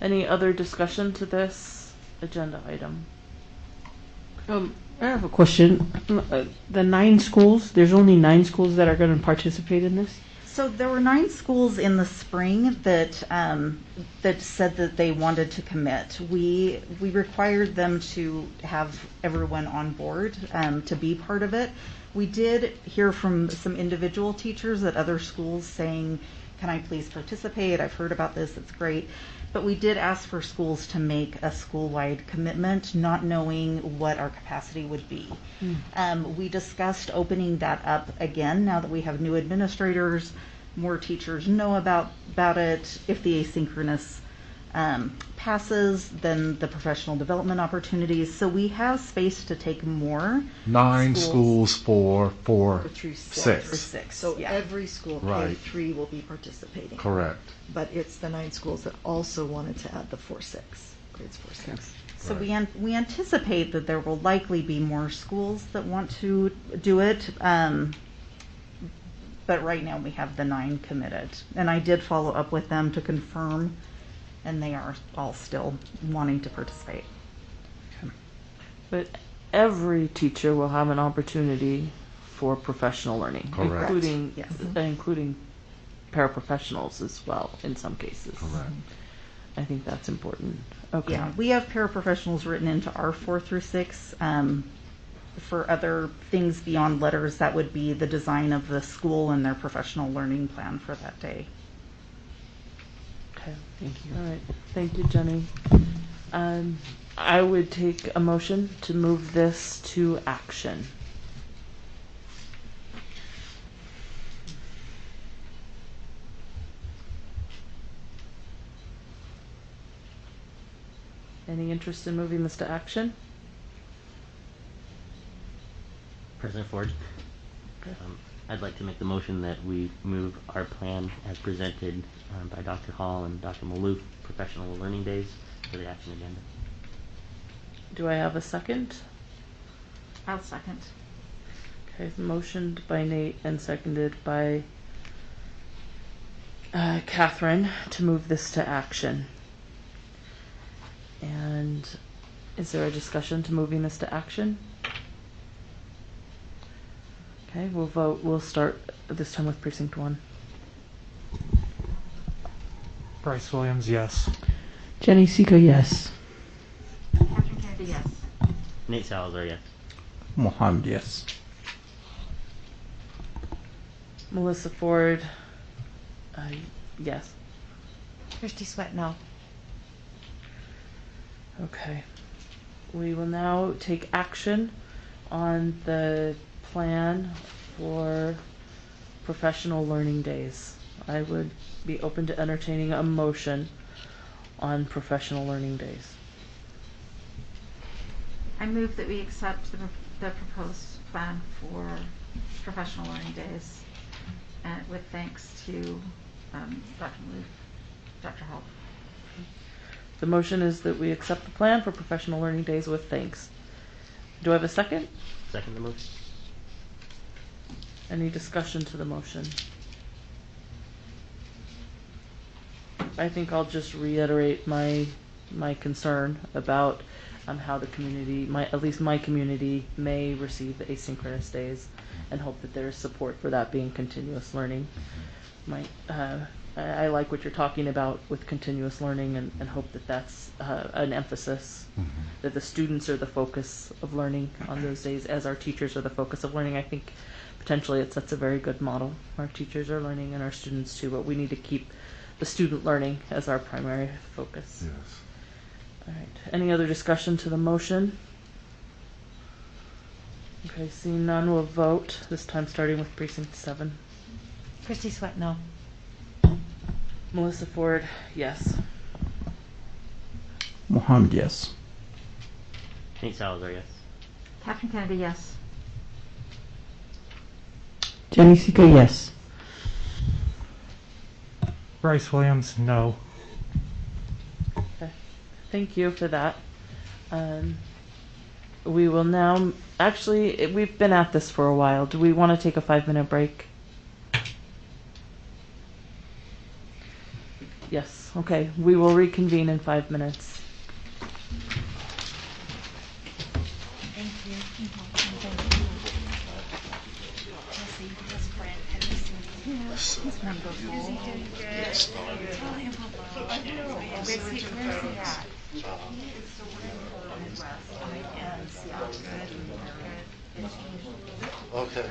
Any other discussion to this agenda item?
I have a question. The 9 schools, there's only 9 schools that are going to participate in this?
So there were 9 schools in the spring that said that they wanted to commit. We required them to have everyone on board to be part of it. We did hear from some individual teachers at other schools saying, can I please participate? I've heard about this, it's great. But we did ask for schools to make a school-wide commitment, not knowing what our capacity would be. We discussed opening that up again now that we have new administrators, more teachers know about it. If the asynchronous passes, then the professional development opportunities. So we have space to take more.
9 schools for
through
6.
Six.
So
yeah.
every school,
Right.
K3, will be participating.
Correct.
But it's the 9 schools that also wanted to add the 4-6, grades 4-6.
So
Right.
we anticipate that there will likely be more schools that want to do it. But right now we have the 9 committed. And I did follow up with them to confirm, and they are all still wanting to participate.
But every teacher will have an opportunity for professional learning,
Correct.
including paraprofessionals as well in some cases.
Correct.
I think that's important. Okay.
Yeah, we have paraprofessionals written into our 4 through 6. For other things beyond letters, that would be the design of the school and their professional learning plan for that day.
Okay, thank you. All right, thank you, Jenny. I would take a motion to move this to action. Any interest in moving this to action?
President Ford, I'd like to make the motion that we move our plan as presented by Dr. Hall and Dr. Maloof, professional learning days, to the action agenda.
Do I have a second?
I'll second.
Okay, motioned by Nate and seconded by Catherine to move this to action. And is there a discussion to moving this to action? Okay, we'll vote. We'll start this time with precinct 1.
Bryce Williams, yes.
Jenny Sika, yes.
Catherine Kennedy, yes.
Nate Salazar, yes.
Mohammed, yes.
Melissa Ford, yes.
Christy Sweat, no.
Okay. We will now take action on the plan for professional learning days. I would be open to entertaining a motion on professional learning days.
I move that we accept the proposed plan for professional learning days, and with thanks to Dr. Maloof, Dr. Hall.
The motion is that we accept the plan for professional learning days with thanks. Do I have a second?
Second the motion.
Any discussion to the motion? I think I'll just reiterate my concern about how the community, at least my community, may receive the asynchronous days, and hope that there is support for that being continuous learning. I like what you're talking about with continuous learning, and hope that that's an emphasis, that the students are the focus of learning on those days, as our teachers are the focus of learning. I think potentially it sets a very good model. Our teachers are learning and our students too, but we need to keep the student learning as our primary focus.
Yes.
All right. Any other discussion to the motion? Okay, seeing none, we'll vote, this time starting with precinct 7.
Christy Sweat, no.
Melissa Ford, yes.
Mohammed, yes.
Nate Salazar, yes.
Catherine Kennedy, yes.
Jenny Sika, yes.
Bryce Williams, no.
Okay. Thank you for that. We will now, actually, we've been at this for a while. Do we want to take a 5-minute break? Yes, okay. We will reconvene in 5 minutes.
Thank you.
Okay.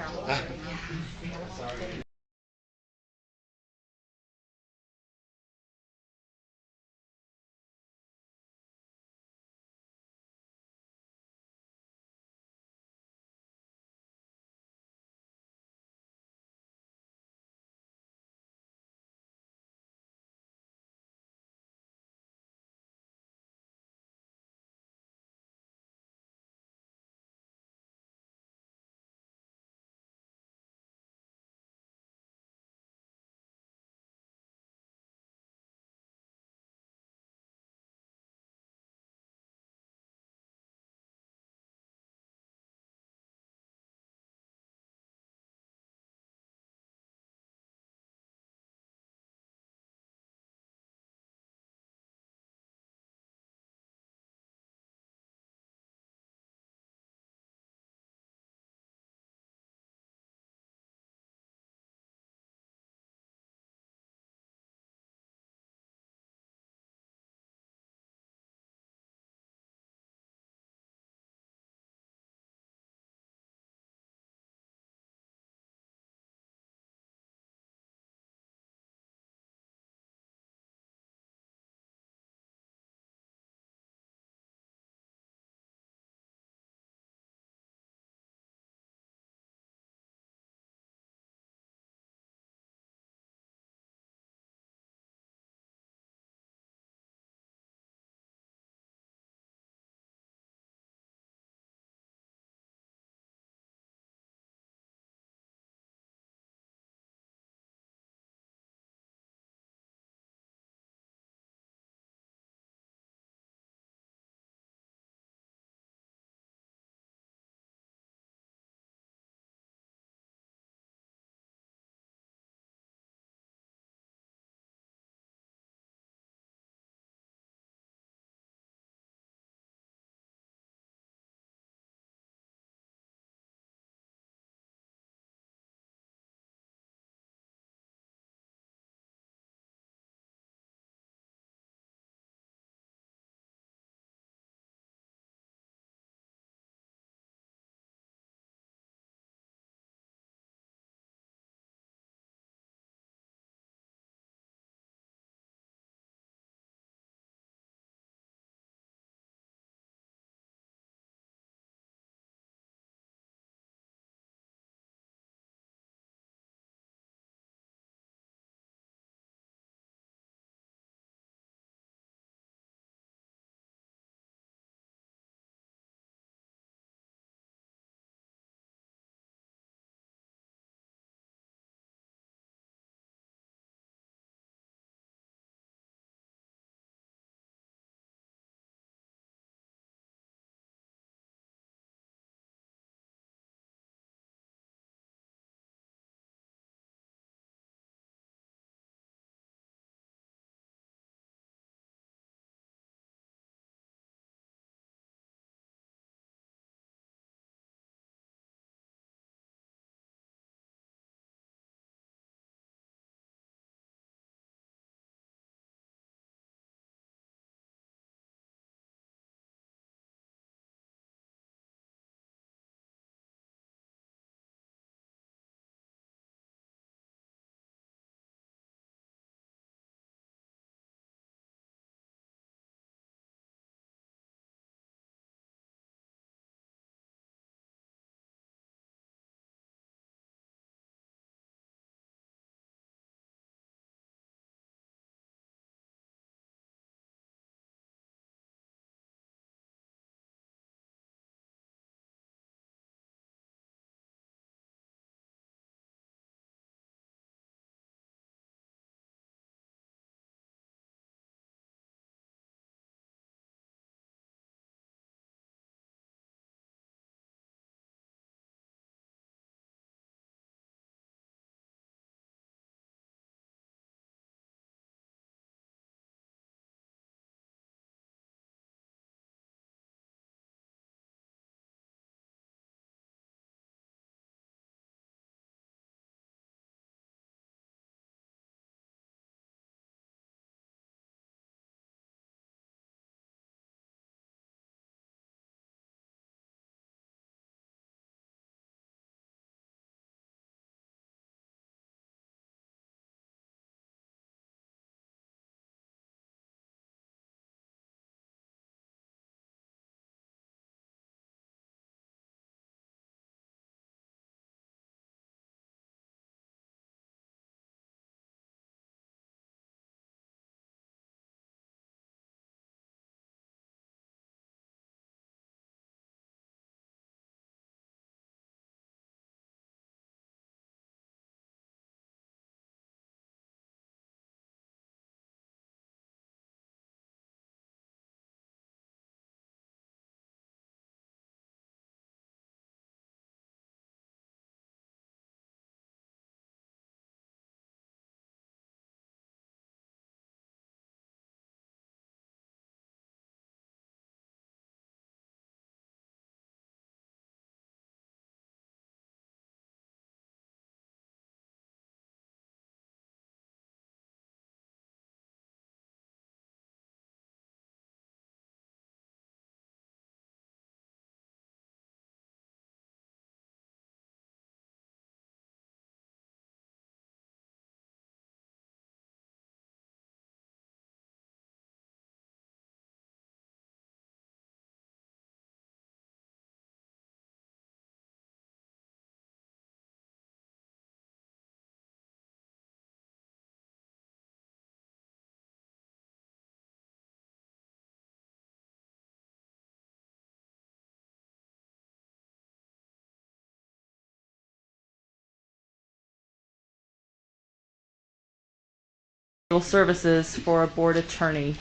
services for a board attorney.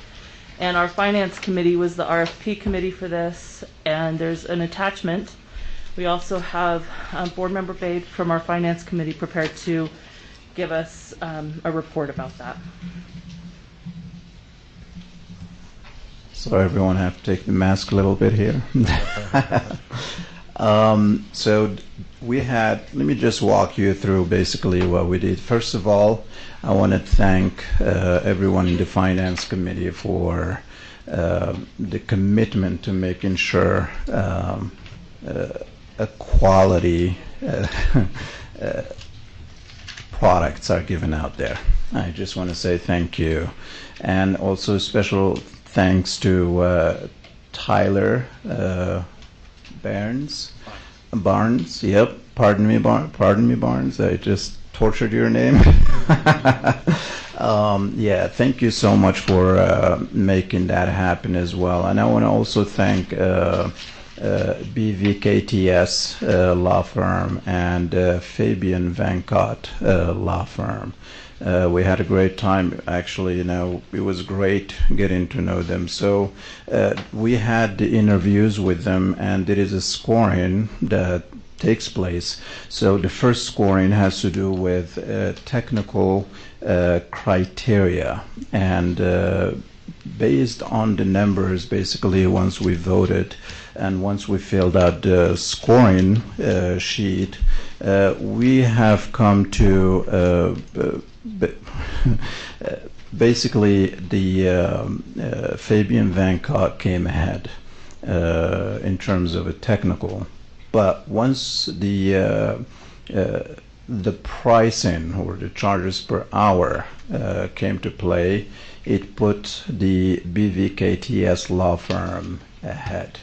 And our finance committee was the RFP committee for this, and there's an attachment. We also have board member Babe from our finance committee prepared to give us a report about that.
So everyone have to take the mask a little bit here. So we had, let me just walk you through basically what we did. First of all, I want to thank everyone in the Finance Committee for the commitment to making sure a quality products are given out there. I just want to say thank you. And also special thanks to Tyler Barnes. Yep. Pardon me, Barnes. I just tortured your name. Yeah. Thank you so much for making that happen as well. And I want to also thank BVKTS law firm and Fabian Vankot law firm. We had a great time, actually. It was great getting to know them. So we had the interviews with them, and there is a scoring that takes place. So the first scoring has to do with technical criteria, and based on the numbers, basically, once we voted and once we filled out the scoring sheet, we have come to basically the Fabian Vankot came ahead in terms of a technical, but once the pricing or the charges per hour came to play, it put the BVKTS law firm ahead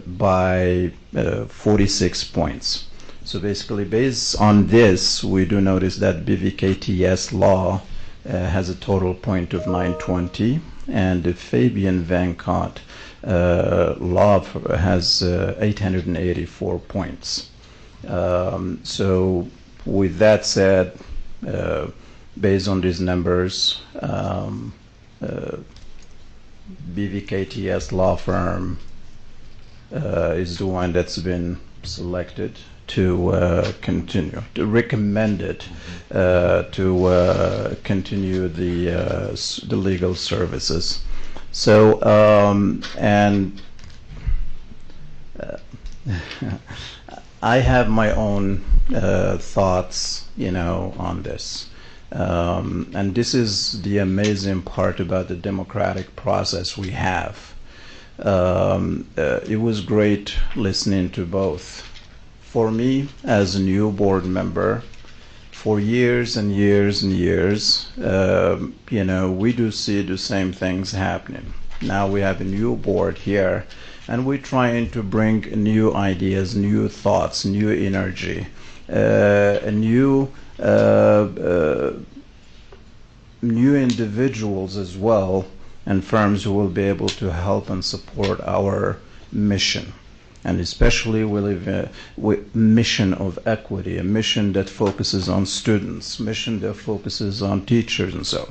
by 46 points. So basically, based on this, we do notice that BVKTS law has a total point of 920, and the Fabian Vankot law has 884 points. So with that said, based on these numbers, BVKTS law firm is the one that's been selected to continue, to recommend it to continue the legal services. So and I have my own thoughts, on this. And this is the amazing part about the democratic process we have. It was great listening to both. For me, as a new board member, for years and years and years, we do see the same things happening. Now we have a new board here, and we're trying to bring new ideas, new thoughts, new energy, new individuals as well, and firms who will be able to help and support our mission. And especially we live with mission of equity, a mission that focuses on students, mission that focuses on teachers, and so.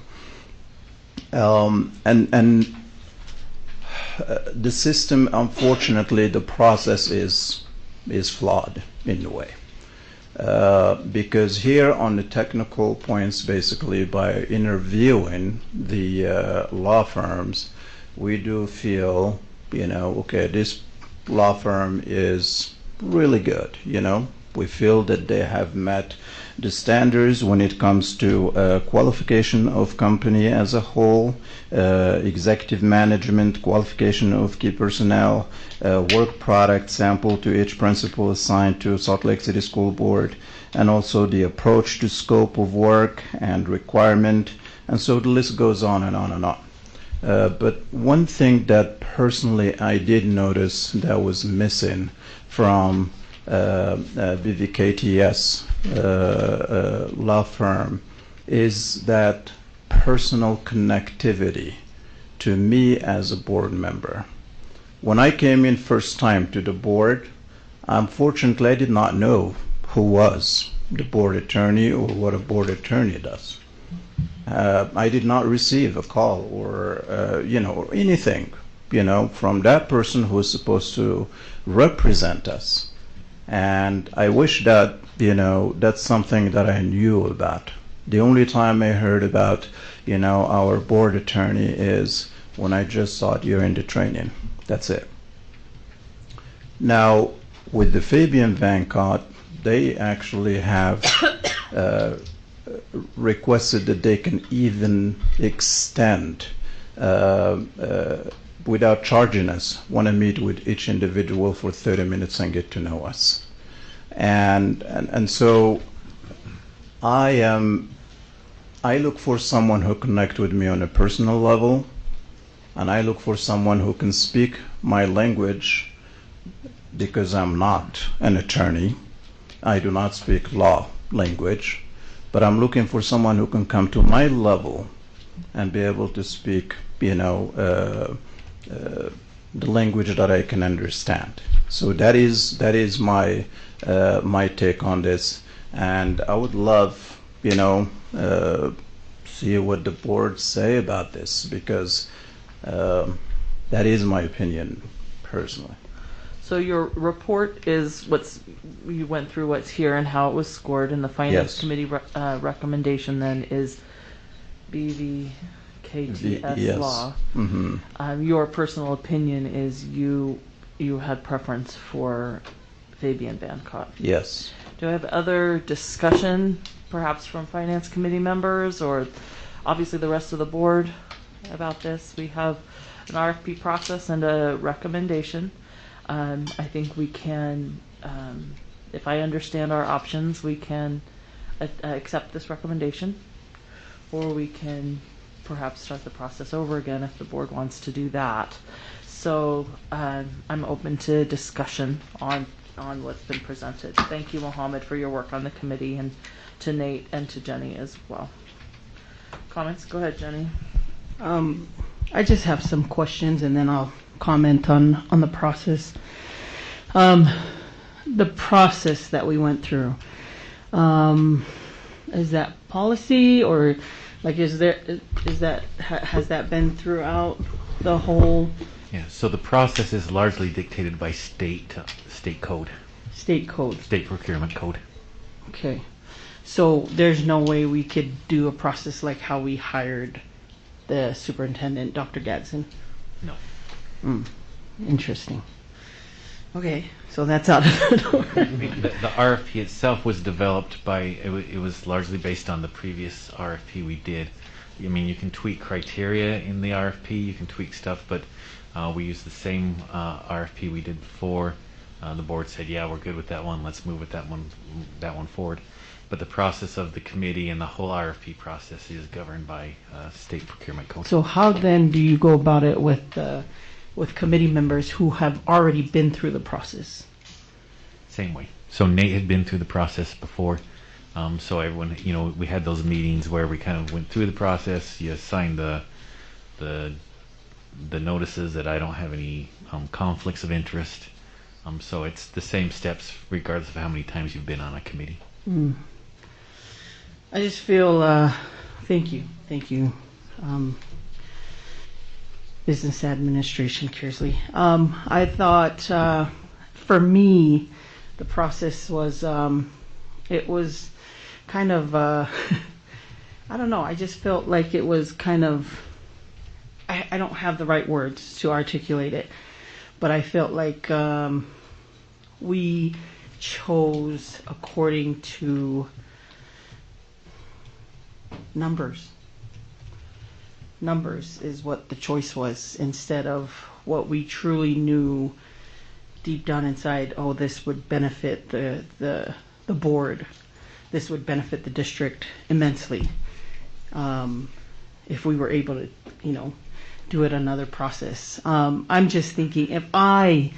And the system, unfortunately, the process is flawed in a way. Because here on the technical points, basically by interviewing the law firms, we do feel, okay, this law firm is really good. We feel that they have met the standards when it comes to qualification of company as a whole, executive management, qualification of key personnel, work product sample to each principal assigned to Salt Lake City School Board, and also the approach to scope of work and requirement, and so the list goes on and on and on. But one thing that personally I did notice that was missing from BVKTS law firm is that personal connectivity to me as a board member. When I came in first time to the board, unfortunately I did not know who was the board attorney or what a board attorney does. I did not receive a call or or anything from that person who is supposed to represent us. And I wish that that's something that I knew about. The only time I heard about our board attorney is when I just saw it during the training. That's it. Now, with the Fabian Vancott, they actually have requested that they can even extend without charging us, want to meet with each individual for 30 minutes and get to know us. And so I look for someone who connect with me on a personal level, and I look for someone who can speak my language, because I'm not an attorney. I do not speak law language, but I'm looking for someone who can come to my level and be able to speak, the language that I can understand. So that is my my take on this, and I would love, see what the board say about this, because that is my opinion personally.
So your report is you went through what's here and how it was scored, and the Finance
Yes.
Committee recommendation then is BVKTS
Yes.
law.
Mm-hmm.
Your personal opinion is you had preference for Fabian Vancott.
Yes.
Do I have other discussion, perhaps from Finance Committee members or obviously the rest of the board about this? We have an RFP process and a recommendation. I think we can, if I understand our options, we can accept this recommendation, or we can perhaps start the process over again if the board wants to do that. So I'm open to discussion on what's been presented. Thank you, Mohammed, for your work on the committee, and to Nate and to Jenny as well. Comments? Go ahead, Jenny.
I just have some questions, and then I'll comment on the process. The process that we went through, is that policy, or has that been throughout the whole
Yeah, so the process is largely dictated by state code,
state code?
state procurement code.
Okay. So there's no way we could do a process like how we hired the superintendent, Dr. Gadsden?
No.
Interesting. Okay, so that's out of the door.
The RFP itself was developed by, it was largely based on the previous RFP we did. I mean, you can tweak criteria in the RFP, you can tweak stuff, but we used the same RFP we did before. The board said, yeah, we're good with that one, let's move with that one forward. But the process of the committee and the whole RFP process is governed by state procurement code.
So how then do you go about it with committee members who have already been through the process?
Same way. So Nate had been through the process before. So everyone, we had those meetings where we kind of went through the process. You signed the notices that I don't have any conflicts of interest. So it's the same steps regardless of how many times you've been on a committee.
I just feel, thank you. Business Administration, Kearsley. I thought, for me, the process was, it was kind of, I don't know, I just felt like it was kind of, I don't have the right words to articulate it, but I felt like we chose according to numbers. Numbers is what the choice was, instead of what we truly knew deep down inside. Oh, this would benefit the board. This would benefit the district immensely if we were able to, do it another process. I'm just thinking, if I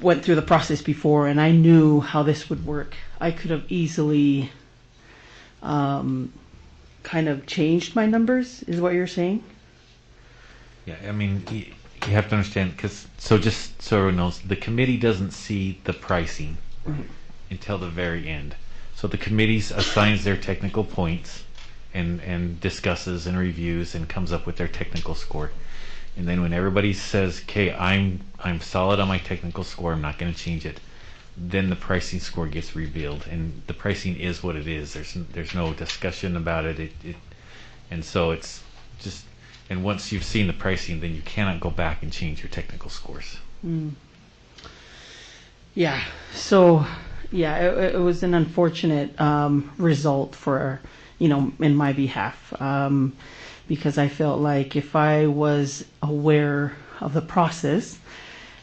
went through the process before and I knew how this would work, I could have easily kind of changed my numbers, is what you're saying?
Yeah, I mean, you have to understand, just so everyone knows, the committee doesn't see the pricing until the very end. So the committee assigns their technical points, and discusses and reviews and comes up with their technical score. And then when everybody says, okay, I'm solid on my technical score, I'm not going to change it, then the pricing score gets revealed, and the pricing is what it is. There's no discussion about it. And so it's just, and once you've seen the pricing, then you cannot go back and change your technical scores.
Yeah. So, yeah, it was an unfortunate result for, in my behalf, because I felt like if I was aware of the process,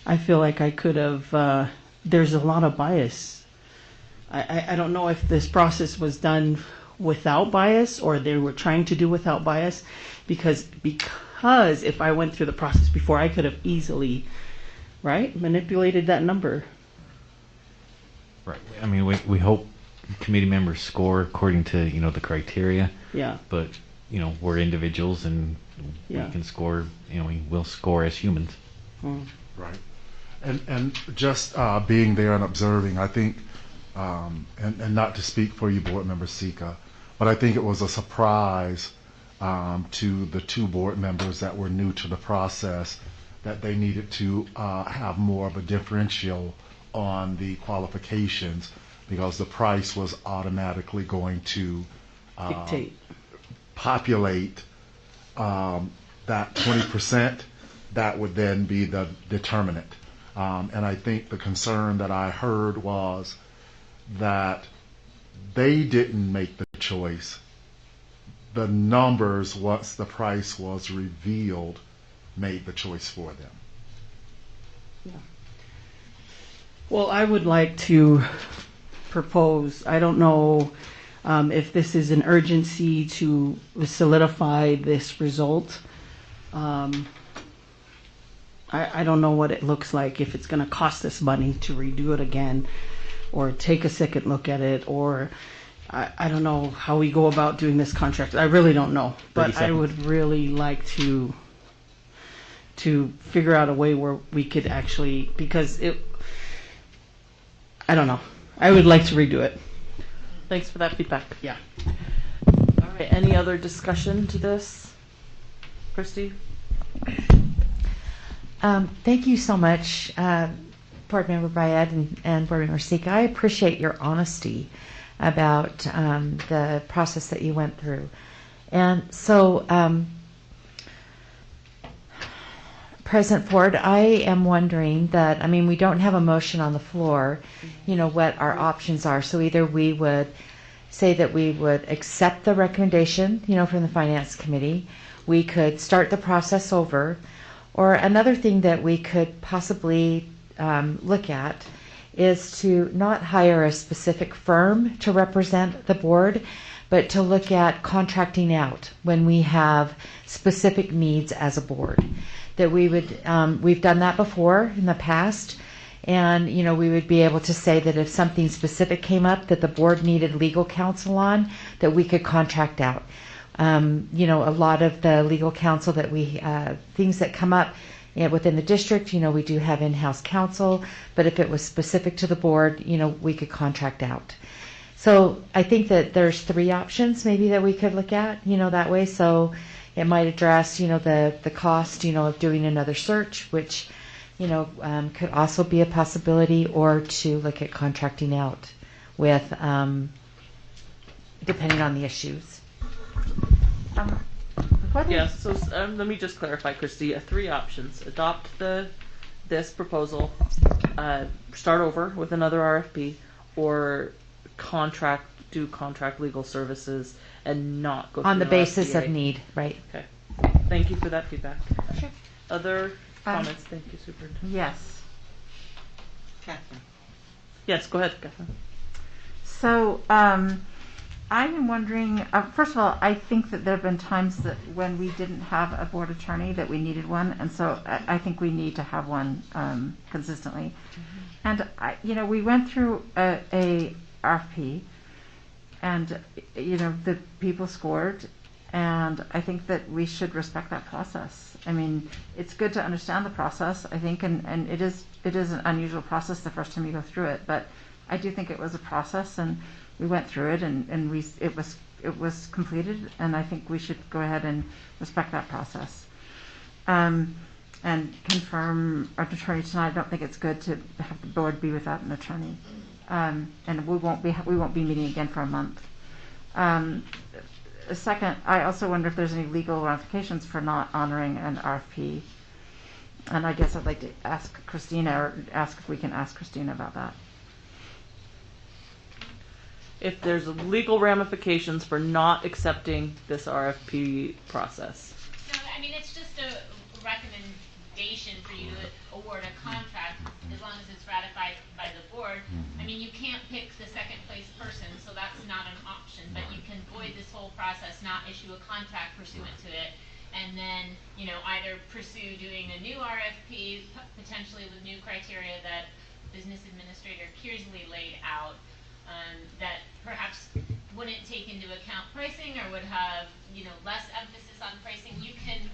I feel like I could have. There's a lot of bias. I don't know if this process was done without bias or they were trying to do without bias, because if I went through the process before, I could have easily, manipulated that number.
Right. I mean, we hope committee members score according to the criteria.
Yeah.
But we're individuals, and we can score. We will score as humans.
Right. And just being there and observing, I think, and not to speak for you, Board Member Sika, but I think it was a surprise to the two board members that were new to the process that they needed to have more of a differential on the qualifications, because the price was automatically going to
Dictate.
populate that 20% that would then be the determinant. And I think the concern that I heard was that they didn't make the choice. The numbers, once the price was revealed, made the choice for them.
Yeah. Well, I would like to propose, I don't know if this is an urgency to solidify this result. I don't know what it looks like, if it's going to cost us money to redo it again or take a second look at it, or I don't know how we go about doing this contract. I really don't know, but I would really like to figure out a way where we could actually, because I don't know. I would like to redo it.
Thanks for that feedback.
Yeah.
All right, any other discussion to this? Christy?
Thank you so much, Board Member Bayed and Board Member Sika. I appreciate your honesty about the process that you went through. And so, President Ford, I am wondering that, we don't have a motion on the floor, what our options are. So either we would say that we would accept the recommendation, from the Finance Committee. We could start the process over. Or another thing that we could possibly look at is to not hire a specific firm to represent the board, but to look at contracting out when we have specific needs as a board. That we would, we've done that before in the past, and we would be able to say that if something specific came up that the board needed legal counsel on, that we could contract out. A lot of the legal counsel that we, things that come up within the district, we do have in-house counsel, but if it was specific to the board, we could contract out. So I think that there's three options maybe that we could look at, that way. So it might address, the cost, of doing another search, which, could also be a possibility, or to look at contracting out with, depending on the issues.
Yes, so let me just clarify, Christy. Three options: adopt this proposal, start over with another RFP, or do contract legal services and not go
on the
through
basis
RFPA.
of need, right?
Okay. Thank you for that feedback.
Sure.
Other comments? Thank you, Superintendent.
Yes.
Catherine.
Yes, go ahead, Catherine.
So, I am wondering, first of all, I think that there have been times that when we didn't have a board attorney that we needed one, and so I think we need to have one consistently. Mm-hmm. And, we went through a RFP, and, the people scored, and I think that we should respect that process. It's good to understand the process, I think, and it is an unusual process the first time you go through it, but I do think it was a process, and we went through it, and it was
it was completed, and I think we should go ahead and respect that process. And confirm our attorney tonight. I don't think it's good to have the board be without an attorney. And we won't be meeting again for a month. Second, I also wonder if there's any legal ramifications for not honoring an RFP. And I guess I'd like to ask Christina, or ask if we can ask Christina about that.
If there's legal ramifications for not accepting this RFP process.
No, I mean, it's just a recommendation for you to award a contract as long as it's ratified by the board. I mean, you can't pick the second place person, so that's not an option, but you can void this whole process, not issue a contract pursuant to it, and then, you know, either pursue doing a new RFP, potentially with new criteria that business administrator Kearsley laid out, that perhaps wouldn't take into account pricing or would have, you know, less emphasis on pricing. You can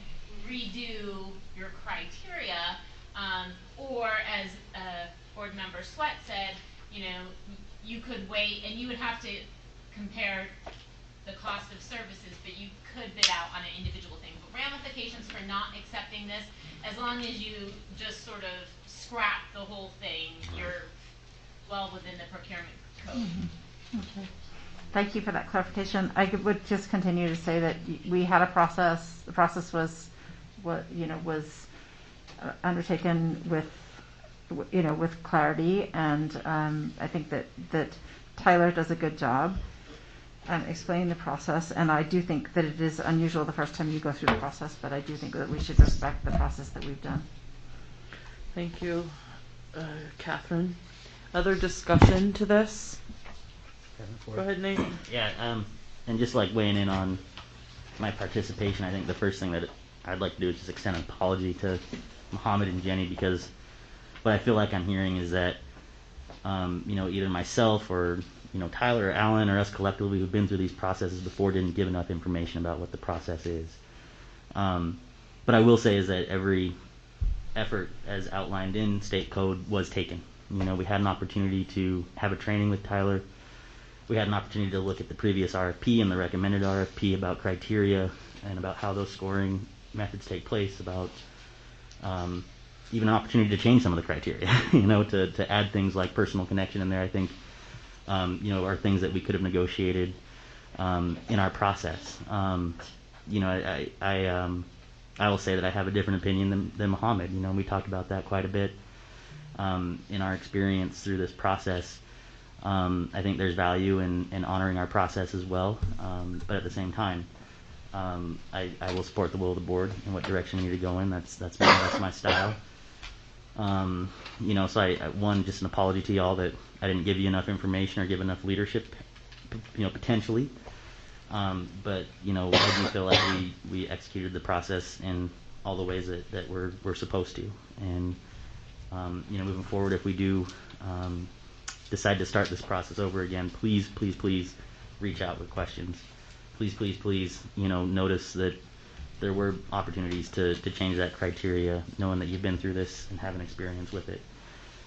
redo your criteria, or as board member Sweat said, you know, you could wait and you would have to compare the cost of services, but you could bid out on an individual thing. But ramifications for not accepting this, as long as you just sort of scrap the whole thing, you're well within the procurement code.
Mm-hmm. Okay. Thank you for that clarification. I would just continue to say that we had a process. The process was undertaken with, you know, with clarity, and I think that Tyler does a good job explaining the process. And I do think that it is unusual the first time you go through the process, but I do think that we should respect the process that we've done.
Thank you, Catherine. Other discussion to this? Go ahead, Nate.
Yeah, and just like weighing in on my participation, I think the first thing that I'd like to do is just extend an apology to Mohammed and Jenny, because what I feel like I'm hearing is that, you know, either myself or, you know, Tyler or Alan or us collectively who've been through these processes before didn't give enough information about what the process is. But I will say is that every effort as outlined in state code was taken. You know, we had an opportunity to have a training with Tyler. We had an opportunity to look at the previous RFP and the recommended RFP about criteria and about how those scoring methods take place, about even an opportunity to change some of the criteria, you know, to add things like personal connection in there, I think, you know, are things that we could have negotiated in our process. You know, I will say that I have a different opinion than Mohammed. You know, we talked about that quite a bit in our experience through this process. I think there's value in honoring our process as well, but at the same time, I will support the will of the board and what direction we need to go in. That's my style. You know, so one, just an apology to y'all that I didn't give you enough information or give enough leadership, you know, potentially. But you know, I do feel like we executed the process in all the ways that we're supposed to. And you know, moving forward, if we do decide to start this process over again, please reach out with questions. Please, you know, notice that there were opportunities to change that criteria, knowing that you've been through this and have an experience with it.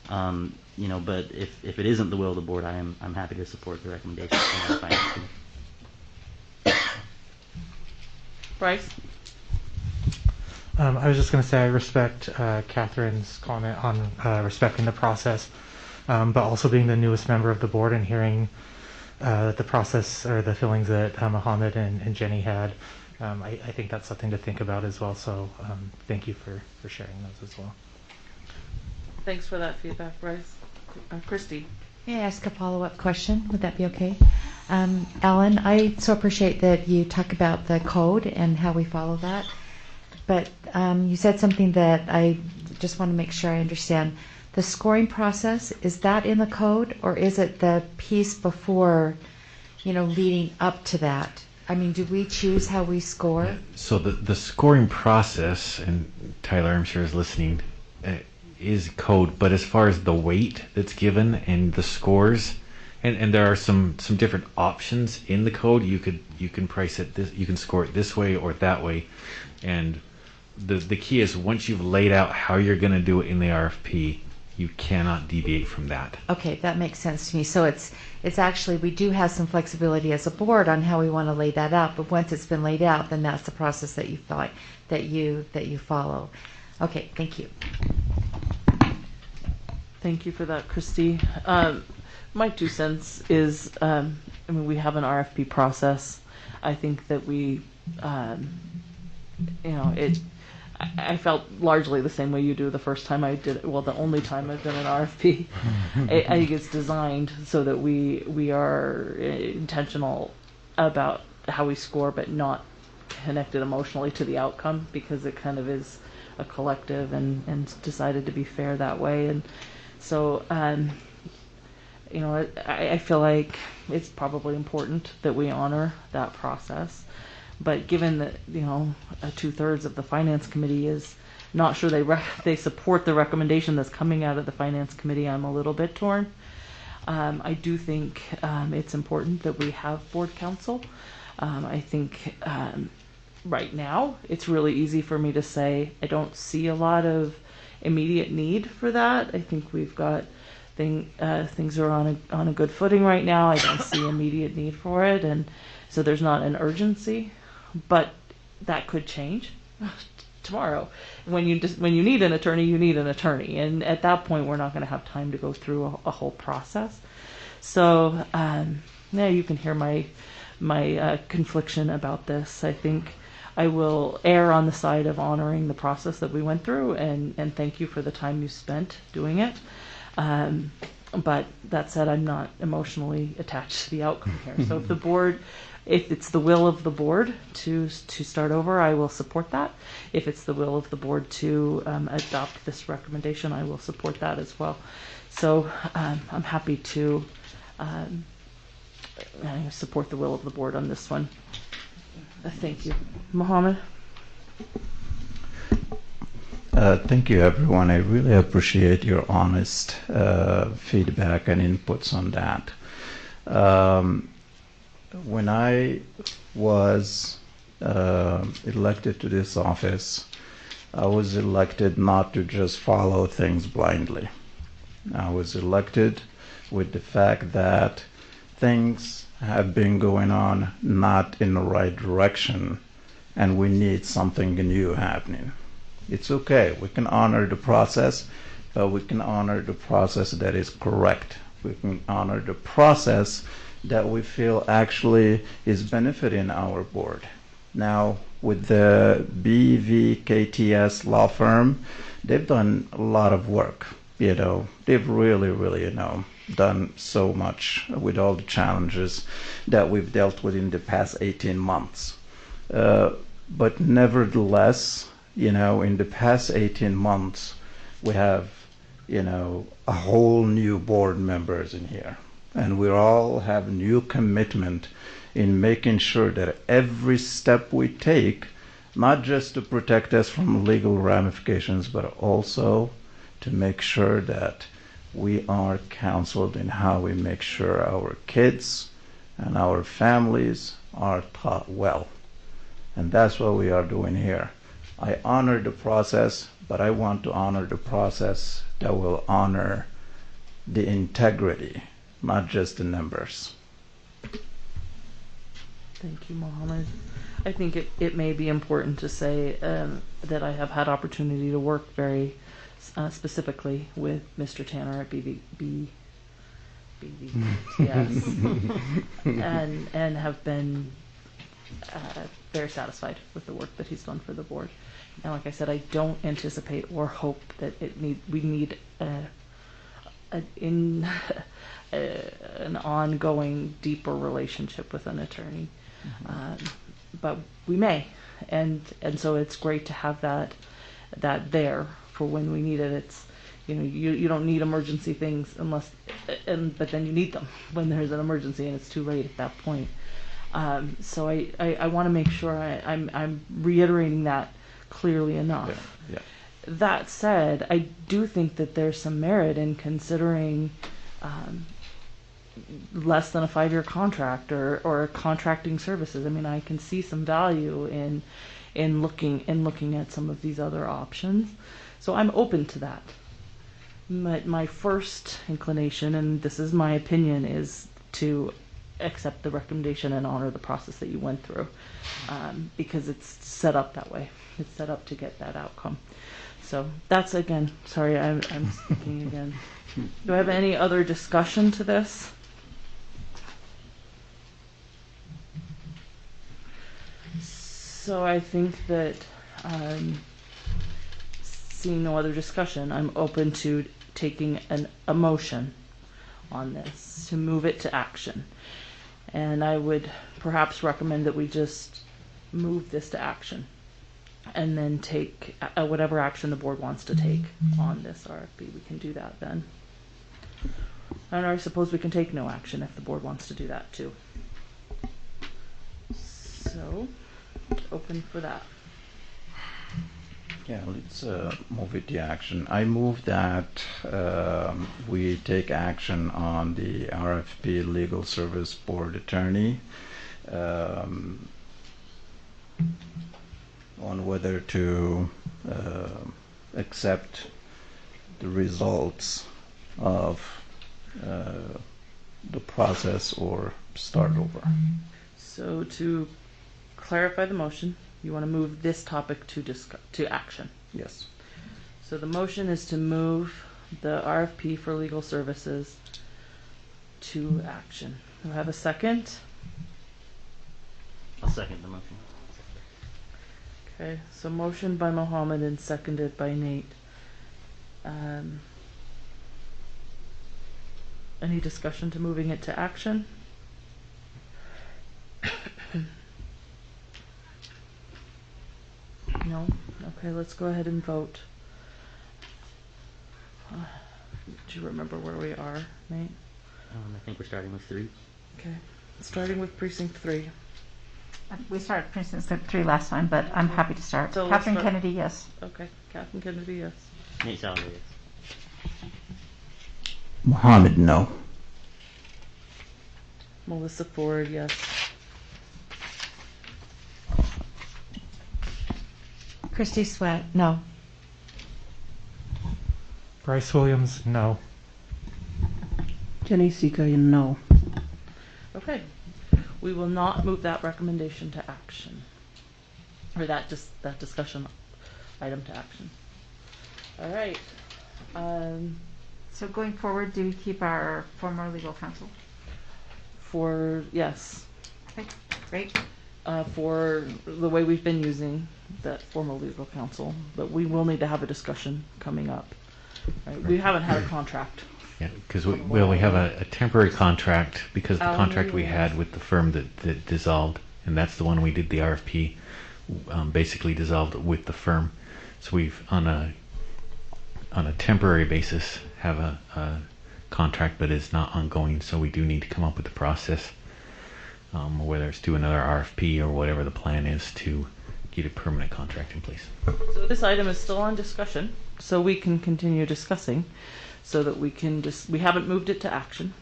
You know, but if it isn't the will of the board, I'm happy to support the recommendation from the finance committee.
Bryce?
I was just going to say I respect Catherine's comment on respecting the process, but also being the newest member of the board and hearing the process or the feelings that Mohammed and Jenny had, I think that's something to think about as well. So thank you for sharing those as well.
Thanks for that feedback, Bryce. Christy?
May I ask a follow-up question? Would that be okay? Alan, I so appreciate that you talk about the code and how we follow that. But you said something that I just want to make sure I understand. The scoring process, is that in the code, or is it the piece before, you know, leading up to that? I mean, do we choose how we score?
So the scoring process, and Tyler, I'm sure, is listening, is code. But as far as the weight that's given and the scores, and there are some different options in the code. You can price it this, you can score it this way or that way, and the key is once you've laid out how you're going to do it in the RFP, You cannot deviate from that.
Okay, that makes sense to me. So it's actually, we do have some flexibility as a board on how we want to lay that out, but once it's been laid out, then that's the process that you thought that you follow. Okay, thank you.
Thank you for that, Christy. My 2 cents is, I mean, we have an RFP process. I think that we, I felt largely the same way you do the first time I did it. Well, the only time I've done an RFP. I think it's designed so that we are intentional about how we score, but not connected emotionally to the outcome, because it kind of is a collective and decided to be fair that way. And so, I feel like it's probably important that we honor that process. But given that, 2/3 of the finance committee is not sure they support the recommendation that's coming out of the finance committee, I'm a little bit torn. I do think it's important that we have board counsel. I think right now it's really easy for me to say I don't see a lot of immediate need for that. I think we've got things are on a good footing right now. I don't see immediate need for it, and so there's not an urgency. But that could change tomorrow. When you need an attorney, you need an attorney, and at that point, we're not going to have time to go through a whole process. So, you can hear my confliction about this. I think I will err on the side of honoring the process that we went through, and thank you for the time you spent doing it. But that said, I'm not emotionally attached to the outcome here. So if it's the will of the board to start over, I will support that. If it's the will of the board to adopt this recommendation, I will support that as well. So I'm happy to support the will of the board on this one. Thank you. Mohammed?
Thank you, everyone. I really appreciate your honest feedback and inputs on that. When I was elected to this office, I was elected not to just follow things blindly. I was elected with the fact that things have been going on not in the right direction, and we need something new happening. It's okay. We can honor the process, but we can honor the process that is correct. We can honor the process that we feel actually is benefiting our board. Now, with the BVKTS law firm, they've done a lot of work. They've really, done so much with all the challenges that we've dealt with in the past 18 months. But nevertheless, in the past 18 months, we have, a whole new board members in here. And we all have new commitment in making sure that every step we take, not just to protect us from legal ramifications, but also to make sure that we are counseled in how we make sure our kids and our families are taught well. And that's what we are doing here. I honor the process, but I want to honor the process that will honor the integrity, not just the numbers.
Thank you, Mohammed. I think it may be important to say that I have had opportunity to work very specifically with Mr. Tanner at BVTS and have been very satisfied with the work that he's done for the board. And like I said, I don't anticipate or hope that we need an ongoing, deeper relationship with an attorney. But we may, and so it's great to have that there for when we need it. It's you don't need emergency things but then you need them when there's an emergency and it's too late at that point. So I want to make sure I'm reiterating that clearly enough.
Yeah.
That said, I do think that there's some merit in considering less than a 5-year contract or contracting services. I mean, I can see some value in looking at some of these other options. So I'm open to that. My first inclination, and this is my opinion, is to accept the recommendation and honor the process that you went through, because it's set up that way. It's set up to get that outcome. So that's, again, sorry, I'm speaking again. Do I have any other discussion to this? So I think that, seeing no other discussion, I'm open to taking a motion on this to move it to action. And I would perhaps recommend that we just move this to action and then take whatever action the board wants to take on this RFP. We can do that then. And I suppose we can take no action if the board wants to do that too. So, open for that.
Yeah, let's move it to action. I move that we take action on the RFP Legal Service Board Attorney on whether to accept the results of the process or start over.
So to clarify the motion, you want to move this topic to action.
Yes.
So the motion is to move the RFP for legal services to action. Do I have a second?
I'll second the motion.
Okay, so motion by Mohammed and seconded by Nate. Any discussion to moving it to action? No? Okay, let's go ahead and vote. Do you remember where we are, Nate?
I think we're starting with 3.
Okay, starting with precinct 3.
We started precinct 3 last time, but I'm happy to start.
So
Catherine
let's start.
Kennedy, yes.
Okay, Catherine Kennedy, yes.
Nate Salvo, yes.
Mohammed, no.
Melissa Ford, yes.
Christy Sweat, no.
Bryce Williams, no.
Jenny Sika, no.
Okay, we will not move that recommendation to action, or that discussion item to action. All right.
So going forward, do we keep our former legal counsel?
Yes.
Okay, great.
For the way we've been using that formal legal counsel, but we will need to have a discussion coming up. Right? We haven't had a contract.
Yeah, because we have a temporary contract because the contract we had with the firm that dissolved, and that's the one we did the RFP, basically dissolved with the firm. So we've on a temporary basis have a contract, but it's not ongoing. So we do need to come up with the process, whether it's do another RFP or whatever the plan is to get a permanent contract in place.
So this item is still on discussion, so we can continue discussing, so that we can we haven't moved it to action,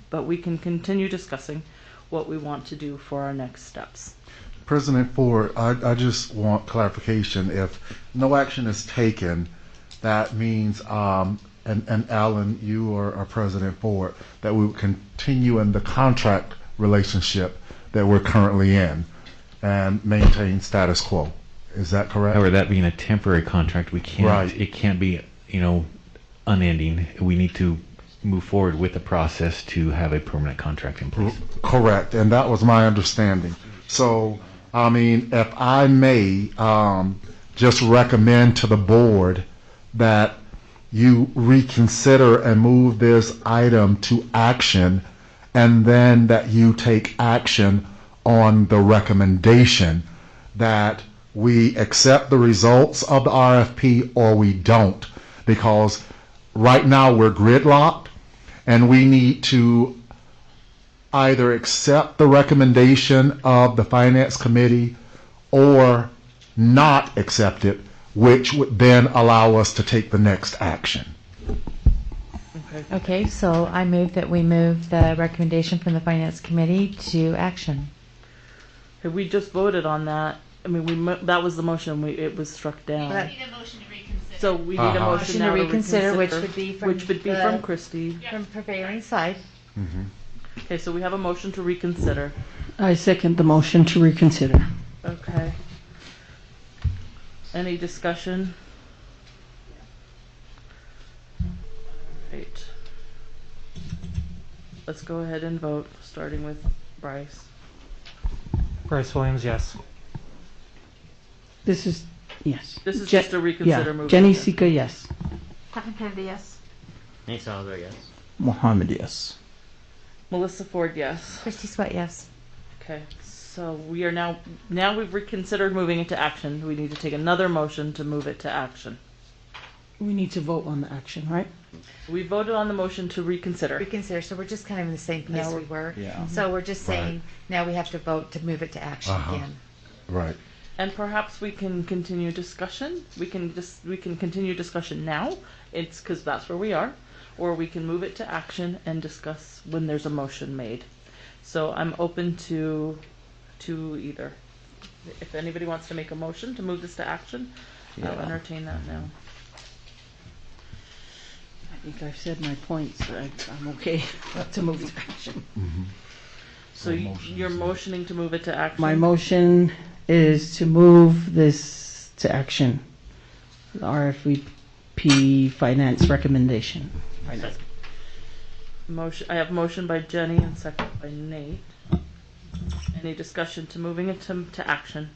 but we can continue discussing what we want to do for our next steps.
President Ford, I just want clarification. If no action is taken, that means, and Alan, you are President Ford, that we would continue in the contract relationship that we're currently in and maintain status quo. Is that correct?
However, that being a temporary contract, we can't.
Right.
It can't be, unending. We need to move forward with the process to have a permanent contract in place.
Correct, and that was my understanding. So, I mean, if I may just recommend to the board that you reconsider and move this item to action, and then that you take action on the recommendation that we accept the results of the RFP or we don't, because right now we're gridlocked and we need to either accept the recommendation of the Finance Committee or not accept it, which would then allow us to take the next action.
Okay, so I move that we move the recommendation from the Finance Committee to action.
Have we just voted on that? I mean, that was the motion. It was struck down.
We need a motion to reconsider.
So we need a motion now
to reconsider, which
reconsider,
would be from
which would be
the-
from Christie.
From prevailing side.
Okay, so we have a motion to reconsider.
I second the motion to reconsider.
Okay. Any discussion? Right. Let's go ahead and vote, starting with Bryce.
Bryce Williams, yes.
This is, yes.
This is just a reconsider movement.
Jenny Sika, yes.
Catherine Kennedy, yes.
Nate Salazar, yes.
Mohammed, yes.
Melissa Ford, yes.
Christy Sweat, yes.
Okay, so we are now we've reconsidered moving it to action. We need to take another motion to move it to action.
We need to vote on the action, right?
We voted on the motion to reconsider.
Reconsider, so we're just kind of in the same place
Now
we were.
Yeah.
So we're just saying, now we have to vote to move it to action again.
Right.
And perhaps we can continue discussion. We can continue discussion now. It's because that's where we are, or we can move it to action and discuss when there's a motion made. So I'm open to either. If anybody wants to make a motion to move this to action, I'll
Yeah.
entertain that now.
I think I've said my points. I'm okay to move to action.
So you're motioning to move it to action.
My motion is to move this to action. The RFP finance recommendation.
Motion. I have motion by Jenny and second by Nate. Any discussion to moving it to action?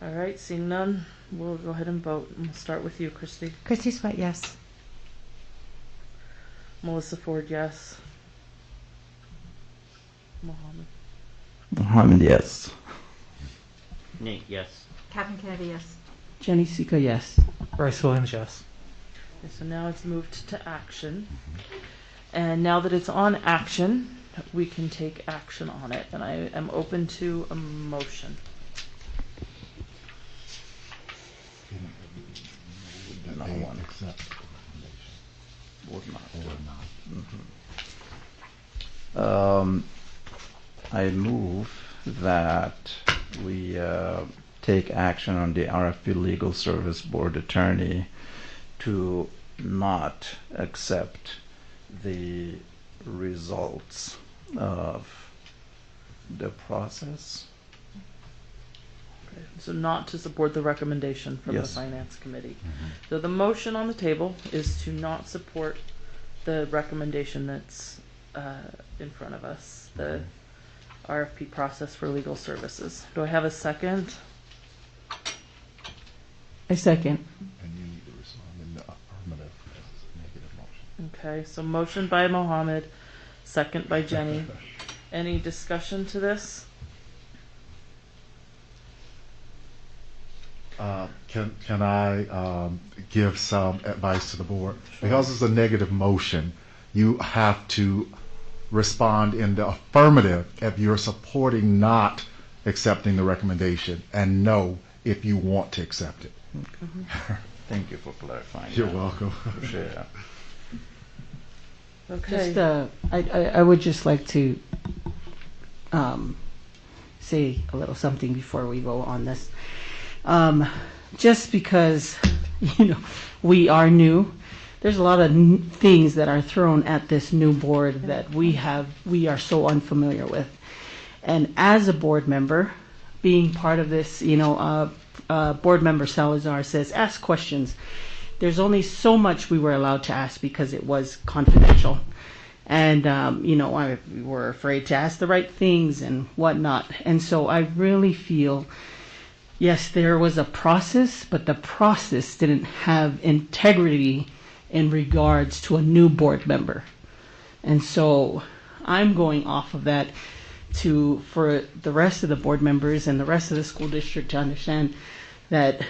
All right, seeing none, we'll go ahead and vote. We'll start with you, Christy.
Christy Sweat, yes.
Melissa Ford, yes. Mohammed.
Mohammed, yes.
Nate, yes.
Catherine Kennedy, yes.
Jenny Sika, yes.
Bryce Williams, yes.
Okay, so now it's moved to action. And now that it's on action, we can take action on it. And I am open to a motion.
No one accepts. Would not. I move that we take action on the RFP Legal Service Board Attorney to not accept the results of the process.
Okay, so not to support the recommendation from
Yes.
the Finance Committee. So the motion on the table is to not support the recommendation that's in front of us, the RFP process for legal services. Do I have a second?
I second.
And you need to respond in the affirmative because it's a negative motion.
Okay, so motion by Mohammed, second by Jenny. Any discussion to this?
Can I give some advice to the board? Because it's a negative motion, you have to respond in the affirmative if you're supporting not accepting the recommendation, and no if you want to accept it.
Thank you for clarifying.
You're
that.
welcome.
Appreciate it.
Okay.
Just, I would just like to say a little something before we vote on this. Just because, we are new, there's a lot of things that are thrown at this new board that we are so unfamiliar with. And as a board member, being part of this, board member Salazar says, ask questions. There's only so much we were allowed to ask because it was confidential. And, we were afraid to ask the right things and whatnot. And so I really feel, yes, there was a process, but the process didn't have integrity in regards to a new board member. And so I'm going off of that for the rest of the board members and the rest of the school district to understand that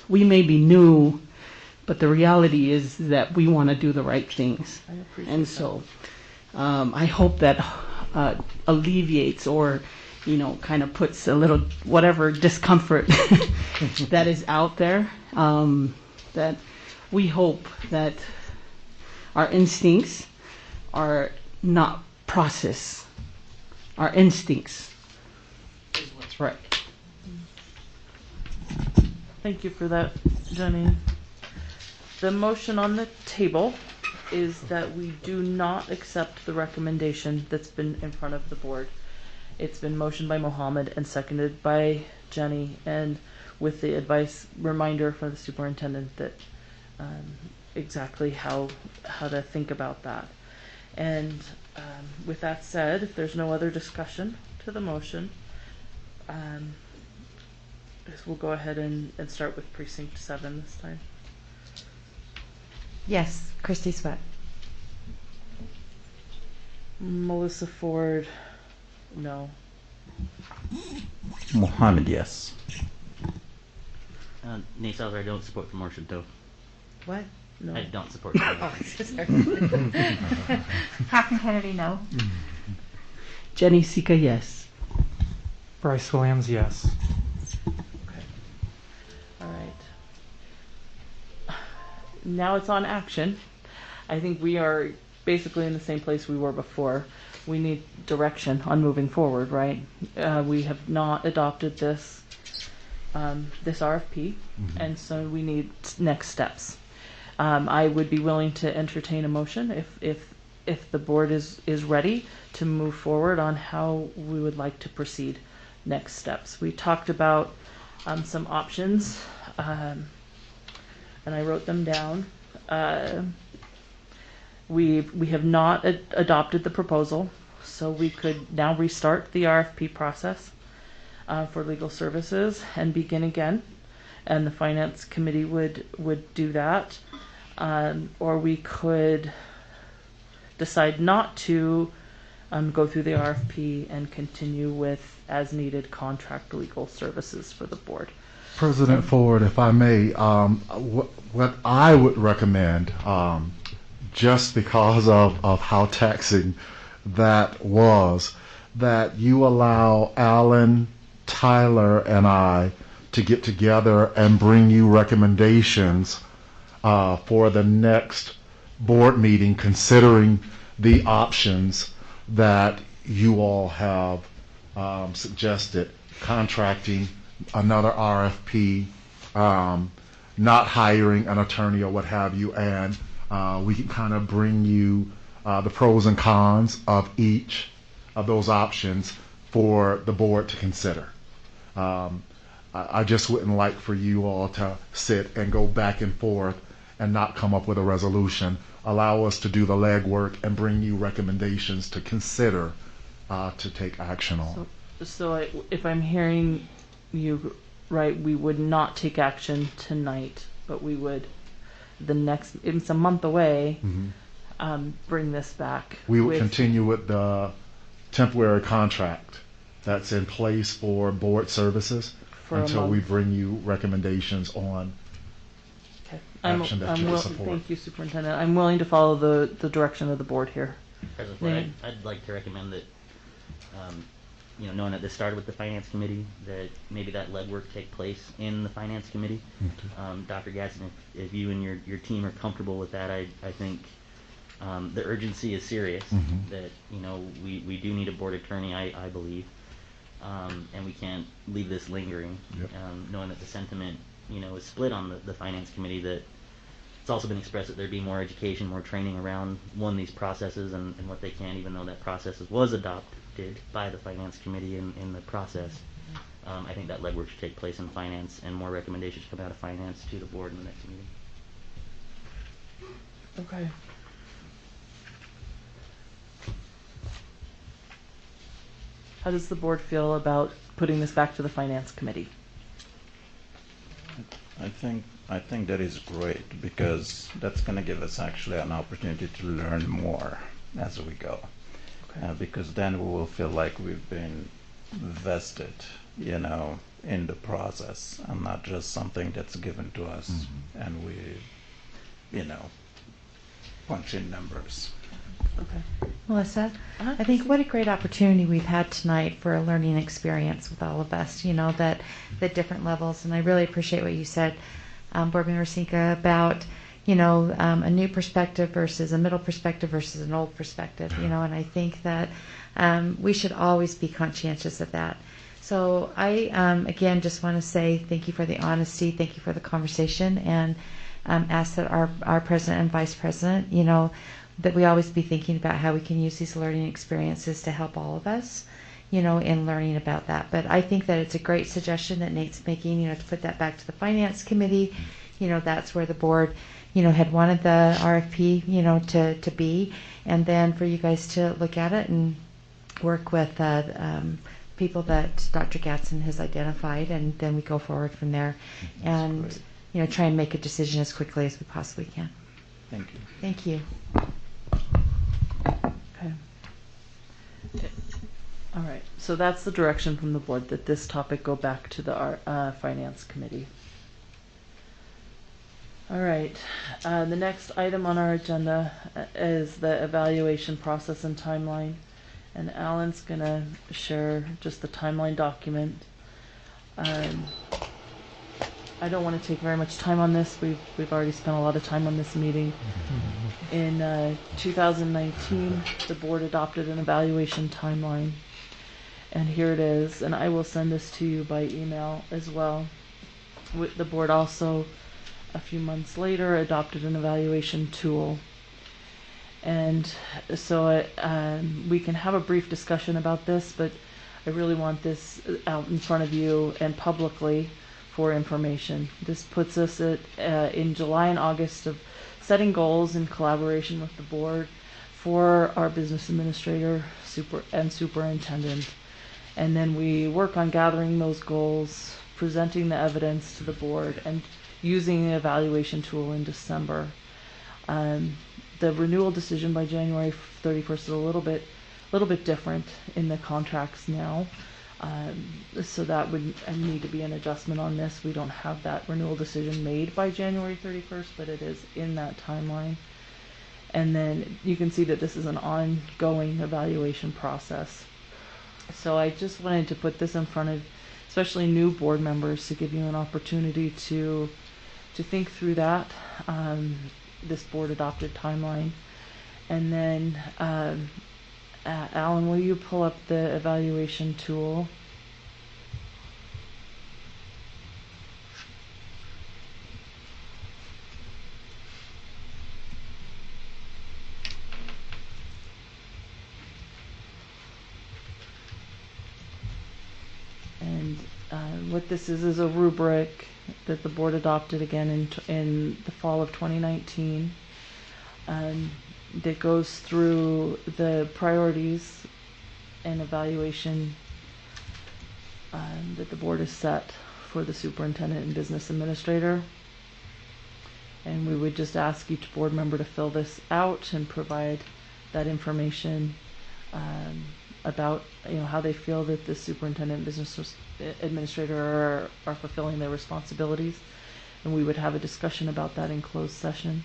we may be new, but the reality is that we want to do the right things.
I appreciate
And
that.
so I hope that alleviates or kind of puts a little whatever discomfort that is out there, that we hope that our instincts are not process. Our instincts is what's right.
Thank you for that, Jenny. The motion on the table is that we do not accept the recommendation that's been in front of the board. It's been motioned by Mohammed and seconded by Jenny, and with the advice reminder from the superintendent that exactly how to think about that. And with that said, if there's no other discussion to the motion, we'll go ahead and start with precinct 7 this time.
Yes, Christy Sweat.
Melissa Ford, no.
Mohammed, yes.
Nate Salzer, I don't support the motion, though.
What?
No.
I don't support the
Oh,
motion.
sorry.
Catherine Kennedy, no.
Jenny Sika, yes.
Bryce Williams, yes.
All right. Now it's on action. I think we are basically in the same place we were before. We need direction on moving forward, right? We have not adopted this RFP, and so we need next steps. I would be willing to entertain a motion if the board is ready to move forward on how we would like to proceed next steps. We talked about some options, and I wrote them down. We have not adopted the proposal, so we could now restart the RFP process for legal services and begin again, and the finance committee would do that, or we could decide not to go through the RFP and continue with as needed contract legal services for the board.
President Ford, if I may, what I would recommend, just because of how taxing that was, that you allow Alan, Tyler, and I to get together and bring you recommendations for the next board meeting, considering the options that you all have suggested: contracting, another RFP, not hiring an attorney or what have you, and we can kind of bring you the pros and cons of each of those options for the board to consider. I just wouldn't like for you all to sit and go back and forth and not come up with a resolution. Allow us to do the legwork and bring you recommendations to consider to take action on.
So if I'm hearing you right, we would not take action tonight, but we would it's a month away, bring this back.
We would continue with the temporary contract that's in place for board services until we bring you recommendations on action that you support.
Thank you, Superintendent. I'm willing to follow the direction of the board here.
President Ford, I'd like to recommend that, knowing that this started with the Finance Committee, that maybe that legwork take place in the Finance Committee. Dr. Gadsden, if you and your team are comfortable with that, I think the urgency is serious, that, we do need a board attorney, I believe, and we can't leave this lingering, knowing that the sentiment, is split on the Finance Committee, that it's also been expressed that there be more education, more training around, these processes and what they can, even though that process was adopted by the Finance Committee in the process. I think that legwork should take place in Finance, and more recommendations come out of Finance to the board in the next meeting.
Okay. How does the board feel about putting this back to the Finance Committee?
I think that is great, because that's going to give us actually an opportunity to learn more as we go. Because then we will feel like we've been vested, in the process, and not just something that's given to us and we, punch in numbers.
Okay.
Melissa, I think what a great opportunity we've had tonight for a learning experience with all of us, that the different levels. And I really appreciate what you said, Board Member Sika, about, a new perspective versus a middle perspective versus an old perspective, and I think that we should always be conscientious of that. So I, again, just want to say thank you for the honesty, thank you for the conversation, and ask that our president and vice president, that we always be thinking about how we can use these learning experiences to help all of us, in learning about that. But I think that it's a great suggestion that Nate's making, to put that back to the finance committee. That's where the board, had wanted the RFP, to be, and then for you guys to look at it and work with people that Dr. Gatson has identified, and then we go forward from there, and try and make a decision as quickly as we possibly can.
Thank you.
Thank you.
Okay. All right. So that's the direction from the board, that this topic go back to the finance committee. All right. The next item on our agenda is the evaluation process and timeline. And Alan's going to share just the timeline document. I don't want to take very much time on this. We've already spent a lot of time on this meeting. In 2019, the board adopted an evaluation timeline. And here it is. And I will send this to you by email as well. The board also, a few months later, adopted an evaluation tool. And so we can have a brief discussion about this, but I really want this out in front of you and publicly for information. This puts us in July and August of setting goals in collaboration with the board for our business administrator and superintendent. And then we work on gathering those goals, presenting the evidence to the board, and using the evaluation tool in December. The renewal decision by January 31st is a little bit different in the contracts now. So that would need to be an adjustment on this. We don't have that renewal decision made by January 31st, but it is in that timeline. And then you can see that this is an ongoing evaluation process. So I just wanted to put this in front of especially new board members to give you an opportunity to think through that. This board adopted timeline. And then Alan, will you pull up the evaluation tool? And what this is a rubric that the board adopted again in the fall of 2019. That goes through the priorities and evaluation that the board has set for the superintendent and business administrator. And we would just ask each board member to fill this out and provide that information about how they feel that the superintendent and business administrator are fulfilling their responsibilities. And we would have a discussion about that in closed session.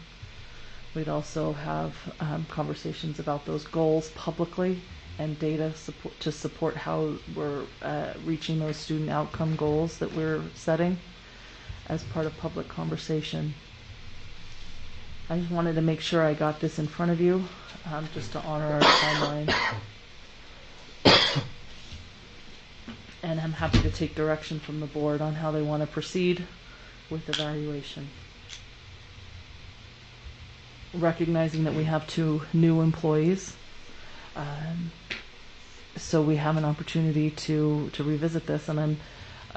We'd also have conversations about those goals publicly and data to support how we're reaching those student outcome goals that we're setting as part of public conversation. I just wanted to make sure I got this in front of you, just to honor our timeline. And I'm happy to take direction from the board on how they want to proceed with evaluation. Recognizing that we have 2 new employees, so we have an opportunity to revisit this, and I'm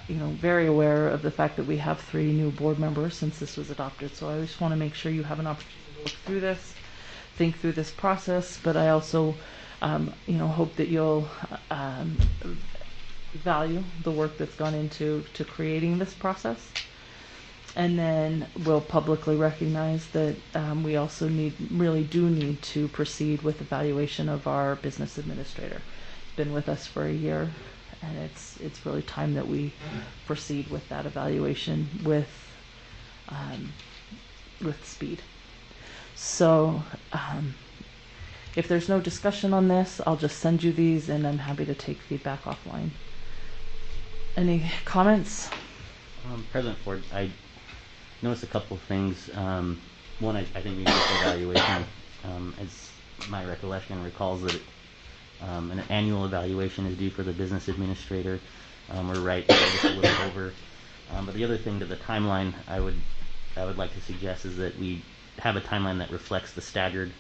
very aware of the fact that we have 3 new board members since this was adopted. So I just want to make sure you have an opportunity to look through this, think through this process, but I also hope that you'll value the work that's gone into creating this process. And then we'll publicly recognize that we also really do need to proceed with evaluation of our business administrator. He's been with us for a year, and it's really time that we proceed with that evaluation with speed. So if there's no discussion on this, I'll just send you these, and I'm happy to take feedback offline. Any comments?
President Ford, I noticed a couple of things. One, I think we need to evaluation. As my recollection recalls that an annual evaluation is due for the business administrator. We're right just a little over. But the other thing to the timeline I would like to suggest is that we have a timeline that reflects the staggered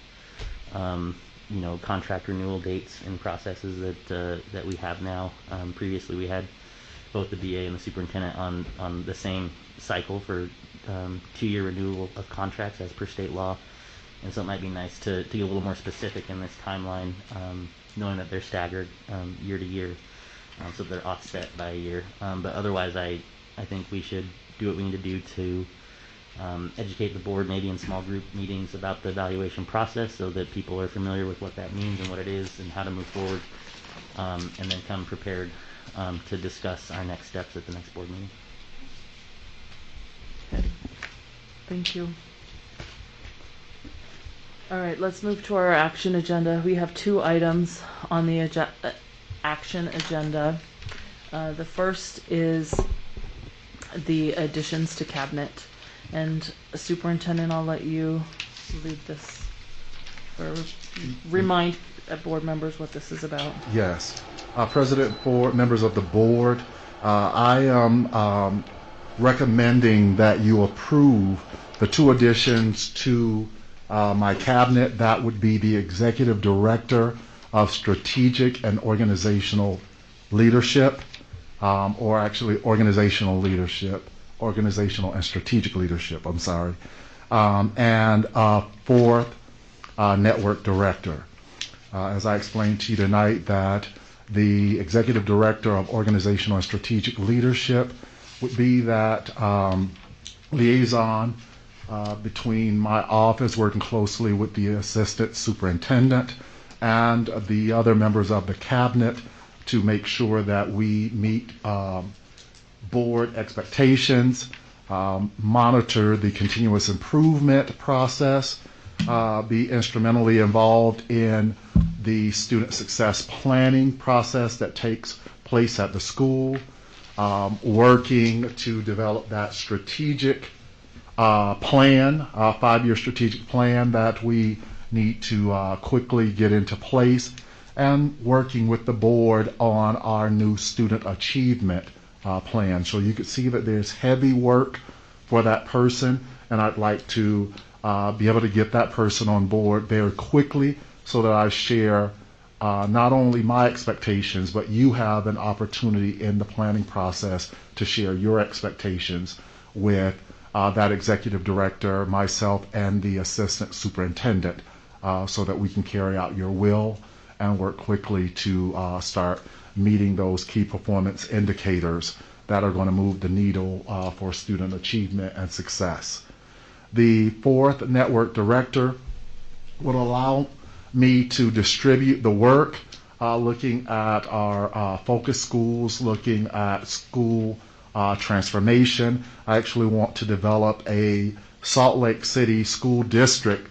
contract renewal dates and processes that we have now. Previously, we had both the BA and the superintendent on the same cycle for 2-year renewal of contracts as per state law, and so it might be nice to get a little more specific in this timeline, knowing that they're staggered year to year, so they're offset by a year. But otherwise, I think we should do what we need to do to educate the board, maybe in small group meetings, about the evaluation process so that people are familiar with what that means and what it is and how to move forward, and then come prepared to discuss our next steps at the next board meeting.
Okay. Thank you. All right, let's move to our action agenda. We have 2 items on the action agenda. The first is the additions to cabinet. And Superintendent, I'll let you lead this, or remind board members what this is about.
Yes. President Ford, members of the board, I am recommending that you approve the 2 additions to my cabinet. That would be the Executive Director of Strategic and Organizational Leadership, or actually Organizational and Strategic Leadership, I'm sorry, and 4th, Network Director. As I explained to you tonight, that the Executive Director of Organizational and Strategic Leadership would be that liaison between my office, working closely with the Assistant Superintendent and the other members of the Cabinet to make sure that we meet board expectations, monitor the continuous improvement process, be instrumentally involved in the student success planning process that takes place at the school, working to develop that strategic plan, 5-year strategic plan that we need to quickly get into place, and working with the board on our new student achievement plan. So you can see that there's heavy work for that person, and I'd like to be able to get that person on board very quickly so that I share not only my expectations, but you have an opportunity in the planning process to share your expectations with that executive director, myself, and the assistant superintendent, so that we can carry out your will and work quickly to start meeting those key performance indicators that are going to move the needle for student achievement and success. The 4th network director would allow me to distribute the work, looking at our focus schools, looking at school transformation. I actually want to develop a Salt Lake City School District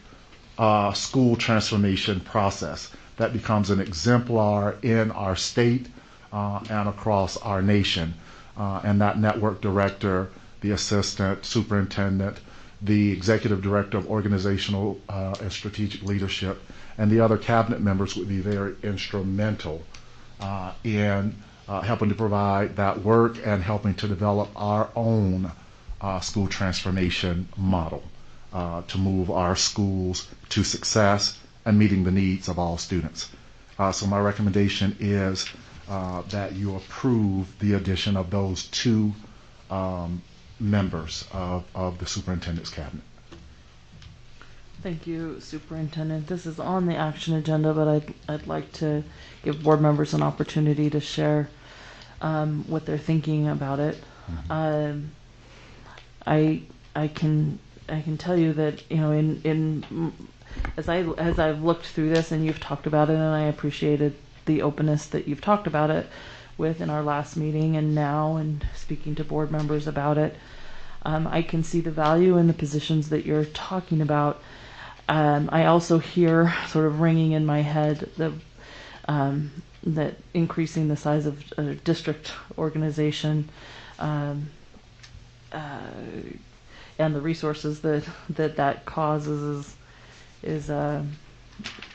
school transformation process that becomes an exemplar in our state and across our nation. And that network director, the assistant superintendent, the executive director of organizational and strategic leadership, and the other cabinet members would be very instrumental in helping to provide that work and helping to develop our own school transformation model to move our schools to success and meeting the needs of all students. So my recommendation is that you approve the addition of those 2 members of the superintendent's cabinet.
Thank you, Superintendent. This is on the action agenda, but I'd like to give board members an opportunity to share what they're thinking about it. I can tell you that, you know, in as I've looked through this and you've talked about it, and I appreciated the openness that you've talked about it with in our last meeting and now, and speaking to board members about it. I can see the value in the positions that you're talking about. I also hear sort of ringing in my head that increasing the size of a district organization and the resources that causes is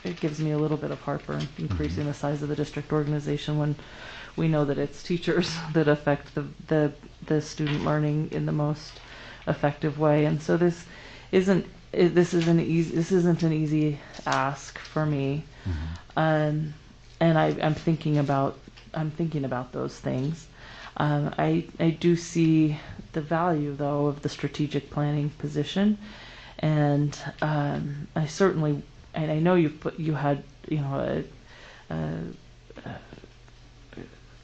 it gives me a little bit of heartburn, increasing the size of the district organization we know that it's teachers that affect the student learning in the most effective way. And so this isn't an easy ask for me. And I'm thinking about those things. I do see the value, though, of the strategic planning position, and I certainly, and I know you had a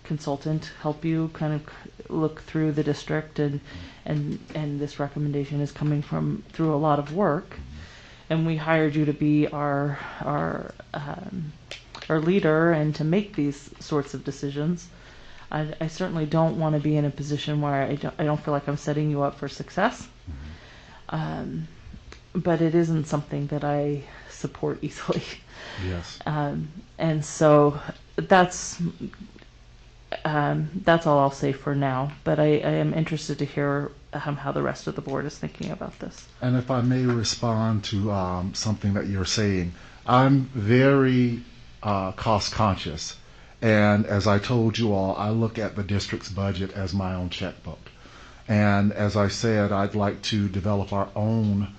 consultant help you kind of look through the district, and this recommendation is coming through a lot of work, and we hired you to be our leader and to make these sorts of decisions. I certainly don't want to be in a position where I don't feel like I'm setting you up for success. But it isn't something that I support easily.
Yes.
And so that's all I'll say for now. But I am interested to hear how the rest of the board is thinking about this.
And if I may respond to something that you're saying, I'm very cost conscious. And as I told you all, I look at the district's budget as my own checkbook. And as I said, I'd like to develop our own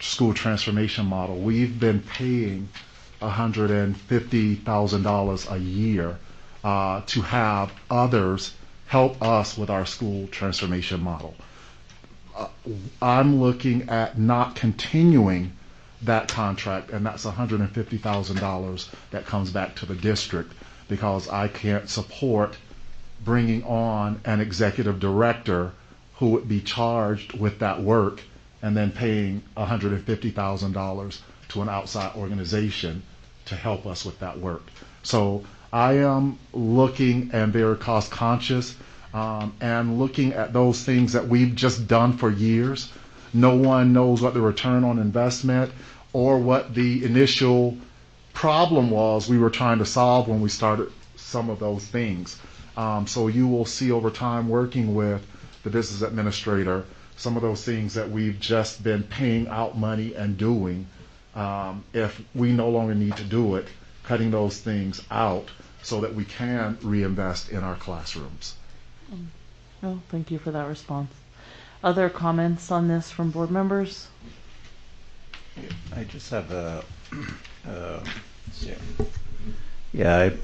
school transformation model. We've been paying $150,000 a year to have others help us with our school transformation model. I'm looking at not continuing that contract, and that's $150,000 that comes back to the district, because I can't support bringing on an executive director who would be charged with that work and then paying $150,000 to an outside organization to help us with that work. So I am looking and very cost conscious and looking at those things that we've just done for years. No one knows what the return on investment or what the initial problem was we were trying to solve when we started some of those things. So you will see over time, working with the business administrator, some of those things that we've just been paying out money and doing, if we no longer need to do it, cutting those things out so that we can reinvest in our classrooms.
Well, thank you for that response. Other comments on this from board members?
I just have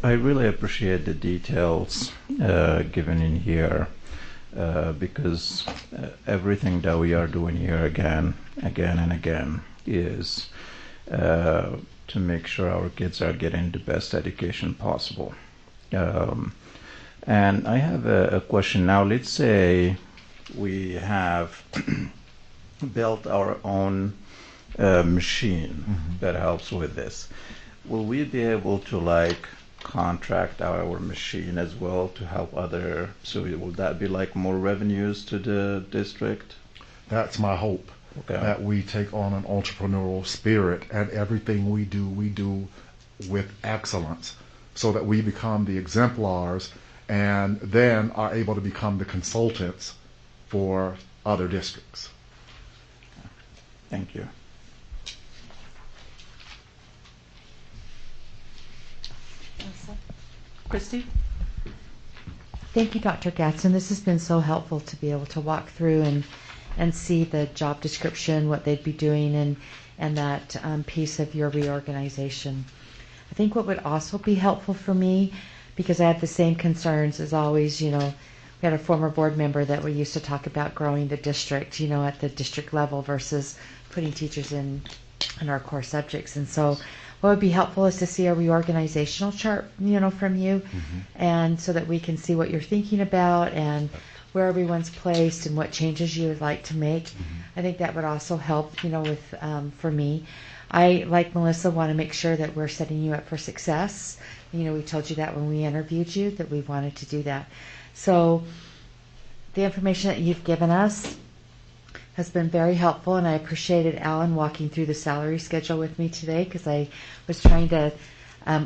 I really appreciate the details given in here, because everything that we are doing here again and again is to make sure our kids are getting the best education possible. And I have a question now. Let's say we have built our own machine that helps with this. Will we be able to contract our machine as well to help other? So will that be more revenues to the district?
That's my hope. Okay. That we take on an entrepreneurial spirit, and everything we do with excellence, so that we become the exemplars and then are able to become the consultants for other districts.
Thank you.
Christy?
Thank you, Dr. Gatson. This has been so helpful to be able to walk through and see the job description, what they'd be doing, and that piece of your reorganization. I think what would also be helpful for me, because I have the same concerns as always, we had a former board member that we used to talk about growing the district, at the district level versus putting teachers in our core subjects. And so what would be helpful is to see a reorganizational chart, from you, and so that we can see what you're thinking about and where everyone's placed and what changes you would like to make. I think that would also help, with for me. I, like Melissa, want to make sure that we're setting you up for success. We told you that when we interviewed you, that we wanted to do that. So the information that you've given us has been very helpful, and I appreciated Alan walking through the salary schedule with me today, because I was trying to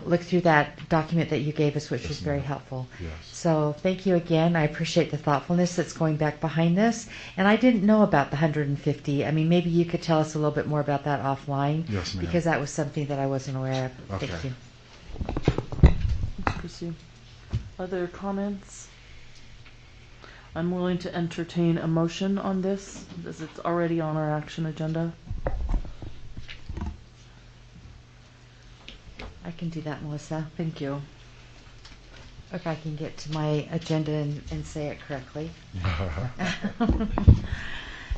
look through that document that you gave us, which was very helpful.
Yes.
So thank you again. I appreciate the thoughtfulness that's going back behind this. And I didn't know about the 150. Maybe you could tell us a little bit more about that offline.
Yes, ma'am.
Because that was something that I wasn't aware of.
Okay.
Thank you.
Christy. Other comments? I'm willing to entertain a motion on this, as it's already on our action agenda.
I can do that, Melissa.
Thank you.
If I can get to my agenda and say it correctly.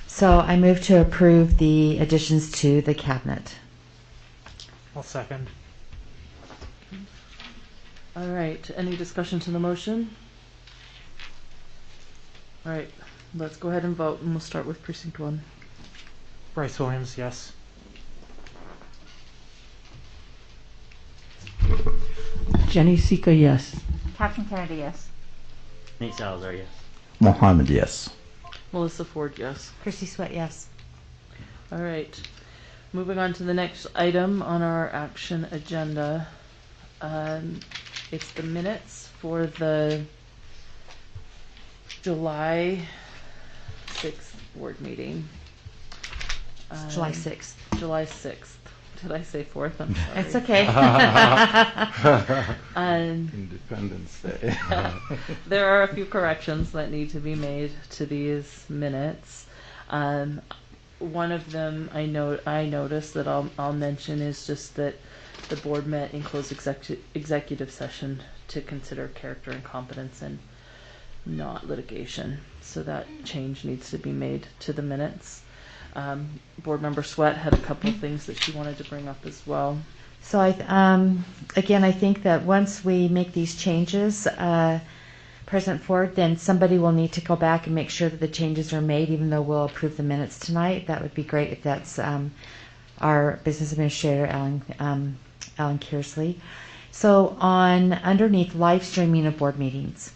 So I move to approve the additions to the cabinet.
I'll second.
All right, any discussion to the motion? All right, let's go ahead and vote, and we'll start with precinct 1.
Bryce Williams, yes.
Jenny Sika, yes.
Captain Kennedy, yes.
Nate Salazar, yes.
Mohammed, yes.
Melissa Ford, yes.
Christy Sweat, yes.
All right, moving on to the next item on our action agenda. It's the minutes for the July 6th board meeting.
July 6th.
July 6th. Did I say 4th? I'm sorry.
It's okay.
Independence Day.
There are a few corrections that need to be made to these minutes. One of them I noticed that I'll mention is just that the board met in closed executive session to consider character and competence and not litigation. So that change needs to be made to the minutes. Board member Sweat had a couple of things that she wanted to bring up as well.
So again, I think that once we make these changes, President Ford, then somebody will need to go back and make sure that the changes are made, even though we'll approve the minutes tonight. That would be great if that's our business administrator, Alan Kearsley. So underneath live streaming of board meetings,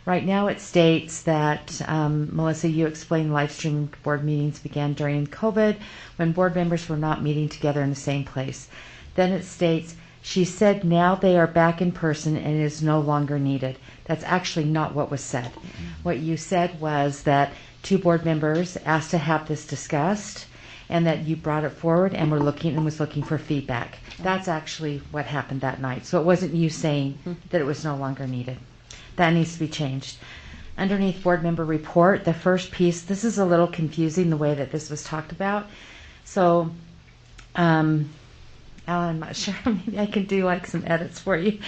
right now it states that, Melissa, you explained live streaming board meetings began during COVID when board members were not meeting together in the same place. Then it states, she said now they are back in person and it is no longer needed. That's actually not what was said. What you said was that 2 board members asked to have this discussed and that you brought it forward and was looking for feedback. That's actually what happened that night. So it wasn't you saying that it was no longer needed. That needs to be changed. Underneath board member report, the first piece, this is a little confusing the way that this was talked about. So, Alan, I'm not sure. Maybe I can do like some edits for you.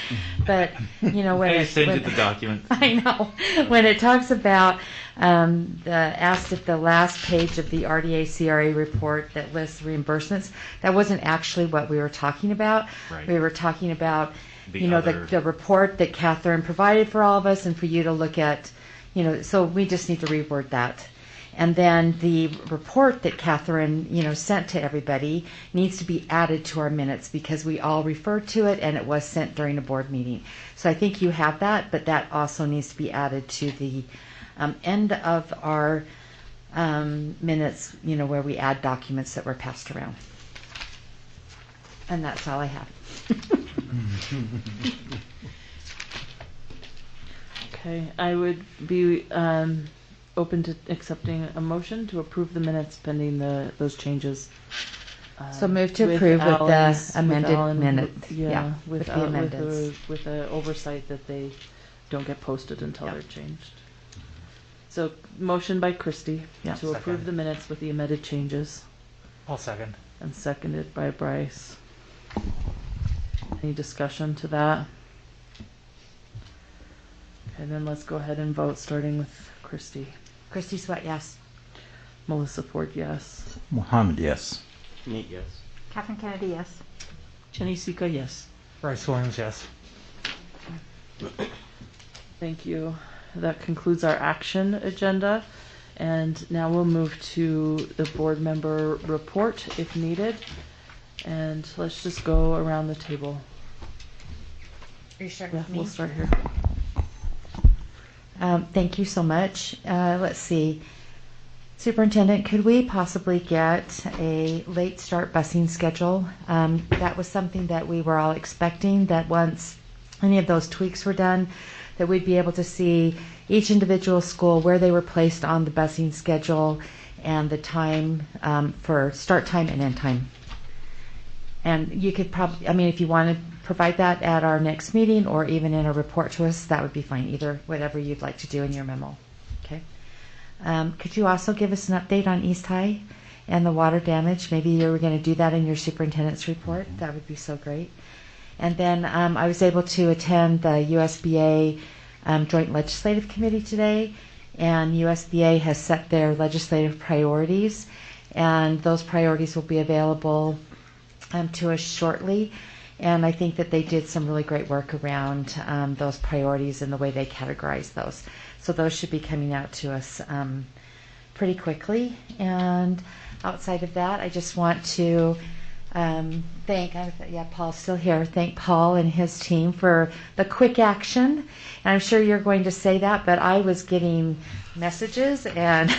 But, when
I send you the document.
I know. When it talks about asked if the last page of the RDA CRA report that lists reimbursements, that wasn't actually what we were talking about.
Right.
We were talking about
The
the report that Catherine provided for all of us and for you to look at, so we just need to reword that. And then the report that Catherine, sent to everybody needs to be added to our minutes because we all referred to it and it was sent during a board meeting. So I think you have that, but that also needs to be added to the end of our minutes, where we add documents that were passed around. And that's all I have.
Okay, I would be open to accepting a motion to approve the minutes pending those changes.
So move to approve with the amended
Alan,
minutes.
with
the amendments.
with the oversight that they don't get posted until they're changed. So motion by Christy to approve
Second.
the minutes with the amended changes,
I'll second.
and seconded by Bryce. Any discussion to that? Okay, then let's go ahead and vote, starting with Christy.
Christy Sweat, yes.
Melissa Ford, yes.
Mohammed, yes.
Nate, yes.
Captain Kennedy, yes.
Jenny Sika, yes.
Bryce Williams, yes.
Thank you. That concludes our action agenda. And now we'll move to the board member report if needed. And let's just go around the table.
Are you starting
Yeah,
with me?
we'll start here.
Thank you so much. Let's see. Superintendent, could we possibly get a late start busing schedule? That was something that we were all expecting, that once any of those tweaks were done, that we'd be able to see each individual school where they were placed on the busing schedule and the time for start time and end time. And you could probably, if you wanted provide that at our next meeting or even in a report to us, that would be fine. Either, whatever you'd like to do in your memo. Okay. Could you also give us an update on East High and the water damage? Maybe you were going to do that in your superintendent's report. That would be so great. And then I was able to attend the USBA Joint Legislative Committee today, and USBA has set their legislative priorities, and those priorities will be available to us shortly. And I think that they did some really great work around those priorities and the way they categorize those. So those should be coming out to us pretty quickly. And outside of that, I just want to thank, Paul's still here, thank Paul and his team for the quick action. And I'm sure you're going to say that, but I was getting messages and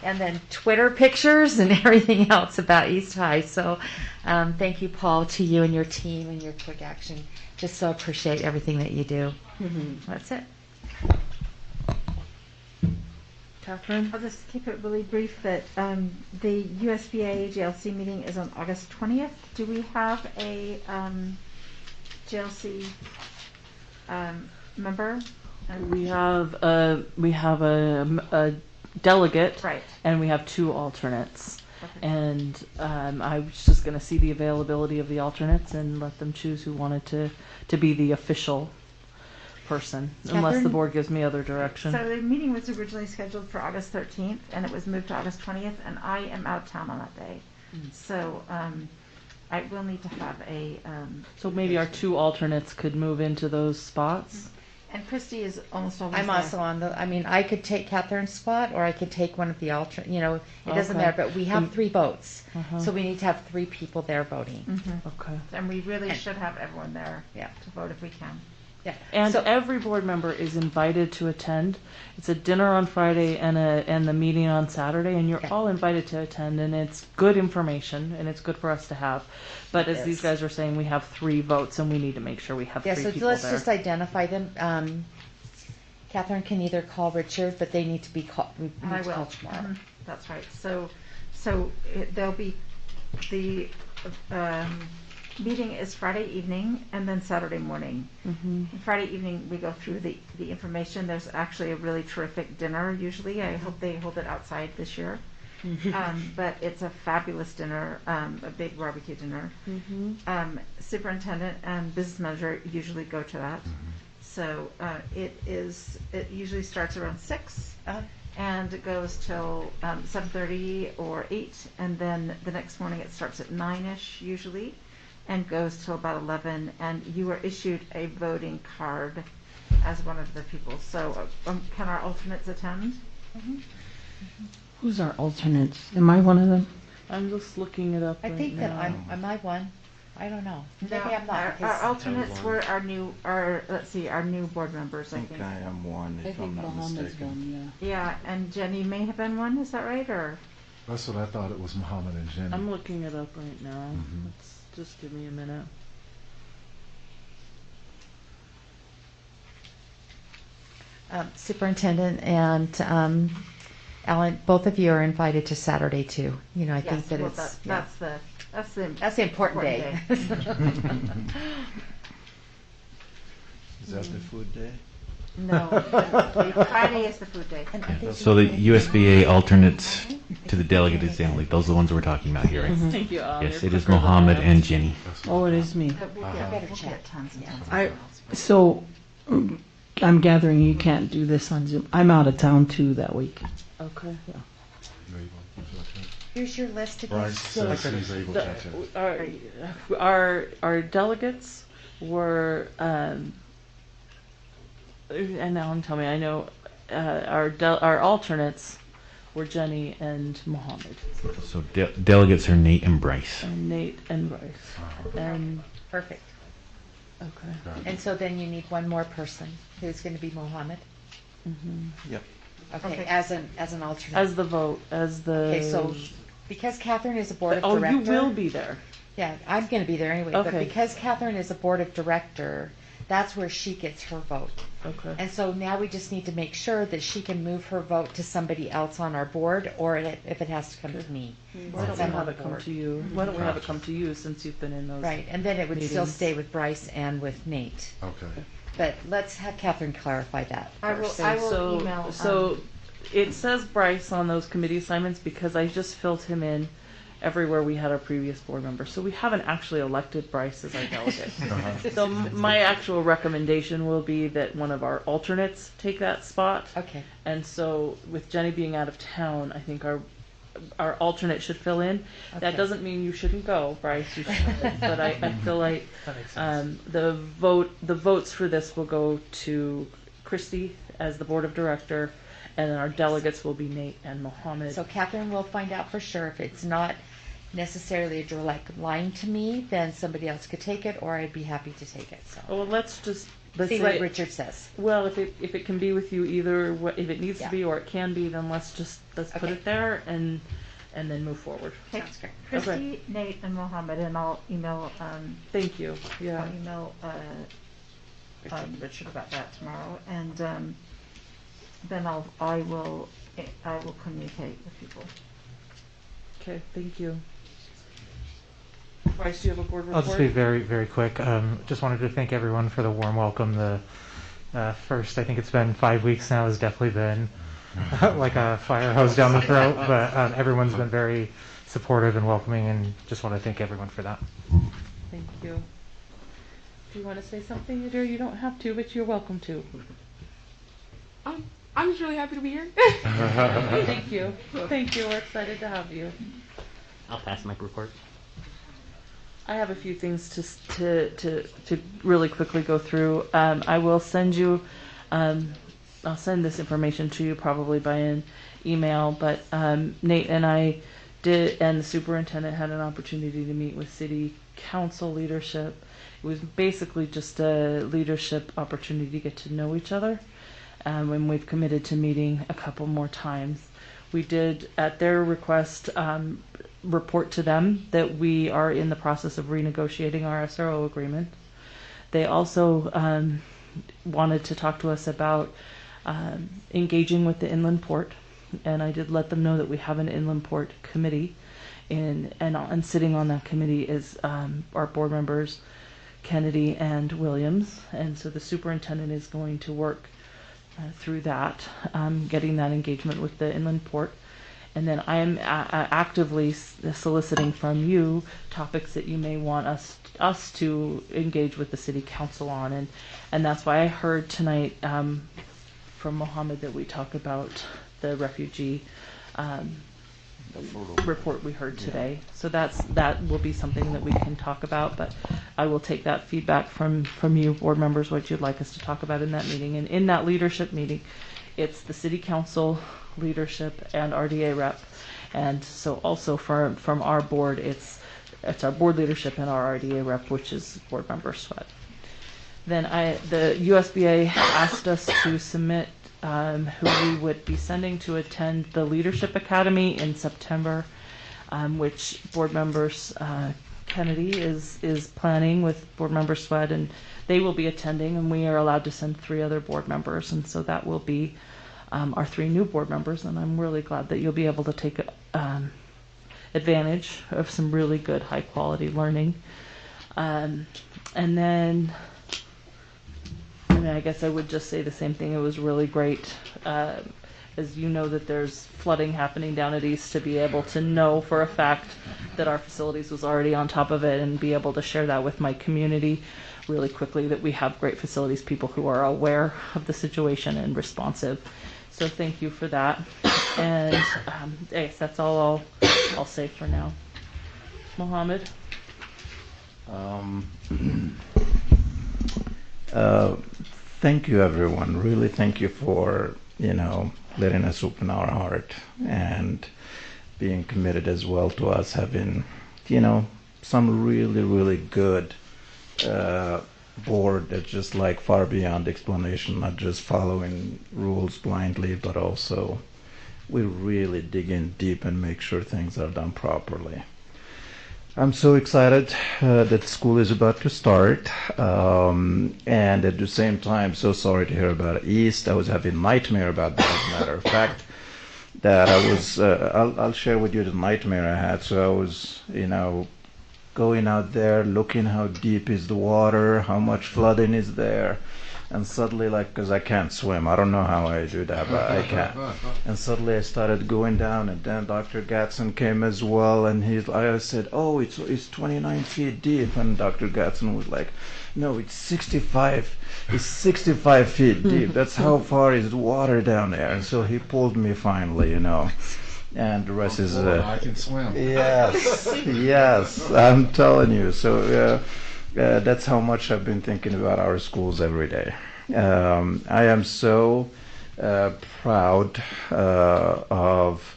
and then Twitter pictures and everything else about East High. So thank you, Paul, to you and your team and your quick action. Just so appreciate everything that you do. That's it.
Catherine?
I'll just keep it really brief that the USBA JLC meeting is on August 20th. Do we have a JLC member?
We have a delegate,
right,
and we have 2 alternates.
Okay.
And I was just going to see the availability of the alternates and let them choose who wanted to be the official person, unless the board gives me other direction.
So the meeting was originally scheduled for August 13th, and it was moved to August 20th, and I am out of town on that day. So I will need to have a...
so maybe our 2 alternates could move into those spots?
And Christy is almost always
I'm
there.
also on the, I mean, I could take Catherine's spot, or I could take one of the alternate, it doesn't matter, but we have 3 votes. So we need to have 3 people there voting.
Okay.
And we really should have everyone there to vote if we can.
Yeah.
And
so,
every board member is invited to attend. It's a dinner on Friday and the meeting on Saturday, and you're all invited to attend, and it's good information, and it's good for us to have. But as these guys are saying, we have 3 votes, and we need to make sure we have 3 people there.
so let's just identify them. Catherine can either call Richard, but they need to be called. We need to call tomorrow.
That's right. So there'll be the meeting is Friday evening and then Saturday morning. Friday evening we go through the information. There's actually a really terrific dinner usually. I hope they hold it outside this year. But it's a fabulous dinner, a big barbecue dinner. Superintendent and business manager usually go to that. So it usually starts around 6 and it goes till 7:30 or 8, and then the next morning it starts at 9ish usually and goes till about 11, and you are issued a voting card as one of the people. So can our alternates attend?
Who's our alternates? Am I one of them?
I'm just looking it up.
I think that am I one? I don't know. Maybe I'm not.
Our alternates were our new board members. I think
I am one, if I'm not mistaken.
Yeah,
and Jenny may have been one. Is that right? Or
That's what I thought it was, Muhammad and Jenny.
I'm looking it up right now. Just give me a minute.
Superintendent and Alan, both of you are invited to Saturday too. I think that that's the important day.
Is that the food day?
No, Friday is the food day.
So the USBA alternates to the delegate assembly, those are the ones we're talking about here, right?
Thank you.
Yes, it is Mohammed and Jenny.
Oh, it is me.
We'll get tons and tons.
So I'm gathering you can't do this on Zoom. I'm out of town too that week.
Okay.
Here's your list again.
Bryce says he's able to attend.
Our delegates were, and Alan, tell me, I know our alternates were Jenny and Mohammed.
So delegates are Nate and Bryce.
And Nate and Bryce. And
perfect.
Okay.
And so then you need one more person who's going to be Mohammed.
Yep.
Okay, as an alternate.
As the vote,
Okay, so because Catherine is a board of director.
Oh, you will be there.
Yeah, I'm going to be there anyway.
Okay.
But because Catherine is a board of director, that's where she gets her vote.
Okay.
And so now we just need to make sure that she can move her vote to somebody else on our board, or if it has to come to me.
Why don't we
I'm on
have
the
it come
board.
to you? Why don't we have it come to you since you've been in those?
Right, and then it would still
meetings.
stay with Bryce and with Nate.
Okay.
But let's have Catherine clarify that.
I will,
first.
I will
So,
email.
so it says Bryce on those committee assignments because I just filled him in everywhere we had our previous board member. So we haven't actually elected Bryce as our delegate. So my actual recommendation will be that one of our alternates take that spot.
Okay.
And so with Jenny being out of town, I think our alternate should fill in. That
Okay.
doesn't mean you shouldn't go, Bryce. You should, but I feel like
That makes sense.
the votes for this will go to Christy as the board of director, and then our delegates will be Nate and Mohammed.
So Catherine will find out for sure. If it's not necessarily a direct line to me, then somebody else could take it, or I'd be happy to take it. So
Well, let's
see
say
what Richard says.
Well, if it can be with you either, if it needs
Yeah.
to be or it can be, then let's put
Okay.
it there and then move forward.
Sounds great.
Christy, Nate, and Mohammed, and I'll email.
Thank you. Yeah.
I'll email Richard about that tomorrow, and then I will communicate with people.
Okay. Thank you. Bryce, do you have a board report?
I'll just be very, very quick. Just wanted to thank everyone for the warm welcome. The first, I think it's been 5 weeks now, has definitely been like a fire hose down the throat, but everyone's been very supportive and welcoming, and just want to thank everyone for that.
Thank you. Do you want to say something, Adair? You don't have to, but you're welcome to.
I'm just really happy to be here.
Thank you. Thank you. We're excited to have you.
I'll pass my report.
I have a few things to really quickly go through. I will send you, I'll send this information to you probably by an email, but Nate and I did, and the superintendent had an opportunity to meet with city council leadership. It was basically just a leadership opportunity to get to know each other, and we've committed to meeting a couple more times. We did, at their request, report to them that we are in the process of renegotiating our SRO agreement. They also wanted to talk to us about engaging with the inland port, and I did let them know that we have an inland port committee, and sitting on that committee is our board members Kennedy and Williams, and so the superintendent is going to work through that, getting that engagement with the inland port. And then I am actively soliciting from you topics that you may want us to engage with the city council on, and that's why I heard tonight from Mohammed that we talk about the refugee report we heard today. So that will be something that we can talk about, but I will take that feedback from you board members, what you'd like us to talk about in that meeting. And in that leadership meeting, it's the city council, leadership, and RDA rep, and so also from our board, it's our board leadership and our RDA rep, which is board member Sweat. Then the USBA asked us to submit who we would be sending to attend the Leadership Academy in September, which board members Kennedy is planning with board member Sweat, and they will be attending, and we are allowed to send 3 other board members, and so that will be our 3 new board members, and I'm really glad that you'll be able to take advantage of some really good high quality learning. And then I guess I would just say the same thing. It was really great, as you know, that there's flooding happening down at East, to be able to know for a fact that our facilities was already on top of it and be able to share that with my community really quickly, that we have great facilities people who are aware of the situation and responsive. So thank you for that. And I guess that's all I'll say for now. Mohammed?
Thank you, everyone. Really, thank you for, letting us open our heart and being committed as well to us having, some really, really good board that's just like far beyond explanation, not just following rules blindly, but also we really dig in deep and make sure things are done properly. I'm so excited that school is about to start, and at the same time, so sorry to hear about East. I was having nightmare about that, as a matter of fact. That I was, I'll share with you the nightmare I had. So I was, going out there, looking how deep is the water, how much flooding is there, and suddenly, because I can't swim, I don't know how I do that, but I can. And suddenly I started going down, and then Dr. Gatson came as well, and I said, oh, it's 29 feet deep, and Dr. Gatson was like, no, it's 65 feet deep. That's how far is the water down there. And so he pulled me finally, and the rest is.
I can swim.
Yes, I'm telling you. So that's how much I've been thinking about our schools every day. I am so proud of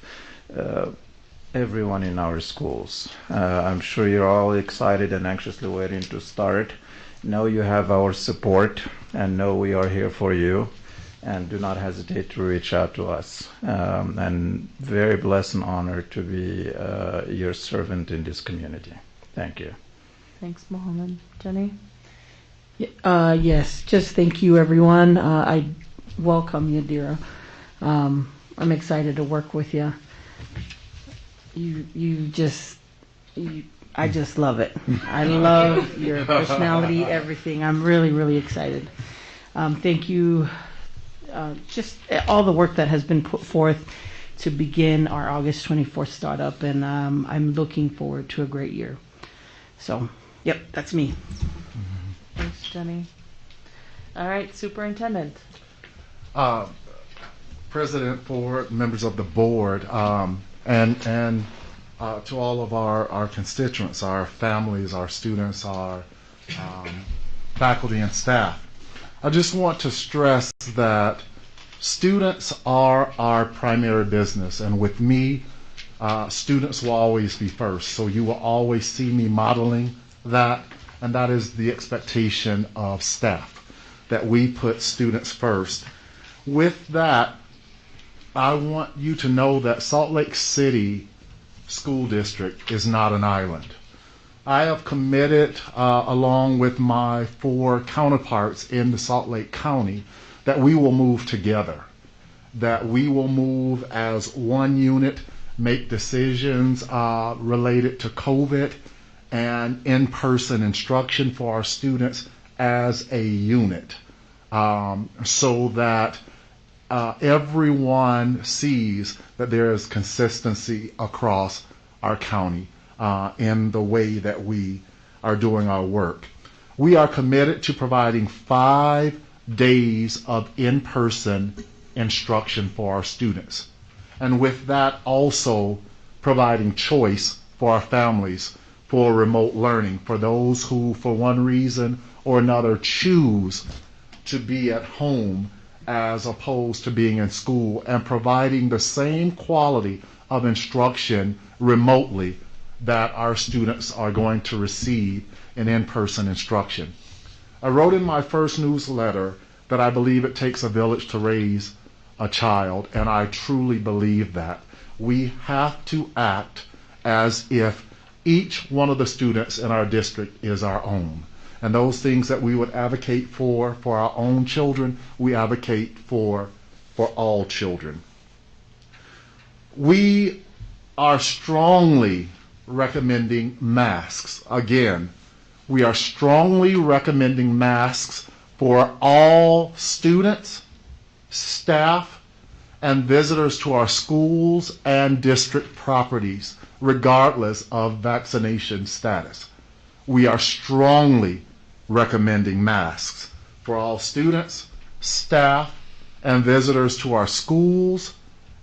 everyone in our schools. I'm sure you're all excited and anxiously waiting to start. Know you have our support, and know we are here for you, and do not hesitate to reach out to us. And very blessed and honored to be your servant in this community. Thank you.
Thanks, Mohammed. Jenny?
Yes, just thank you, everyone. I welcome you, Dira. I'm excited to work with you. I just love it. I love your personality, everything. I'm really, really excited. Thank you. Just all the work that has been put forth to begin our August 24th startup, and I'm looking forward to a great year. So, yep, that's me.
Thanks, Jenny. All right, Superintendent.
President Ford, members of the board, and to all of our constituents, our families, our students, our faculty and staff. I just want to stress that students are our primary business, and with me, students will always be first. So you will always see me modeling that, and that is the expectation of staff, that we put students first. With that, I want you to know that Salt Lake City School District is not an island. I have committed, along with my 4 counterparts in the Salt Lake County, that we will move together, that we will move as one unit, make decisions related to COVID and in-person instruction for our students as a unit, so that everyone sees that there is consistency across our county in the way that we are doing our work. We are committed to providing 5 days of in-person instruction for our students, and with that also providing choice for our families for remote learning, for those who for one reason or another choose to be at home as opposed to being in school, and providing the same quality of instruction remotely that our students are going to receive in in-person instruction. I wrote in my first newsletter that I believe it takes a village to raise a child, and I truly believe that. We have to act as if each one of the students in our district is our own. And those things that we would advocate for our own children, we advocate for all children. We are strongly recommending masks. Again, we are strongly recommending masks for all students, staff, and visitors to our schools and district properties, regardless of vaccination status. We are strongly recommending masks for all students, staff, and visitors to our schools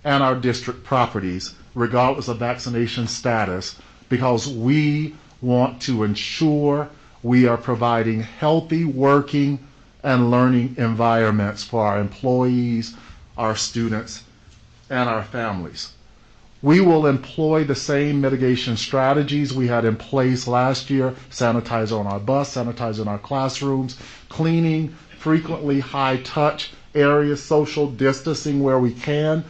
and our district properties, regardless of vaccination status, because we want to ensure we are providing healthy working and learning environments for our employees, our students, and our families. We will employ the same mitigation strategies we had in place last year: sanitizer on our bus, sanitizer in our classrooms, cleaning frequently high-touch areas, social distancing where we can,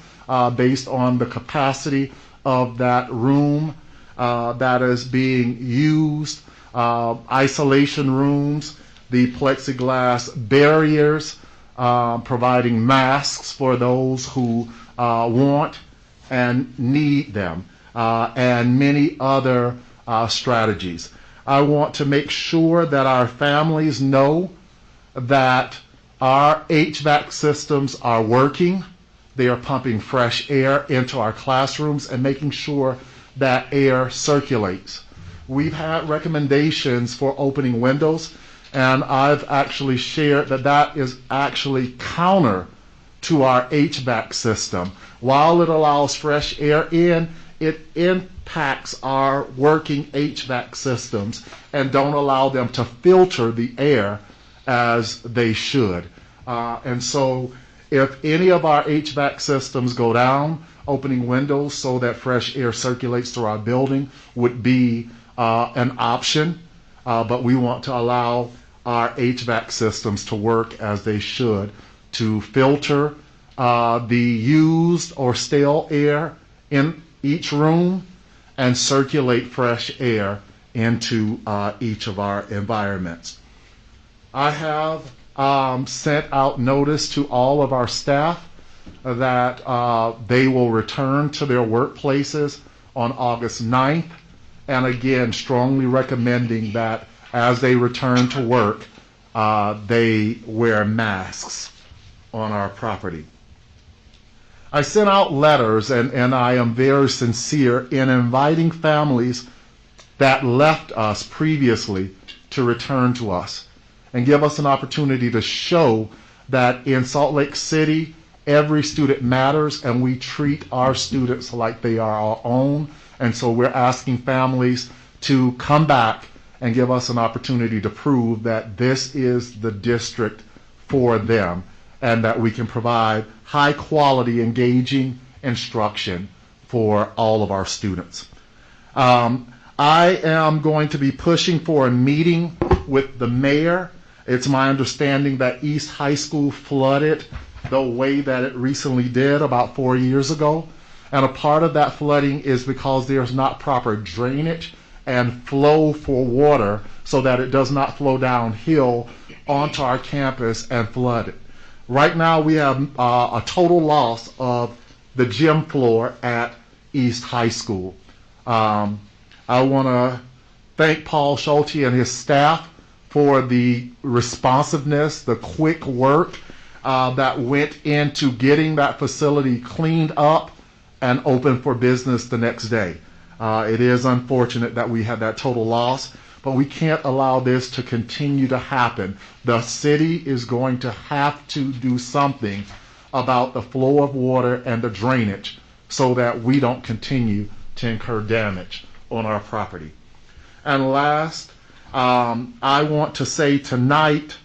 based on the capacity of that room, that is being used, isolation rooms, the plexiglass barriers, providing masks for those who want and need them, and many other strategies. I want to make sure that our families know that our HVAC systems are working. They are pumping fresh air into our classrooms and making sure that air circulates. We've had recommendations for opening windows, and I've actually shared that that is actually counter to our HVAC system. While it allows fresh air in, it impacts our working HVAC systems and don't allow them to filter the air as they should. And so if any of our HVAC systems go down, opening windows so that fresh air circulates through our building would be an option, but we want to allow our HVAC systems to work as they should to filter the used or stale air in each room and circulate fresh air into each of our environments. I have sent out notice to all of our staff that they will return to their workplaces on August 9th, and again, strongly recommending that as they return to work, they wear masks on our property. I sent out letters, and I am very sincere in inviting families that left us previously to return to us and give us an opportunity to show that in Salt Lake City, every student matters and we treat our students like they are our own. And so we're asking families to come back and give us an opportunity to prove that this is the district for them and that we can provide high quality, engaging instruction for all of our students. I am going to be pushing for a meeting with the mayor. It's my understanding that East High School flooded the way that it recently did about 4 years ago. And a part of that flooding is because there's not proper drainage and flow for water so that it does not flow downhill onto our campus and flood it. Right now we have a total loss of the gym floor at East High School. I want to thank Paul Schulte and his staff for the responsiveness, the quick work that went into getting that facility cleaned up and open for business the next day. It is unfortunate that we had that total loss, but we can't allow this to continue to happen. The city is going to have to do something about the flow of water and the drainage so that we don't continue to incur damage on our property. And last, I want to say tonight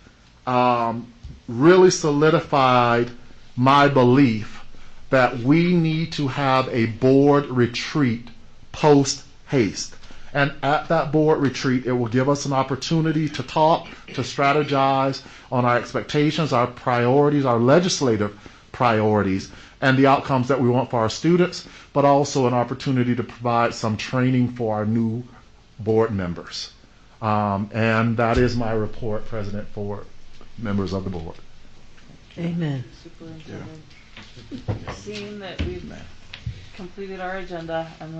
really solidified my belief that we need to have a board retreat post-haste. And at that board retreat, it will give us an opportunity to talk, to strategize on our expectations, our priorities, our legislative priorities, and the outcomes that we want for our students, but also an opportunity to provide some training for our new board members. And that is my report, President Ford, members of the board.
Amen.
Superintendent. Seeing that we've completed our agenda, I'm